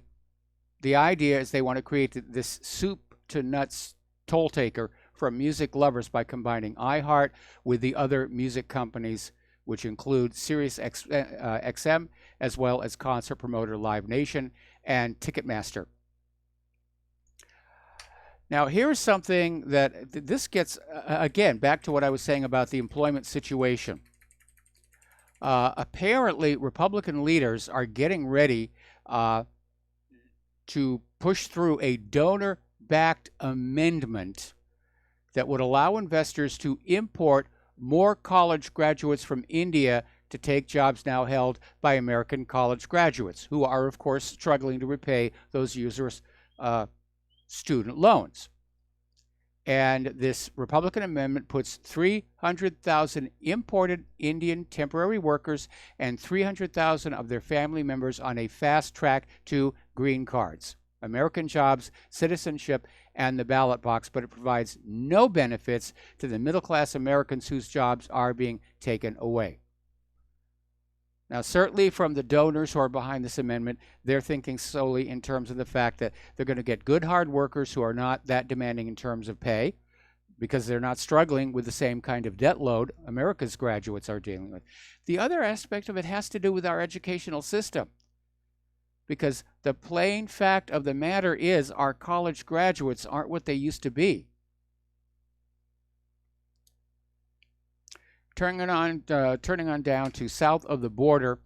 the idea is they want to create this soup to nuts toll taker for music lovers by combining iHeart with the other music companies, which include Sirius XM, as well as concert promoter Live Nation and Ticketmaster. Now, here's something that this gets, again, back to what I was saying about the employment situation. Apparently, Republican leaders are getting ready to push through a donor-backed amendment that would allow investors to import more college graduates from India to take jobs now held by American college graduates, who are, of course, struggling to repay those users' student loans. And this Republican amendment puts 300,000 imported Indian temporary workers and 300,000 of their family members on a fast track to green cards, American jobs, citizenship, and the ballot box, but it provides no benefits to the middle-class Americans whose jobs are being taken away. Now, certainly from the donors who are behind this amendment, they're thinking solely in terms of the fact that they're going to get good, hard workers who are not that demanding in terms of pay, because they're not struggling with the same kind of debt load America's graduates are dealing with. The other aspect of it has to do with our educational system, because the plain fact of the matter is our college graduates aren't what they used to be. Turning on down to south of the border,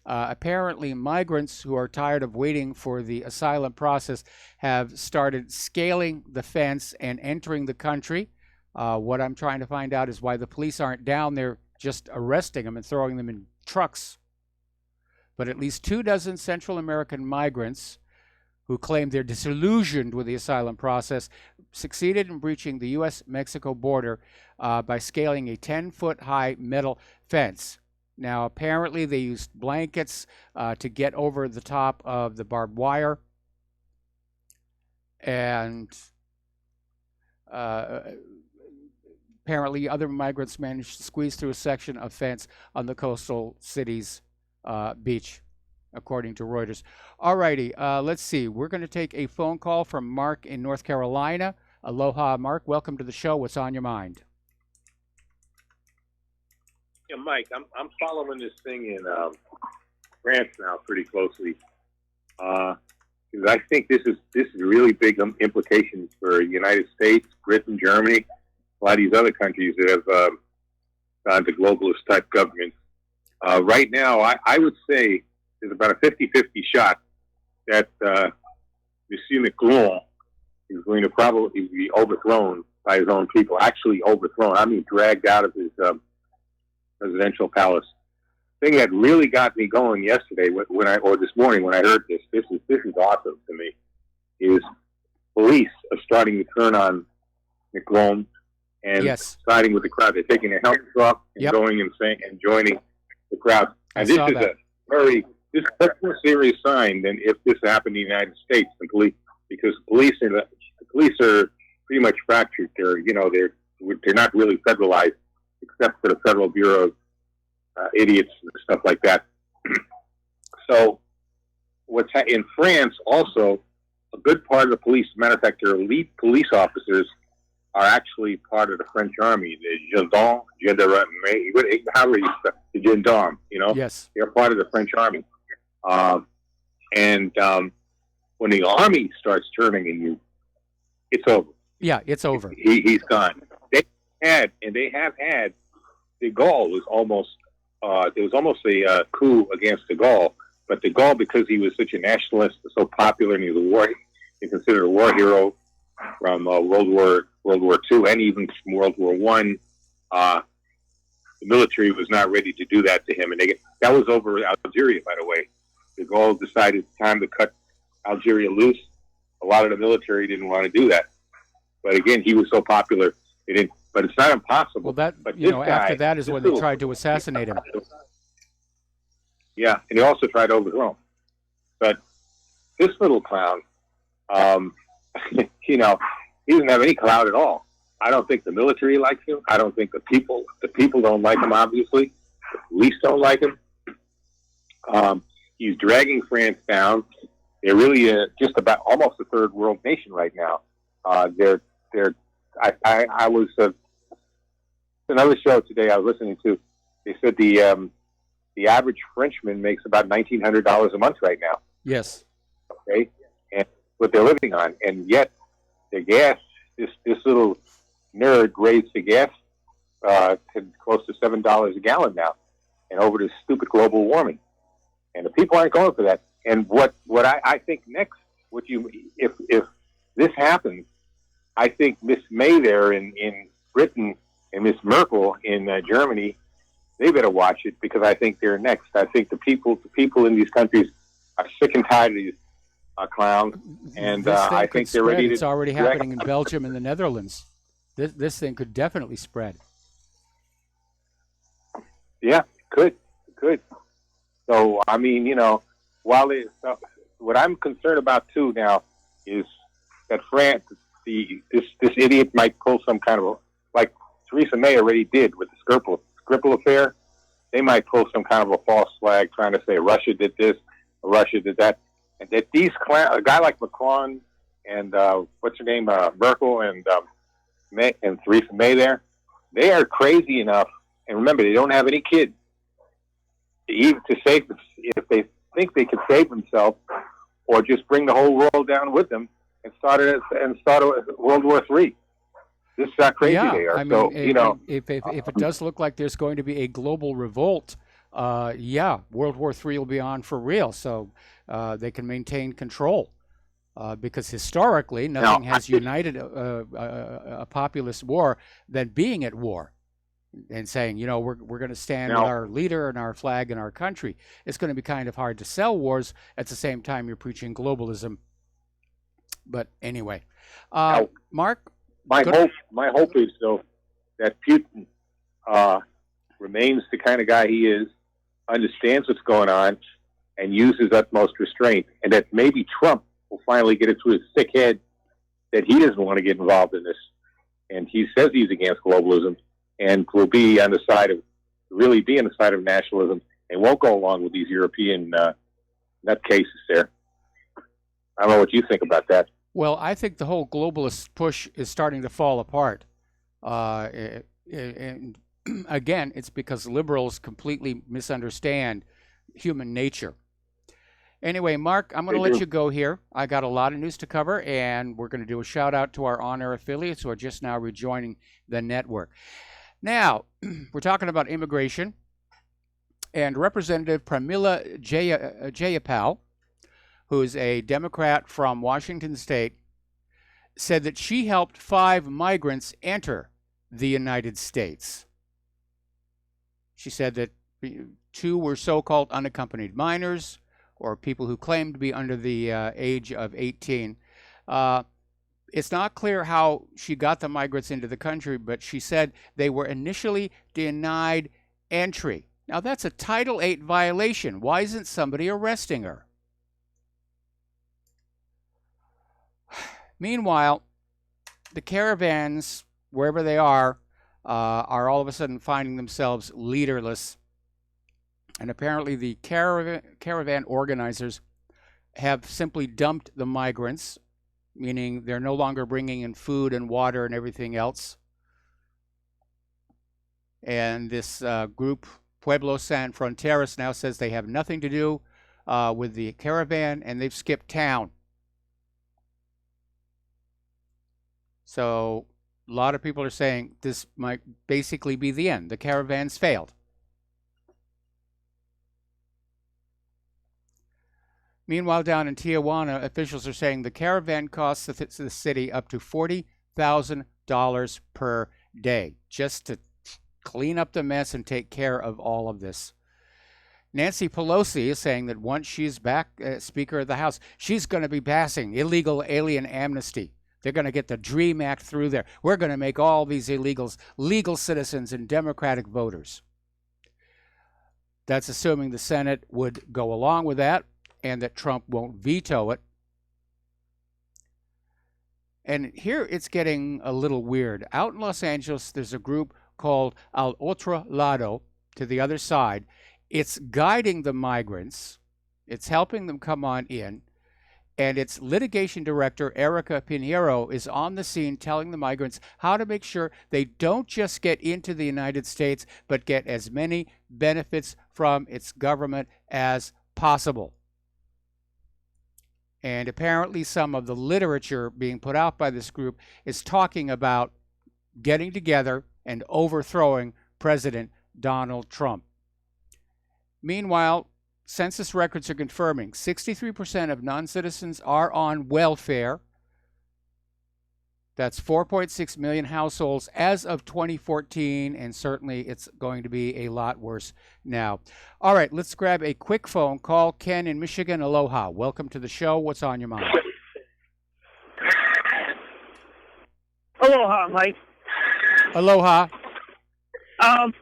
apparently migrants who are tired of waiting for the asylum process have started scaling the fence and entering the country. What I'm trying to find out is why the police aren't down there just arresting them and throwing them in trucks. But at least 24 Central American migrants who claim they're disillusioned with the asylum process, succeeded in breaching the U.S.-Mexico border by scaling a 10-foot high metal fence. Now, apparently, they used blankets to get over the top of the barbed wire. And apparently, other migrants managed to squeeze through a section of fence on the coastal city's beach, according to Reuters. All righty, let's see. We're going to take a phone call from Mark in North Carolina. Aloha, Mark. Welcome to the show. What's on your mind? Yeah, Mike, I'm following this thing in France now pretty closely because I think this is really big implications for the United States, Britain, Germany, a lot of these other countries that have gone to globalist type governments. Right now, I would say there's about a 50-50 shot that Monsieur Macron is going to probably be overthrown by his own people. Actually overthrown. I mean, dragged out of his presidential palace. Thing that really got me going yesterday, or this morning when I heard this is awesome to me, is police are starting to turn on Macron and siding with the crowd. They're taking their helmets off and going and joining the crowd. And this is a much more serious sign than if this happened in the United States. Because police are pretty much fractured. They're not really federalized, except for the Federal Bureau of Idiots and stuff like that. So, in France also, a good part of the police, as a matter of fact, their elite police officers are actually part of the French army, the gendarme, the gendarme, Yes. They're part of the French army. When the army starts turning on you, it's over. Yeah, it's over. He's gone. They have had, de Gaulle was almost, there was almost a coup against de Gaulle, but de Gaulle, because he was such a nationalist, so popular, and he was he's considered a war hero from World War II and even from World War I. The military was not ready to do that to him, and that was over Algeria, by the way. De Gaulle decided it's time to cut Algeria loose. A lot of the military didn't want to do that, but again, he was so popular, they didn't. But it's not impossible. Well, after that is when they tried to assassinate him. Yeah, and they also tried to overthrow him. But this little clown, he doesn't have any clout at all. I don't think the military likes him. I don't think the people don't like him, obviously. The police don't like him. He's dragging France down. They're really just about almost a third world nation right now. I was another show today I was listening to. They said the average Frenchman makes about $1,900 a month right now. Yes. Okay, and what they're living on, and yet the gas. This little nerd raised the gas to close to $7 a gallon now, and over this stupid global warming, and the people aren't going for that. And what I think next, if this happens, I think Miss May there in Britain and Miss Merkel in Germany, they better watch it, because I think they're next. I think the people in these countries are sick and tired of these clowns, and I think they're ready to. It's already happening in Belgium and the Netherlands. This thing could definitely spread. Yeah, could. So I mean, while what I'm concerned about too now is that France, this idiot might pull some kind of like Theresa May already did with the Skripal affair. They might pull some kind of a false flag, trying to say Russia did this, or Russia did that, and that a guy like Macron and what's her name, Merkel and Theresa May there, they are crazy enough. And remember, they don't have any kids. Even to save, if they think they can save themselves, or just bring the whole world down with them and start World War III. This is how crazy they are. I mean, so if it does look like there's going to be a global revolt, World War III will be on for real. So they can maintain control, because historically nothing has united a populist war than being at war and saying, we're going to stand with our leader and our flag and our country. It's going to be kind of hard to sell wars at the same time you're preaching globalism But anyway, Now, Mark, my go- hope is though that Putin remains the kind of guy he is, understands what's going on, and uses utmost restraint, and that maybe Trump will finally get it through his thick head that he doesn't want to get involved in this, and he says he's against globalism, and will be on the side of nationalism, and won't go along with these European nutcases there. I don't know what you think about that. Well, I think the whole globalist push is starting to fall apart. And again, it's because liberals completely misunderstand human nature. Anyway, Mark, I'm going to let you go here. I got a lot of news to cover, and we're going to do a shout out to our on-air affiliates who are just now rejoining the network. Now, we're talking about immigration, and Representative Pramila Jayapal, who is a Democrat from Washington State, said that she helped 5 migrants enter the United States. She said that 2 were so-called unaccompanied minors, or people who claimed to be under the age of 18. It's not clear how she got the migrants into the country, but she said they were initially denied entry. Now, that's a Title VIII violation. Why isn't somebody arresting her? Meanwhile, the caravans, wherever they are all of a sudden finding themselves leaderless. And apparently the caravan organizers have simply dumped the migrants, meaning they're no longer bringing in food and water and everything else. And this group, Pueblo San Fronteras, now says they have nothing to do with the caravan, and they've skipped town. So a lot of people are saying this might basically be the end. The caravans failed. Meanwhile, down in Tijuana, officials are saying the caravan costs the city up to $40,000 per day just to clean up the mess and take care of all of this. Nancy Pelosi is saying that once she's back Speaker of the House, she's going to be passing illegal alien amnesty. They're going to get the DREAM Act through there. We're going to make all these illegals legal citizens and Democratic voters. That's assuming the Senate would go along with that, and that Trump won't veto it. And here it's getting a little weird. Out in Los Angeles, there's a group called Al Otro Lado, to the other side. It's guiding the migrants. It's helping them come on in. And its litigation director, Erica Pinheiro, is on the scene telling the migrants how to make sure they don't just get into the United States, but get as many benefits from its government as possible. And apparently some of the literature being put out by this group is talking about getting together and overthrowing President Donald Trump. Meanwhile, census records are confirming 63% of non-citizens are on welfare. That's 4.6 million households as of 2014, and certainly it's going to be a lot worse now. All right, let's grab a quick phone call. Ken in Michigan, aloha. Welcome to the show. What's on your mind? Aloha, Mike. Aloha. I'm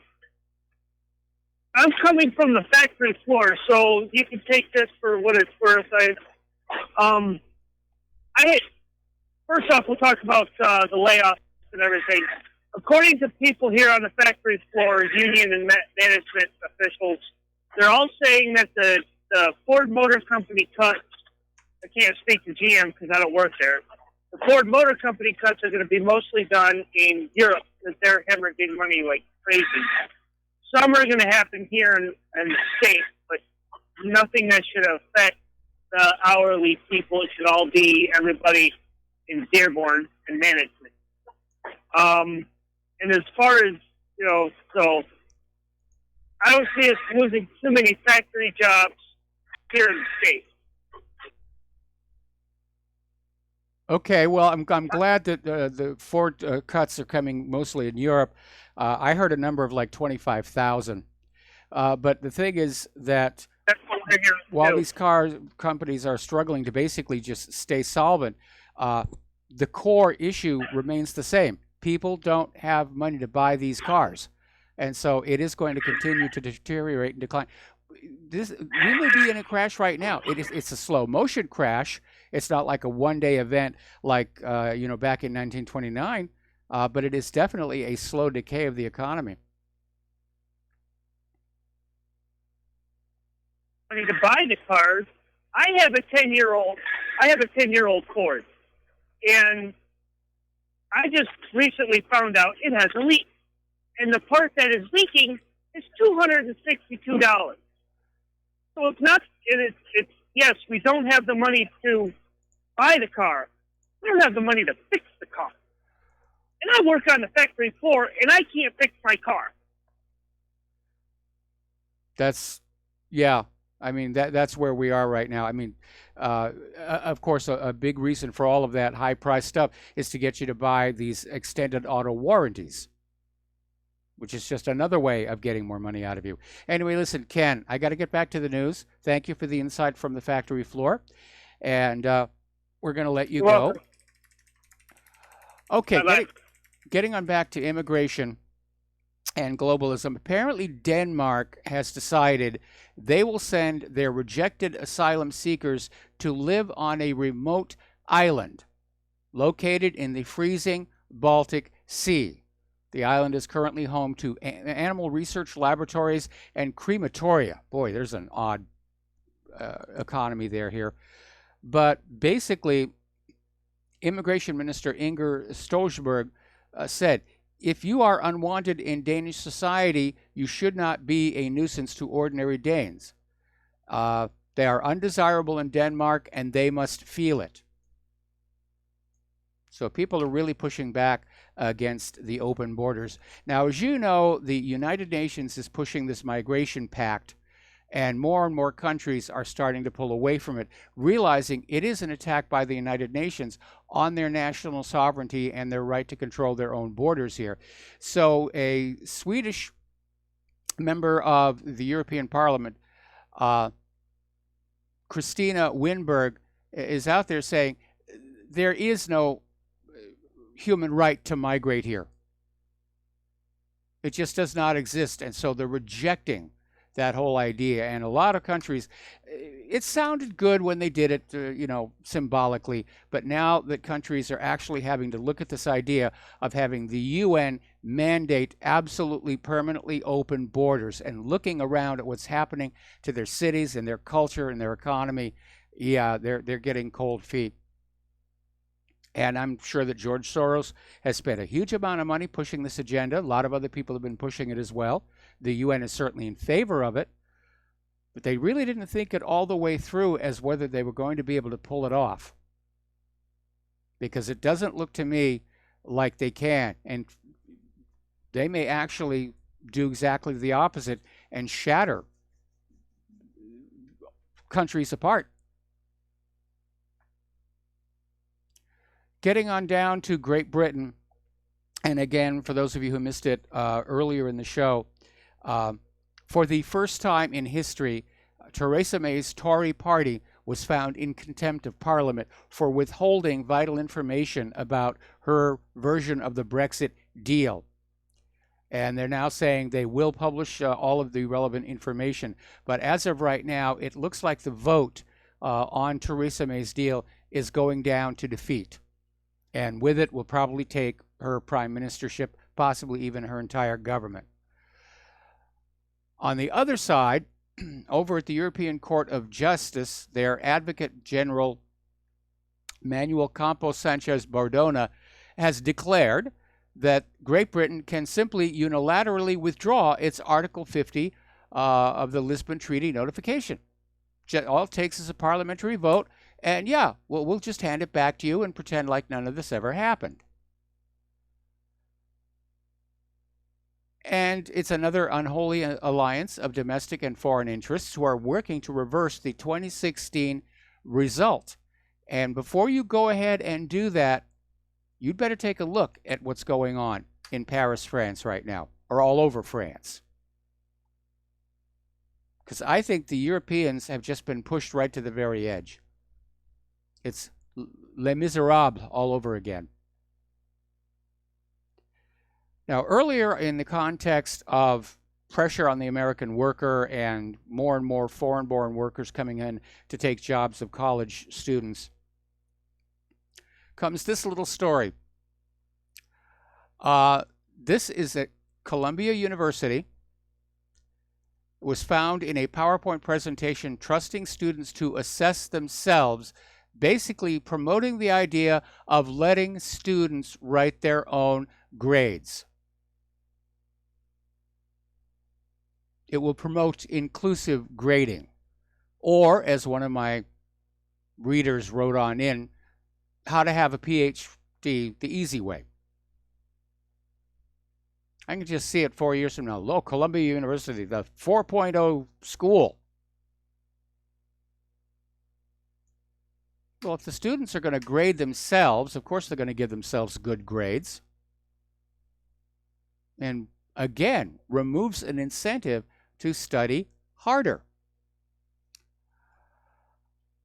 coming from the factory floor, so you can take this for what it's worth. First off, we'll talk about the layoffs and everything. According to people here on the factory floor, union and management officials, they're all saying that the Ford Motor Company cuts, I can't speak to GM because I don't work there, the Ford Motor Company cuts are going to be mostly done in Europe because they're hemorrhaging money like crazy. Some are going to happen here in the States, but nothing that should affect the hourly people. It should all be everybody in Dearborn and management. And as far as, so I don't see us losing too many factory jobs here in the States. Okay, well, I'm glad that the Ford cuts are coming mostly in Europe. I heard a number of like 25,000. But the thing is that while these car companies are struggling to basically just stay solvent, the core issue remains the same. People don't have money to buy these cars, and so it is going to continue to deteriorate and decline. We may be in a crash right now. It's a slow motion crash. It's not like a one-day event like back in 1929, but it is definitely a slow decay of the economy. Money to buy the cars. I have a 10-year-old Ford, and I just recently found out it has a leak, and the part that is leaking is $262. So it's not. It's yes, we don't have the money to buy the car. We don't have the money to fix the car. And I work on the factory floor, and I can't fix my car. I mean, that's where we are right now. I mean, of course, a big reason for all of that high-priced stuff is to get you to buy these extended auto warranties, which is just another way of getting more money out of you. Anyway, listen, Ken, I got to get back to the news. Thank you for the insight from the factory floor. And we're going to let you go. Okay, getting on back to immigration and globalism. Apparently, Denmark has decided they will send their rejected asylum seekers to live on a remote island located in the freezing Baltic Sea. The island is currently home to animal research laboratories and crematoria. Boy, there's an odd economy there here. But basically, Immigration Minister Inger Stoltenberg said, if you are unwanted in Danish society, you should not be a nuisance to ordinary Danes. They are undesirable in Denmark, and they must feel it. So people are really pushing back against the open borders. Now, as you know, the United Nations is pushing this migration pact, and more countries are starting to pull away from it, realizing it is an attack by the United Nations on their national sovereignty and their right to control their own borders here. So a Swedish member of the European Parliament, Christina Winberg, is out there saying there is no human right to migrate here. It just does not exist, and so they're rejecting that whole idea. And a lot of countries, it sounded good when they did it, symbolically, but now that countries are actually having to look at this idea of having the UN mandate absolutely permanently open borders and looking around at what's happening to their cities and their culture and their economy, they're getting cold feet. And I'm sure that George Soros has spent a huge amount of money pushing this agenda. A lot of other people have been pushing it as well. The UN is certainly in favor of it. But they really didn't think it all the way through as whether they were going to be able to pull it off. Because it doesn't look to me like they can. And they may actually do exactly the opposite and shatter countries apart. Getting on down to Great Britain, and again, for those of you who missed it earlier in the show, for the first time in history, Theresa May's Tory party was found in contempt of Parliament for withholding vital information about her version of the Brexit deal. And they're now saying they will publish all of the relevant information. But as of right now, it looks like the vote on Theresa May's deal is going down to defeat. And with it will probably take her prime ministership, possibly even her entire government. On the other side, over at the European Court of Justice, their Advocate General Manuel Campos Sanchez Bordona has declared that Great Britain can simply unilaterally withdraw its Article 50 of the Lisbon Treaty notification. All it takes is a parliamentary vote, and we'll just hand it back to you and pretend like none of this ever happened. And it's another unholy alliance of domestic and foreign interests who are working to reverse the 2016 result. And before you go ahead and do that, you'd better take a look at what's going on in Paris, France right now, or all over France. Because I think the Europeans have just been pushed right to the very edge. It's Les Miserables all over again. Now, earlier in the context of pressure on the American worker and more foreign-born workers coming in to take jobs of college students, comes this little story. This is at Columbia University. It was found in a PowerPoint presentation trusting students to assess themselves, basically promoting the idea of letting students write their own grades. It will promote inclusive grading. Or, as one of my readers wrote on in, how to have a PhD the easy way. I can just see it 4 years from now. Look, Columbia University, the 4.0 school. Well, if the students are going to grade themselves, of course they're going to give themselves good grades. And again, removes an incentive to study harder.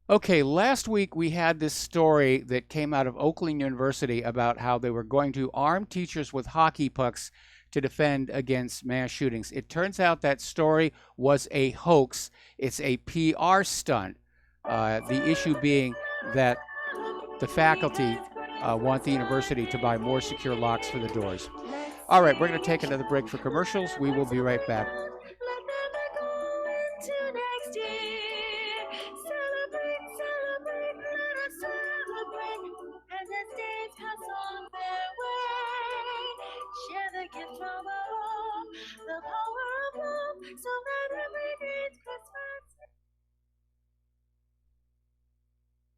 Okay, last week we had this story that came out of Oakland University about how they were going to arm teachers with hockey pucks to defend against mass shootings. It turns out that story was a hoax. It's a PR stunt. The issue being that the faculty want the university to buy more secure locks for the doors. All right, we're going to take another break for commercials. We will be right back.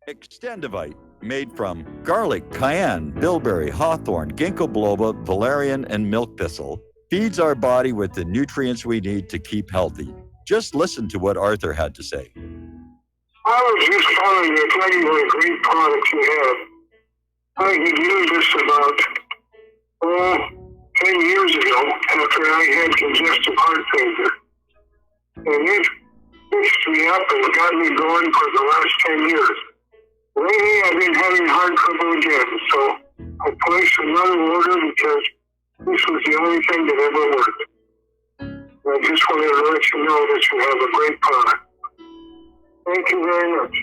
Extendivite, made from garlic, cayenne, bilberry, hawthorn, ginkgo biloba, valerian, and milk thistle, feeds our body with the nutrients we need to keep healthy. Just listen to what Arthur had to say. I was just calling to tell you what a great product you have. I had used this about 10 years ago after I had congestive heart failure. And it fixed me up and got me going for the last 10 years. Lately, I've been having heart trouble again, so I placed another order because this was the only thing that ever worked. I just wanted to let you know that you have a great product. Thank you very much.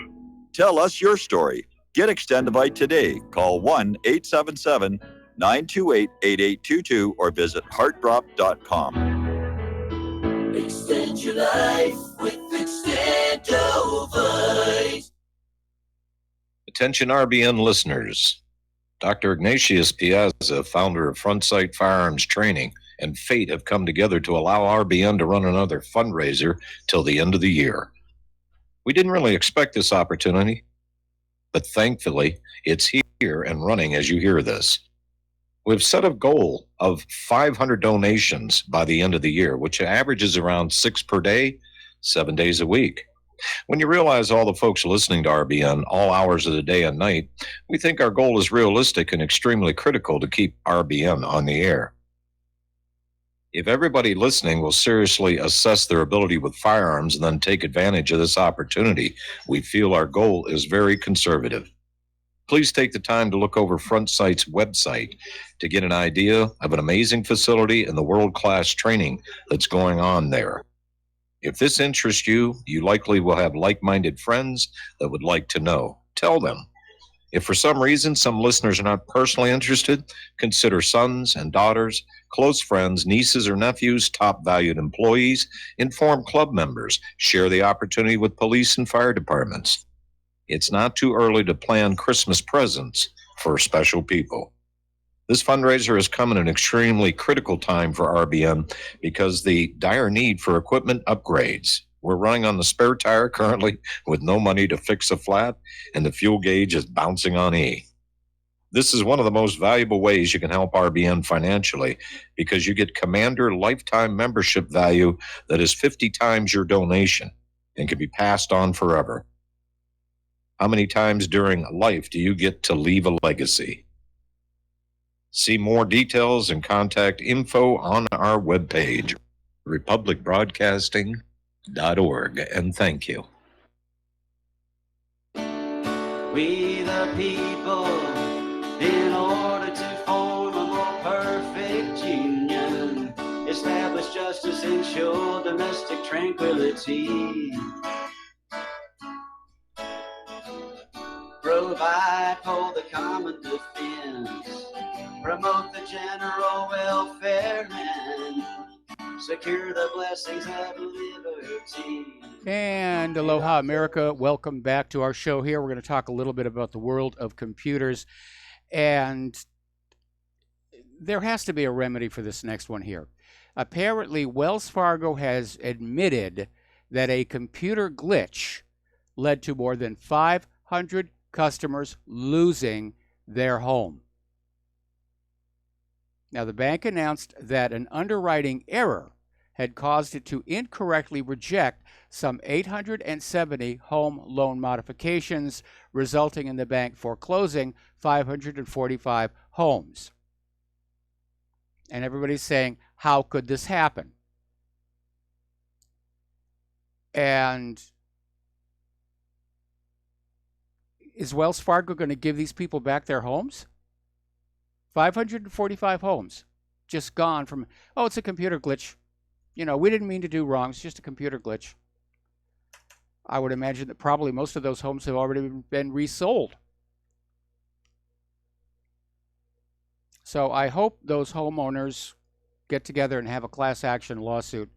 Tell us your story. Get Extendivite today. Call 1-877-928-8822 or visit heartdrop.com. Extend your life with Extendivite. Attention RBN listeners. Dr. Ignatius Piazza, founder of Front Sight Firearms Training, and Fate have come together to allow RBN to run another fundraiser till the end of the year. We didn't really expect this opportunity, but thankfully it's here and running as you hear this. We've set a goal of 500 donations by the end of the year, which averages around 6 per day, 7 days a week. When you realize all the folks listening to RBN all hours of the day and night, we think our goal is realistic and extremely critical to keep RBN on the air. If everybody listening will seriously assess their ability with firearms and then take advantage of this opportunity, we feel our goal is very conservative. Please take the time to look over Front Sight's website to get an idea of an amazing facility and the world-class training that's going on there. If this interests you, you likely will have like-minded friends that would like to know. Tell them. If for some reason some listeners are not personally interested, consider sons and daughters, close friends, nieces or nephews, top valued employees, inform club members, share the opportunity with police and fire departments. It's not too early to plan Christmas presents for special people. This fundraiser has come at an extremely critical time for RBN because the dire need for equipment upgrades. We're running on the spare tire currently with no money to fix a flat, and the fuel gauge is bouncing on E. This is one of the most valuable ways you can help RBN financially because you get Commander lifetime membership value that is 50 times your donation and can be passed on forever. How many times during life do you get to leave a legacy? See more details and contact info on our webpage, republicbroadcasting.org, and thank you. We the people, in order to form a more perfect union, establish justice, ensure domestic tranquility, provide for the common defense, promote the general welfare, and secure the blessings of liberty. And aloha, America. Welcome back to our show here. We're going to talk a little bit about the world of computers. And there has to be a remedy for this next one here. Apparently, Wells Fargo has admitted that a computer glitch led to more than 500 customers losing their home. Now, the bank announced that an underwriting error had caused it to incorrectly reject some 870 home loan modifications, resulting in the bank foreclosing 545 homes. And everybody's saying, how could this happen? And is Wells Fargo going to give these people back their homes? 545 homes just gone from, oh, it's a computer glitch. You know, we didn't mean to do wrong. It's just a computer glitch. I would imagine that probably most of those homes have already been resold. So I hope those homeowners get together and have a class action lawsuit.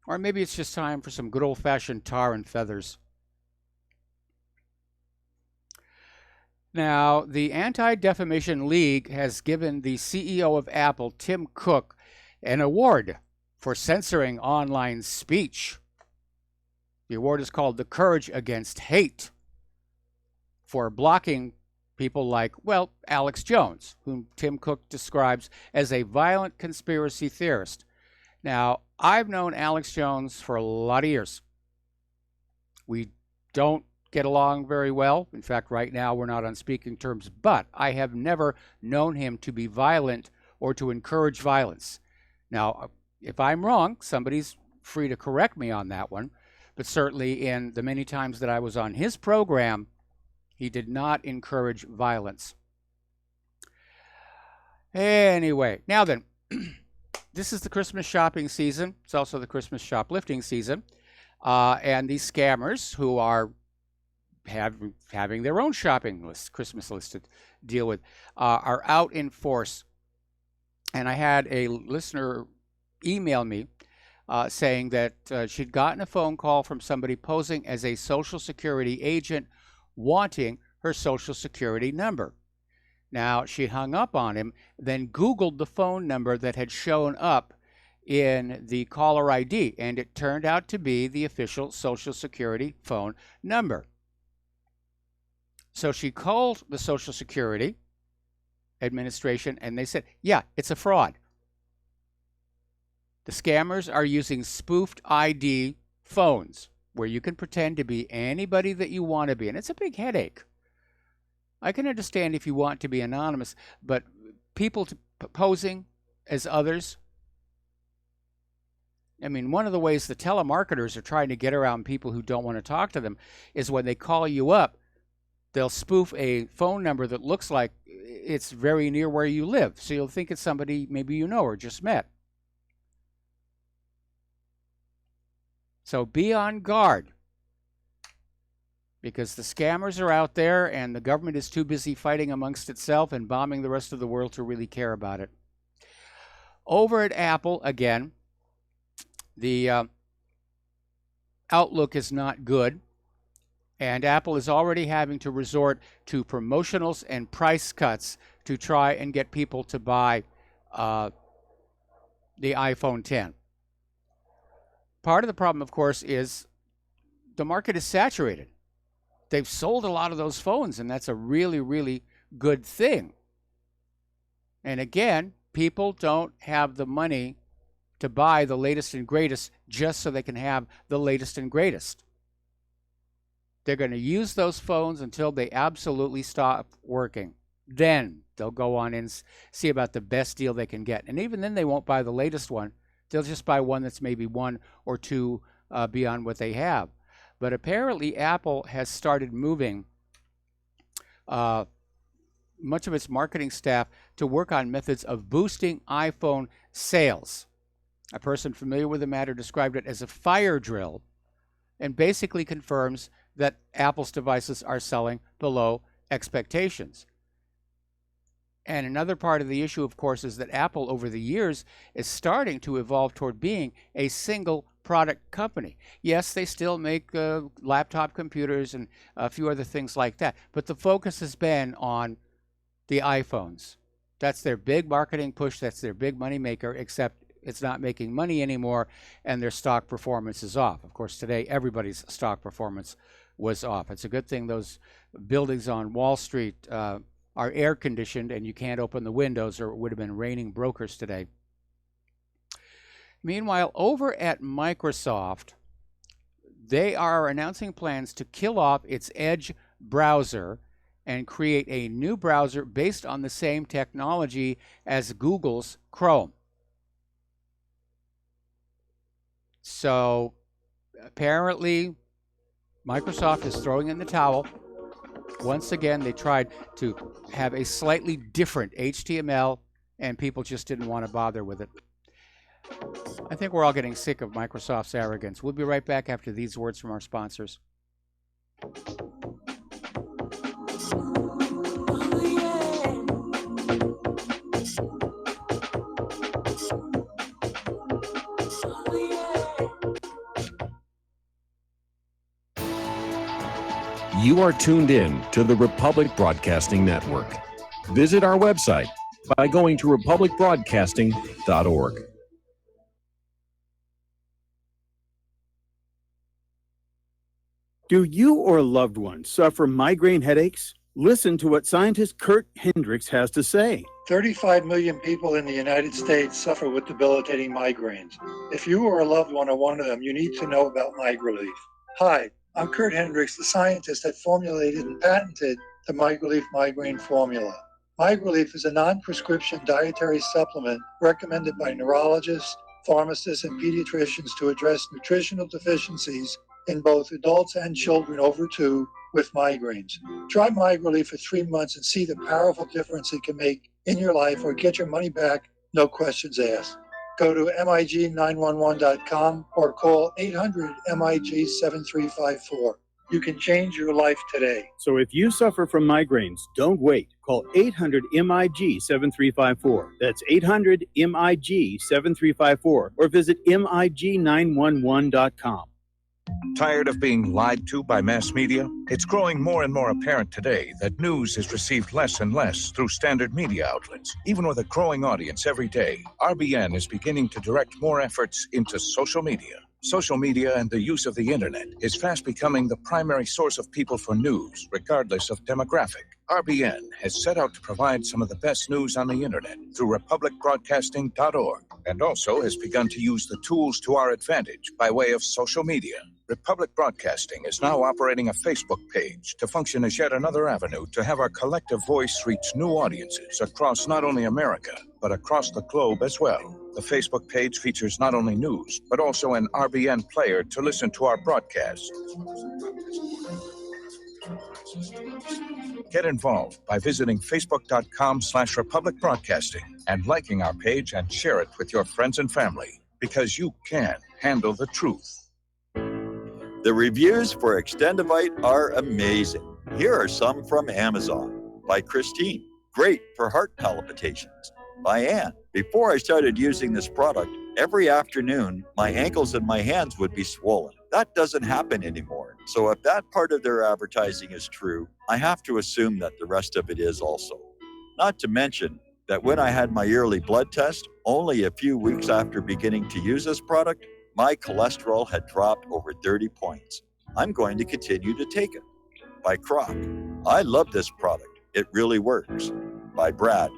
Or maybe it's just time for some good old-fashioned tar and feathers. Now, the Anti-Defamation League has given the CEO of Apple, Tim Cook, an award for censoring online speech. The award is called the Courage Against Hate, for blocking people like, well, Alex Jones, whom Tim Cook describes as a violent conspiracy theorist. Now, I've known Alex Jones for a lot of years. We don't get along very well. In fact, right now we're not on speaking terms, but I have never known him to be violent or to encourage violence. Now, if I'm wrong, somebody's free to correct me on that one, but certainly in the many times that I was on his program, he did not encourage violence. Anyway, now then, this is the Christmas shopping season. It's also the Christmas shoplifting season. And these scammers who are having their own shopping list, Christmas list to deal with, are out in force. And I had a listener email me saying that she'd gotten a phone call from somebody posing as a Social Security agent wanting her Social Security number. Now, she hung up on him, then Googled the phone number that had shown up in the caller ID, and it turned out to be the official Social Security phone number. So she called the Social Security Administration, and they said, yeah, it's a fraud. The scammers are using spoofed ID phones where you can pretend to be anybody that you want to be, and it's a big headache. I can understand if you want to be anonymous, but people posing as others, I mean, one of the ways the telemarketers are trying to get around people who don't want to talk to them is when they call you up, they'll spoof a phone number that looks like it's very near where you live. So you'll think it's somebody maybe you know or just met. So be on guard, because the scammers are out there and the government is too busy fighting amongst itself and bombing the rest of the world to really care about it. Over at Apple, again, the outlook is not good. And Apple is already having to resort to promotionals and price cuts to try and get people to buy the iPhone 10. Part of the problem, of course, is the market is saturated. They've sold a lot of those phones, and that's a really, really good thing. And again, people don't have the money to buy the latest and greatest just so they can have the latest and greatest. They're going to use those phones until they absolutely stop working. Then they'll go on and see about the best deal they can get. And even then, they won't buy the latest one. They'll just buy one that's maybe one or two beyond what they have. But apparently Apple has started moving much of its marketing staff to work on methods of boosting iPhone sales. A person familiar with the matter described it as a fire drill and basically confirms that Apple's devices are selling below expectations. And another part of the issue, of course, is that Apple over the years is starting to evolve toward being a single product company. Yes, they still make laptop computers and a few other things like that, but the focus has been on the iPhones. That's their big marketing push. That's their big money maker, except it's not making money anymore and their stock performance is off. Of course, today everybody's stock performance was off. It's a good thing those buildings on Wall Street are air conditioned and you can't open the windows, or it would have been raining brokers today. Meanwhile, over at Microsoft, they are announcing plans to kill off its Edge browser and create a new browser based on the same technology as Google's Chrome. So apparently Microsoft is throwing in the towel. Once again, they tried to have a slightly different HTML, and people just didn't want to bother with it. I think we're all getting sick of Microsoft's arrogance. We'll be right back after these words from our sponsors. You are tuned in to the Republic Broadcasting Network. Visit our website by going to republicbroadcasting.org. Do you or a loved one suffer migraine headaches? Listen to what scientist Kurt Hendricks has to say. 35 million people in the United States suffer with debilitating migraines. If you or a loved one are one of them, you need to know about MigraLief. Hi, I'm Kurt Hendricks, the scientist that formulated and patented the MigraLief migraine formula. MigraLief is a non-prescription dietary supplement recommended by neurologists, pharmacists, and pediatricians to address nutritional deficiencies in both adults and children over 2 with migraines. Try MigraLief for 3 months and see the powerful difference it can make in your life, or get your money back, no questions asked. Go to MIG911.com or call 800-MIG-7354. You can change your life today. So if you suffer from migraines, don't wait. Call 800-MIG-7354. That's 800-MIG-7354, or visit MIG911.com. Tired of being lied to by mass media? It's growing more and more apparent today that news is received less and less through standard media outlets. Even with a growing audience every day, RBN is beginning to direct more efforts into social media. Social media and the use of the internet is fast becoming the primary source of people for news, regardless of demographic. RBN has set out to provide some of the best news on the internet through republicbroadcasting.org, and also has begun to use the tools to our advantage by way of social media. Republic Broadcasting is now operating a Facebook page to function as yet another avenue to have our collective voice reach new audiences across not only America, but across the globe as well. The Facebook page features not only news, but also an RBN player to listen to our broadcasts. Get involved by visiting facebook.com/Republic Broadcasting and liking our page and share it with your friends and family, because you can handle the truth. The reviews for Extendivite are amazing. Here are some from Amazon. By Christine, great for heart palpitations. By Ann, before I started using this product, every afternoon my ankles and my hands would be swollen. That doesn't happen anymore. So if that part of their advertising is true, I have to assume that the rest of it is also. Not to mention that when I had my yearly blood test, only a few weeks after beginning to use this product, my cholesterol had dropped over 30 points. I'm going to continue to take it. By Croc, I love this product. It really works. By Brad,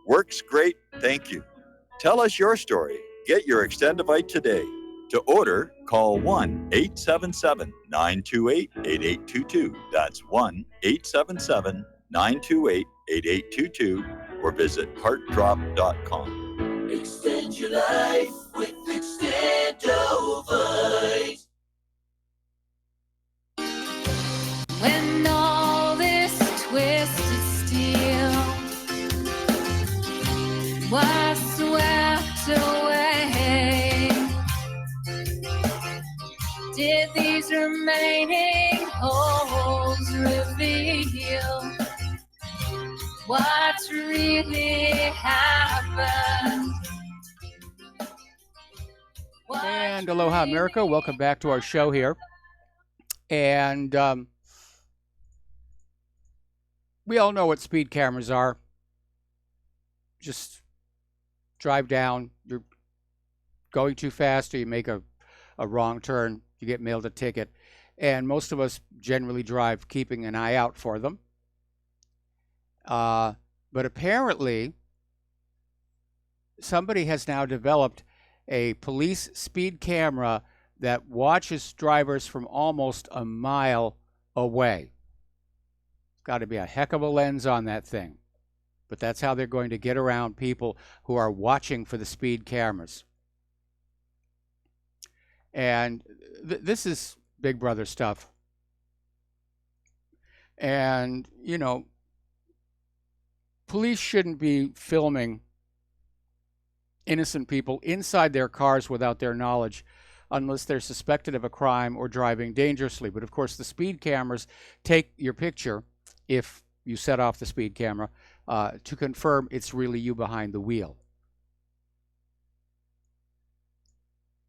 works great, thank you. Tell us your story. Get your Extendivite today. To order, call 1-877-928-8822. That's 1-877-928-8822, or visit heartdrop.com. Extend your life with Extendovite. was swept away. Did these remaining holes reveal what's really happened? And aloha, America. Welcome back to our show here. And we all know what speed cameras are. Just drive down, you're going too fast, or you make a wrong turn, you get mailed a ticket. And most of us generally drive keeping an eye out for them. But apparently, somebody has now developed a police speed camera that watches drivers from almost a mile away. Got to be a heck of a lens on that thing. But that's how they're going to get around people who are watching for the speed cameras. And this is Big Brother stuff. And, you know, police shouldn't be filming innocent people inside their cars without their knowledge unless they're suspected of a crime or driving dangerously. But of course, the speed cameras take your picture if you set off the speed camera to confirm it's really you behind the wheel.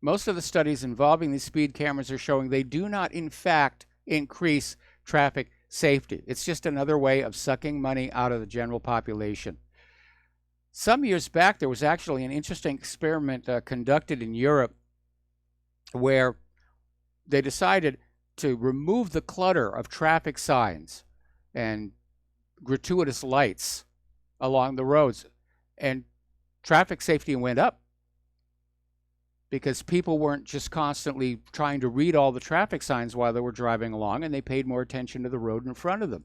Most of the studies involving these speed cameras are showing they do not, in fact, increase traffic safety. It's just another way of sucking money out of the general population. Some years back, there was actually an interesting experiment conducted in Europe where they decided to remove the clutter of traffic signs and gratuitous lights along the roads, and traffic safety went up because people weren't just constantly trying to read all the traffic signs while they were driving along, and they paid more attention to the road in front of them.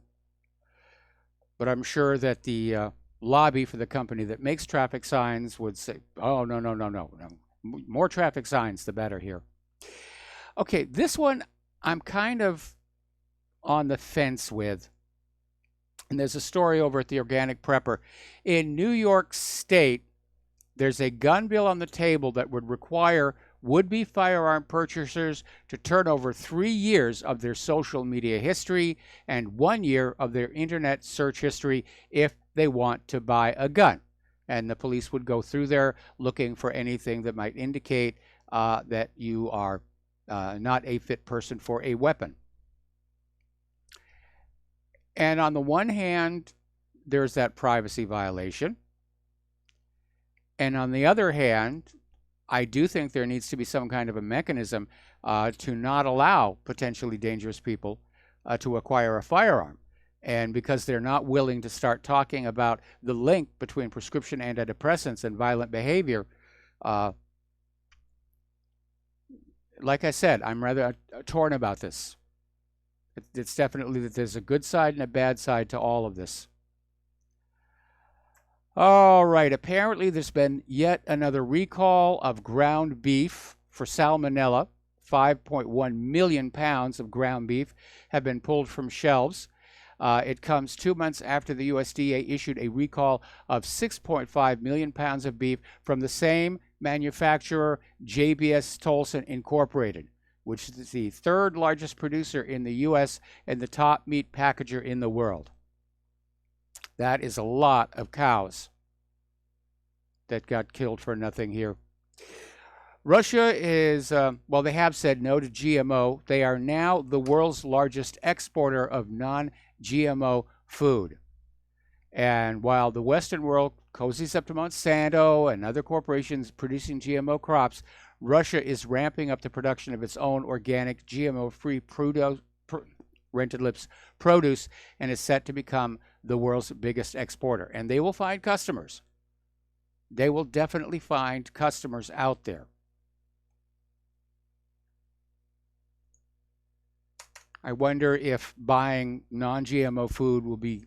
But I'm sure that the lobby for the company that makes traffic signs would say, oh, no. More traffic signs, the better here. Okay, this one I'm kind of on the fence with. And there's a story over at the Organic Prepper. In New York State, there's a gun bill on the table that would require would-be firearm purchasers to turn over 3 years of their social media history and 1 year of their internet search history if they want to buy a gun. And the police would go through there looking for anything that might indicate that you are not a fit person for a weapon. And on the one hand, there's that privacy violation. And on the other hand, I do think there needs to be some kind of a mechanism to not allow potentially dangerous people to acquire a firearm. And because they're not willing to start talking about the link between prescription antidepressants and violent behavior, like I said, I'm rather torn about this. It's definitely that there's a good side and a bad side to all of this. All right, apparently there's been yet another recall of ground beef for salmonella. 5.1 million pounds of ground beef have been pulled from shelves. It comes 2 months after the USDA issued a recall of 6.5 million pounds of beef from the same manufacturer, JBS Tolson Incorporated, which is the third largest producer in the U.S. and the top meat packager in the world. That is a lot of cows that got killed for nothing here. Russia is, well, they have said no to GMO. They are now the world's largest exporter of non-GMO food. And while the Western world cozies up to Monsanto and other corporations producing GMO crops, Russia is ramping up the production of its own organic GMO-free rented lips produce and is set to become the world's biggest exporter. And they will find customers. They will definitely find customers out there. I wonder if buying non-GMO food will be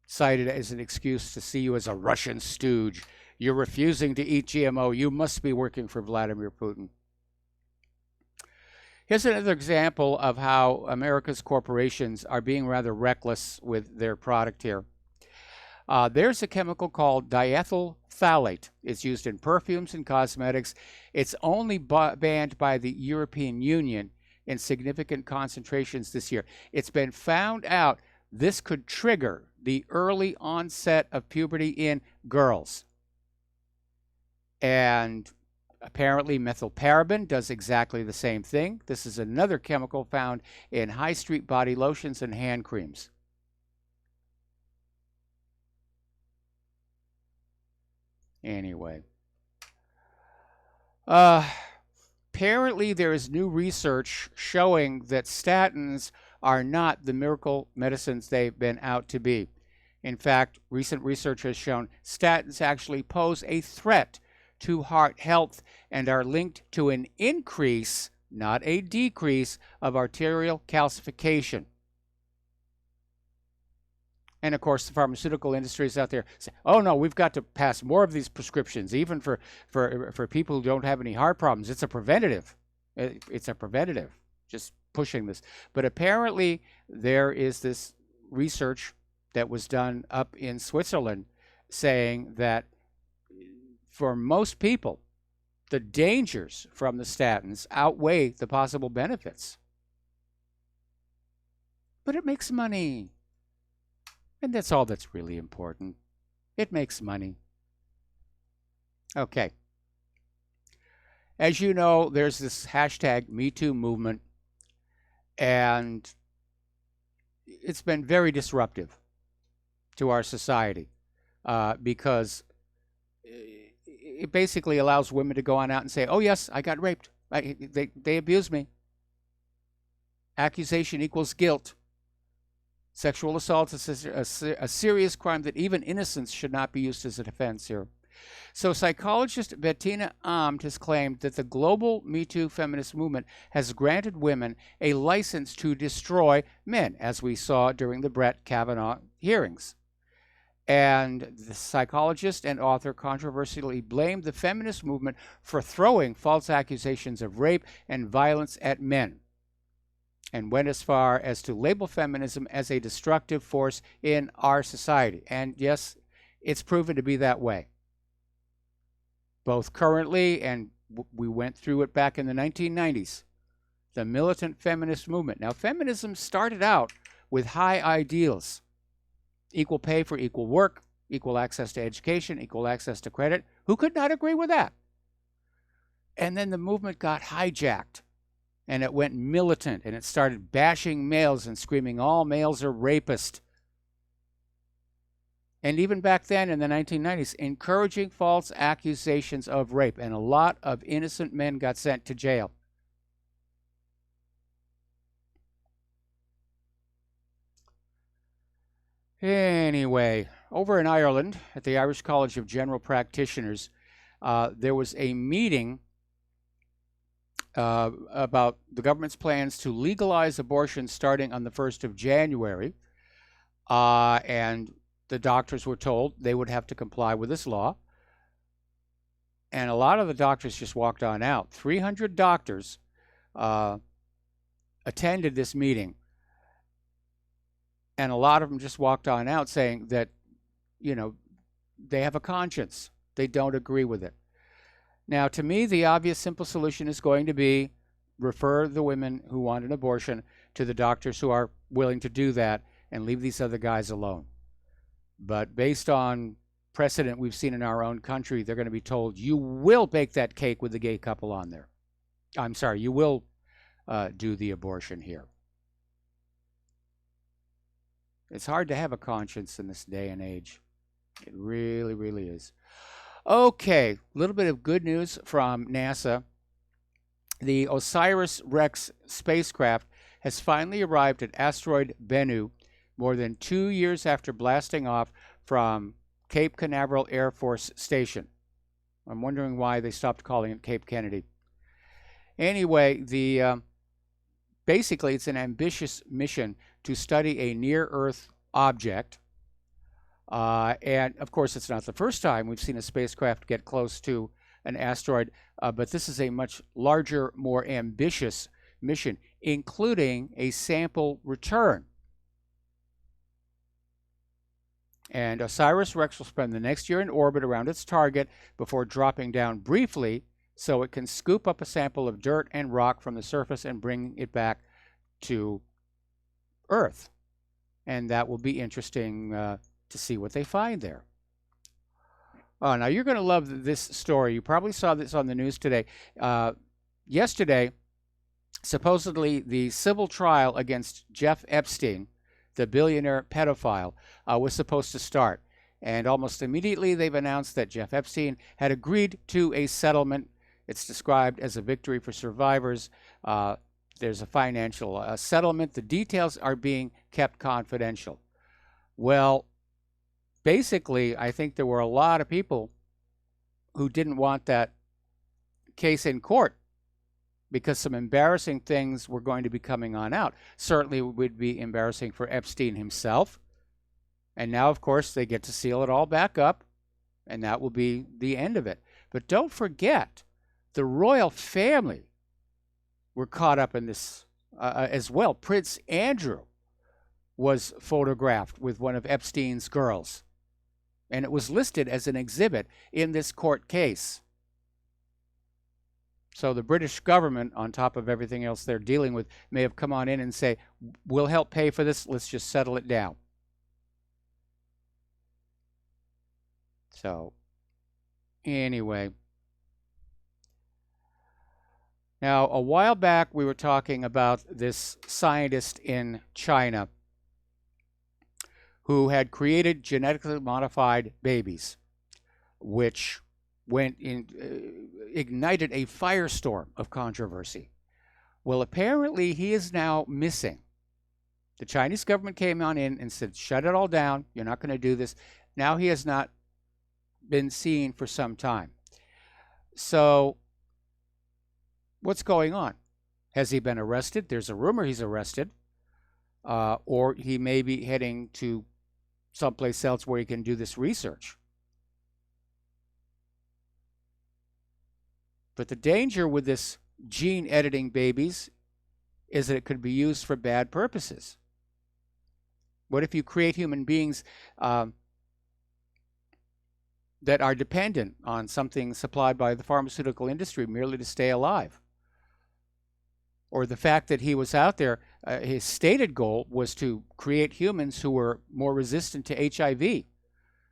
cited as an excuse to see you as a Russian stooge. You're refusing to eat GMO. You must be working for Vladimir Putin. Here's another example of how America's corporations are being rather reckless with their product here. There's a chemical called diethyl phthalate. It's used in perfumes and cosmetics. It's only banned by the European Union in significant concentrations this year. It's been found out this could trigger the early onset of puberty in girls. And apparently methylparaben does exactly the same thing. This is another chemical found in high street body lotions and hand creams. Anyway. Apparently there is new research showing that statins are not the miracle medicines they've been out to be. In fact, recent research has shown statins actually pose a threat to heart health and are linked to an increase, not a decrease, of arterial calcification. And of course, the pharmaceutical industries out there say, oh no, we've got to pass more of these prescriptions, even for people who don't have any heart problems. It's a preventative. It's a preventative, just pushing this. But apparently there is this research that was done up in Switzerland saying that for most people, the dangers from the statins outweigh the possible benefits. But it makes money. And that's all that's really important. It makes money. Okay. As you know, there's this hashtag #MeToo movement, and it's been very disruptive to our society because it basically allows women to go on out and say, oh yes, I got raped. They abused me. Accusation equals guilt. Sexual assault is a serious crime that even innocence should not be used as a defense here. So psychologist Bettina Amt has claimed that the global Me Too feminist movement has granted women a license to destroy men, as we saw during the Brett Kavanaugh hearings. And the psychologist and author controversially blamed the feminist movement for throwing false accusations of rape and violence at men, and went as far as to label feminism as a destructive force in our society. And yes, it's proven to be that way, both currently and we went through it back in the 1990s, the militant feminist movement. Now, feminism started out with high ideals: equal pay for equal work, equal access to education, equal access to credit. Who could not agree with that? And then the movement got hijacked, and it went militant, and it started bashing males and screaming, all males are rapists. And even back then in the 1990s, encouraging false accusations of rape, and a lot of innocent men got sent to jail. Anyway, over in Ireland, at the Irish College of General Practitioners, there was a meeting about the government's plans to legalize abortion starting on the 1st of January. And the doctors were told they would have to comply with this law. And a lot of the doctors just walked on out. 300 doctors attended this meeting. And a lot of them just walked on out saying that, you know, they have a conscience. They don't agree with it. Now, to me, the obvious, simple solution is going to be refer the women who want an abortion to the doctors who are willing to do that and leave these other guys alone. But based on precedent we've seen in our own country, they're going to be told, you will bake that cake with the gay couple on there. I'm sorry, you will do the abortion here. It's hard to have a conscience in this day and age. It really, really is. Okay, a little bit of good news from NASA. The OSIRIS-REx spacecraft has finally arrived at asteroid Bennu more than 2 years after blasting off from Cape Canaveral Air Force Station. I'm wondering why they stopped calling it Cape Kennedy. Anyway, basically it's an ambitious mission to study a near-Earth object. And, of course, it's not the first time we've seen a spacecraft get close to an asteroid, but this is a much larger, more ambitious mission, including a sample return. And OSIRIS-REx will spend the next year in orbit around its target before dropping down briefly so it can scoop up a sample of dirt and rock from the surface and bring it back to Earth. And that will be interesting to see what they find there. Oh, now you're going to love this story. You probably saw this on the news today. Yesterday, supposedly the civil trial against Jeff Epstein, the billionaire pedophile, was supposed to start. And almost immediately they've announced that Jeff Epstein had agreed to a settlement. It's described as a victory for survivors. There's a financial settlement. The details are being kept confidential. Well, basically, I think there were a lot of people who didn't want that case in court because some embarrassing things were going to be coming on out. Certainly it would be embarrassing for Epstein himself. And now, of course, they get to seal it all back up, and that will be the end of it. But don't forget, the royal family were caught up in this as well. Prince Andrew was photographed with one of Epstein's girls, and it was listed as an exhibit in this court case. So the British government, on top of everything else they're dealing with, may have come on in and say, we'll help pay for this, let's just settle it down. So, anyway. Now, a while back, we were talking about this scientist in China who had created genetically modified babies, which ignited a firestorm of controversy. Well, apparently, he is now missing. The Chinese government came on in and said, shut it all down. You're not going to do this. Now he has not been seen for some time. So, what's going on? Has he been arrested? There's a rumor he's arrested. Or he may be heading to someplace else where he can do this research. But the danger with this gene editing babies is that it could be used for bad purposes. What if you create human beings that are dependent on something supplied by the pharmaceutical industry merely to stay alive? Or the fact that he was out there, his stated goal was to create humans who were more resistant to HIV.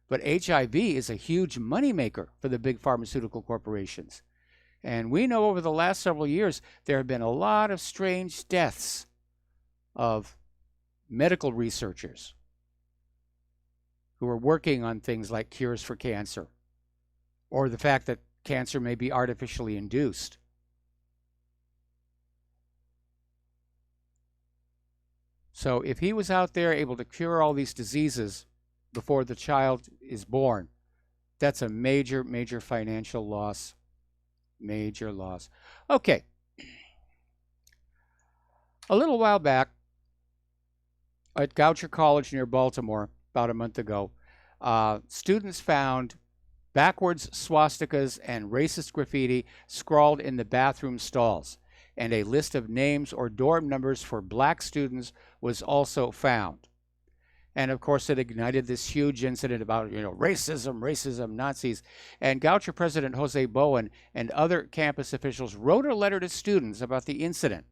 But HIV is a huge moneymaker for the big pharmaceutical corporations. And we know over the last several years, there have been a lot of strange deaths of medical researchers who are working on things like cures for cancer, or the fact that cancer may be artificially induced. So if he was out there able to cure all these diseases before the child is born, that's a major, major financial loss. Major loss. Okay. A little while back at Goucher College near Baltimore, about a month ago, students found backwards swastikas and racist graffiti scrawled in the bathroom stalls, and a list of names or dorm numbers for black students was also found. And of course, it ignited this huge incident about, racism, Nazis. And Goucher President Jose Bowen and other campus officials wrote a letter to students about the incident.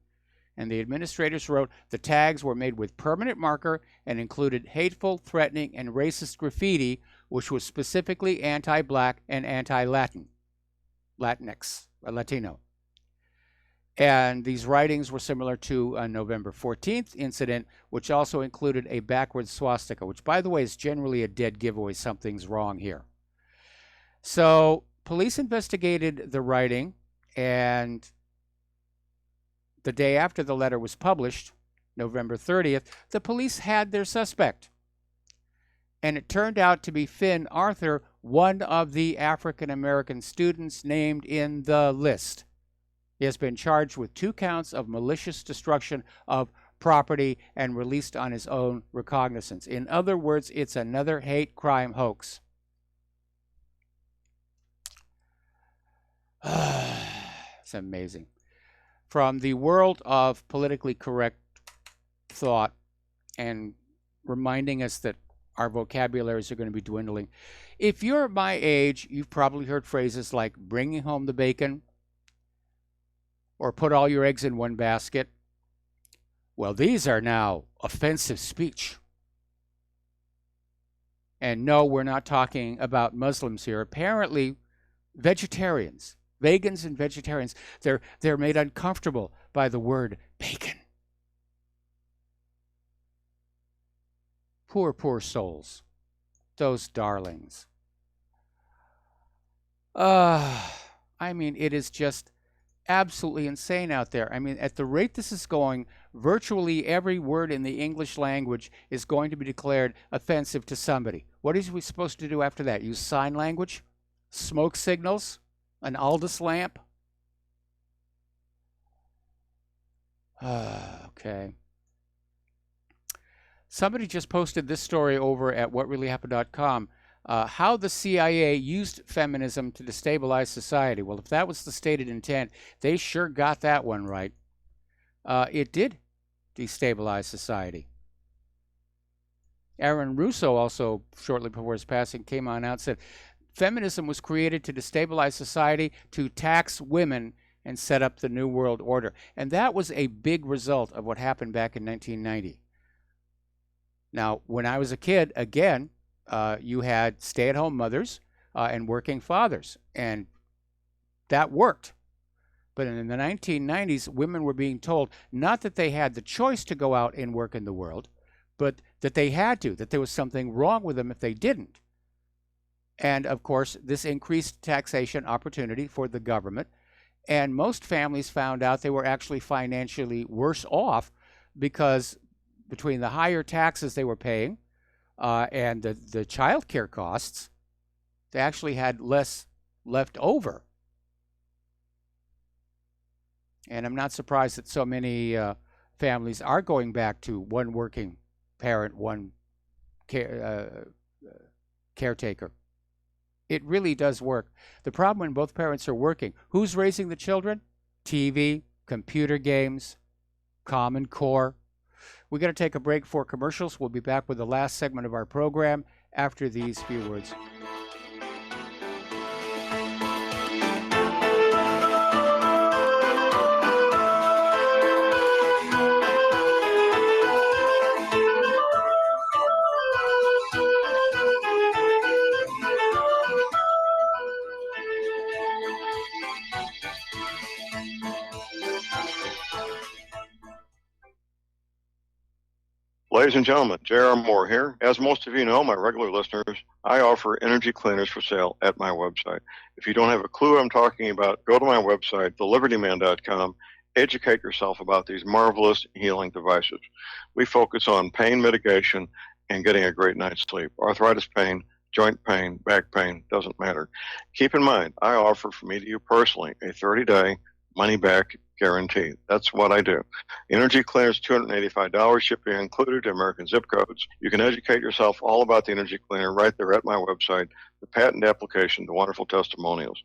And the administrators wrote, the tags were made with permanent marker and included hateful, threatening, and racist graffiti, which was specifically anti-black and anti-Latinx, Latino. And these writings were similar to a November 14th incident, which also included a backwards swastika, which, by the way, is generally a dead giveaway. Something's wrong here. So police investigated the writing, and the day after the letter was published, November 30th, the police had their suspect. And it turned out to be Finn Arthur, one of the African-American students named in the list. He has been charged with 2 counts of malicious destruction of property and released on his own recognizance. In other words, it's another hate crime hoax. It's amazing. From the world of politically correct thought and reminding us that our vocabularies are going to be dwindling. If you're my age, you've probably heard phrases like bringing home the bacon or put all your eggs in one basket. Well, these are now offensive speech. And no, we're not talking about Muslims here. Apparently, vegetarians, vegans and vegetarians, they're made uncomfortable by the word bacon. Poor, poor souls. Those darlings. I mean, it is just absolutely insane out there. I mean, at the rate this is going, virtually every word in the English language is going to be declared offensive to somebody. What are we supposed to do after that? Use sign language? Smoke signals? An Aldous lamp? Okay. Somebody just posted this story over at whatreallyhappened.com. How the CIA used feminism to destabilize society. Well, if that was the stated intent, they sure got that one right. It did destabilize society. Aaron Russo also, shortly before his passing, came on out and said, feminism was created to destabilize society, to tax women, and set up the New World Order. And that was a big result of what happened back in 1990. Now, when I was a kid, again, you had stay-at-home mothers and working fathers, and that worked. But in the 1990s, women were being told not that they had the choice to go out and work in the world, but that they had to, that there was something wrong with them if they didn't. And, of course, this increased taxation opportunity for the government, and most families found out they were actually financially worse off because between the higher taxes they were paying and the child care costs, they actually had less left over. And I'm not surprised that so many families are going back to one working parent, one caretaker. It really does work. The problem when both parents are working, who's raising the children? TV, computer games, Common Core. We're going to take a break for commercials. We'll be back with the last segment of our program after these few words. Ladies and gentlemen, J.R. Moore here. As most of you know, my regular listeners, I offer energy cleaners for sale at my website. If you don't have a clue what I'm talking about, go to my website, thelibertyman.com, educate yourself about these marvelous healing devices. We focus on pain mitigation and getting a great night's sleep. Arthritis pain, joint pain, back pain, doesn't matter. Keep in mind, I offer from me to you personally a 30-day money-back guarantee. That's what I do. Energy cleaners, $285, shipping included to American zip codes. You can educate yourself all about the energy cleaner right there at my website, the patent application, the wonderful testimonials.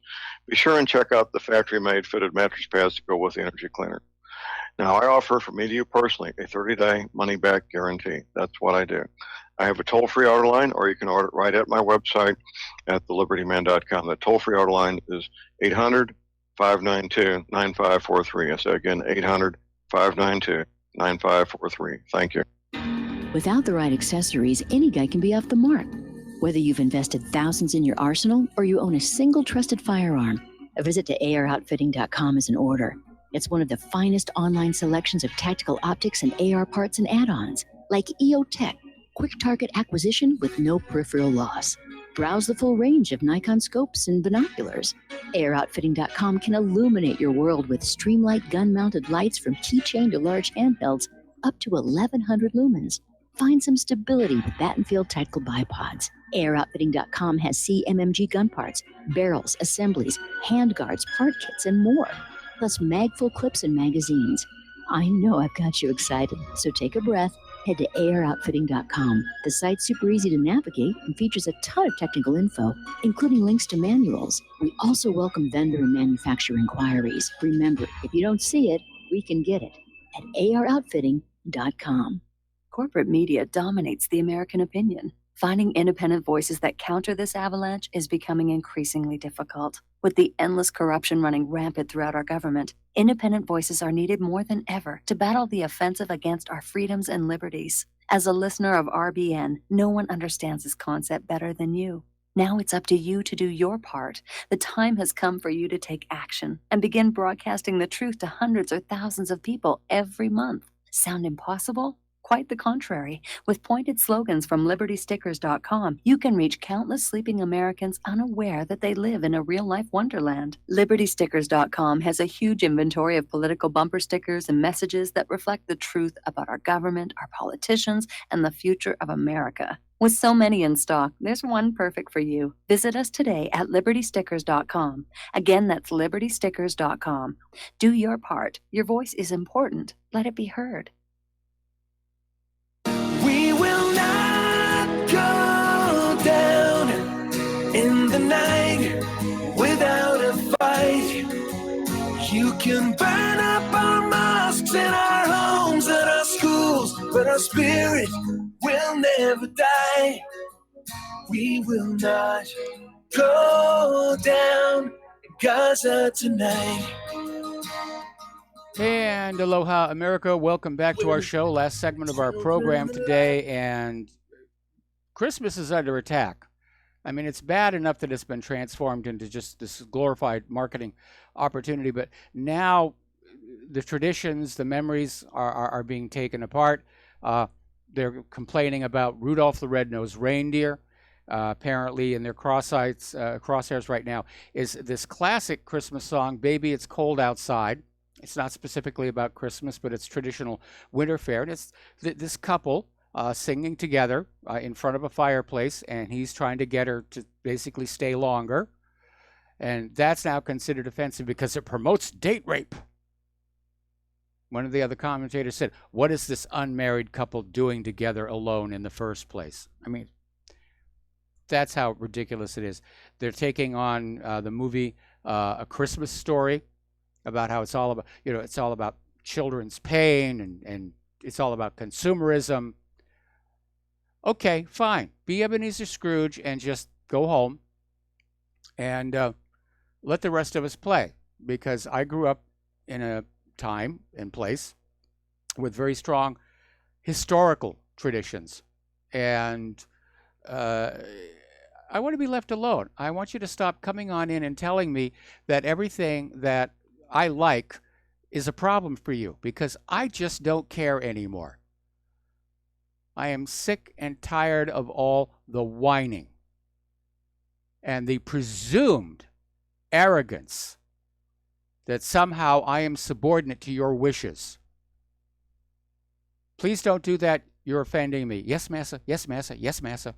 Be sure and check out the factory-made fitted mattress pads to go with the energy cleaner. Now, I offer from me to you personally a 30-day money-back guarantee. That's what I do. I have a toll-free order line, or you can order it right at my website at thelibertyman.com. The toll-free order line is 800-592-9543. I say again, 800-592-9543. Thank you. Without the right accessories, any guy can be off the mark. Whether you've invested thousands in your arsenal or you own a single trusted firearm, a visit to AROutfitting.com is in order. It's one of the finest online selections of tactical optics and AR parts and add-ons, like EOTech, quick target acquisition with no peripheral loss. Browse the full range of Nikon scopes and binoculars. AROutfitting.com can illuminate your world with Streamlight gun-mounted lights from keychain to large handhelds up to 1,100 lumens. Find some stability with Battenfield Tactical Bipods. AROutfitting.com has CMMG gun parts, barrels, assemblies, handguards, part kits, and more, plus mag-full clips and magazines. I know I've got you excited, so take a breath. Head to AROutfitting.com. The site's super easy to navigate and features a ton of technical info, including links to manuals. We also welcome vendor and manufacturer inquiries. Remember, if you don't see it, we can get it at AROutfitting.com. Corporate media dominates the American opinion. Finding independent voices that counter this avalanche is becoming increasingly difficult. With the endless corruption running rampant throughout our government, independent voices are needed more than ever to battle the offensive against our freedoms and liberties. As a listener of RBN, no one understands this concept better than you. Now it's up to you to do your part. The time has come for you to take action and begin broadcasting the truth to hundreds or thousands of people every month. Sound impossible? Quite the contrary. With pointed slogans from LibertyStickers.com, you can reach countless sleeping Americans unaware that they live in a real-life wonderland. LibertyStickers.com has a huge inventory of political bumper stickers and messages that reflect the truth about our government, our politicians, and the future of America. With so many in stock, there's one perfect for you. Visit us today at LibertyStickers.com. Again, that's LibertyStickers.com. Do your part. Your voice is important. Let it be heard. We will not go down in the night without a fight. You can burn up our mosques and our homes and our schools, but our spirit will never die. We will not go down in Gaza tonight. And aloha, America. Welcome back to our show. Last segment of our program today, and Christmas is under attack. I mean, it's bad enough that it's been transformed into just this glorified marketing opportunity, but now the traditions, the memories are being taken apart. They're complaining about Rudolph the Red-Nosed Reindeer. Apparently, in their crosshairs right now is this classic Christmas song, Baby It's Cold Outside. It's not specifically about Christmas, but it's traditional winter fare. And it's this couple singing together in front of a fireplace, and he's trying to get her to basically stay longer. And that's now considered offensive because it promotes date rape. One of the other commentators said, what is this unmarried couple doing together alone in the first place? I mean, that's how ridiculous it is. They're taking on the movie A Christmas Story, about how it's all about, it's all about children's pain and it's all about consumerism. Okay, fine. Be Ebenezer Scrooge and just go home and let the rest of us play. Because I grew up in a time and place with very strong historical traditions. And I want to be left alone. I want you to stop coming on in and telling me that everything that I like is a problem for you, because I just don't care anymore. I am sick and tired of all the whining and the presumed arrogance that somehow I am subordinate to your wishes. Please don't do that. You're offending me. Yes, massa. Yes, massa. Yes, massa.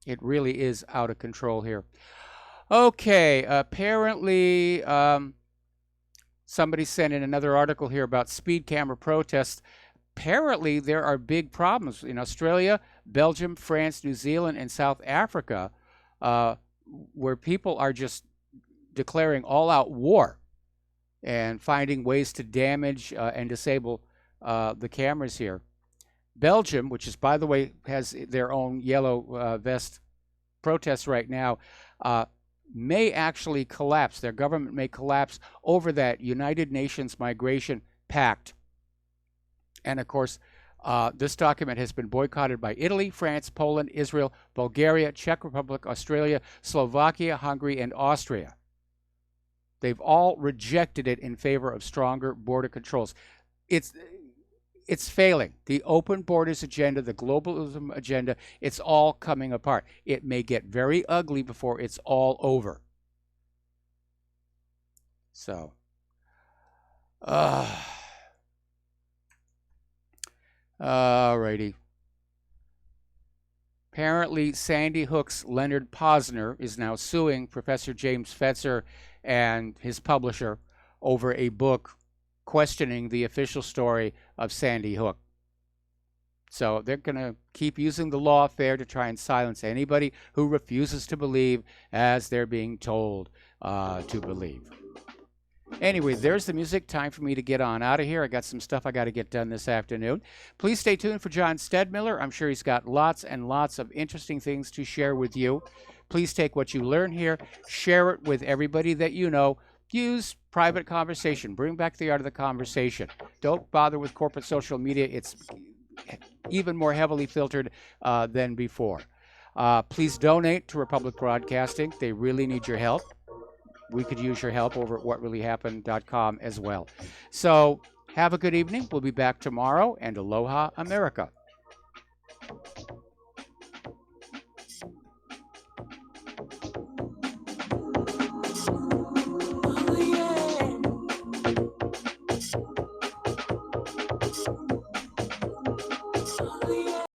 It really is out of control here. Okay, apparently somebody sent in another article here about speed camera protests. Apparently there are big problems in Australia, Belgium, France, New Zealand, and South Africa, where people are just declaring all-out war and finding ways to damage and disable the cameras here. Belgium, which is, by the way, has their own yellow vest protests right now, may actually collapse. Their government may collapse over that United Nations Migration Pact. And of course, this document has been boycotted by Italy, France, Poland, Israel, Bulgaria, Czech Republic, Australia, Slovakia, Hungary, and Austria. They've all rejected it in favor of stronger border controls. It's failing. The open borders agenda, the globalism agenda, it's all coming apart. It may get very ugly before it's all over. So, alrighty. Apparently, Sandy Hook's Leonard Posner is now suing Professor James Fetzer and his publisher over a book questioning the official story of Sandy Hook. So they're going to keep using the lawfare to try and silence anybody who refuses to believe as they're being told to believe. Anyway, there's the music. Time for me to get on out of here. I got some stuff I got to get done this afternoon. Please stay tuned for John Stedmiller. I'm sure he's got lots and lots of interesting things to share with you. Please take what you learn here, share it with everybody that you know. Use private conversation. Bring back the art of the conversation. Don't bother with corporate social media. It's even more heavily filtered than before. Please donate to Republic Broadcasting. They really need your help. We could use your help over at whatreallyhappened.com as well. So have a good evening. We'll be back tomorrow, and Aloha America.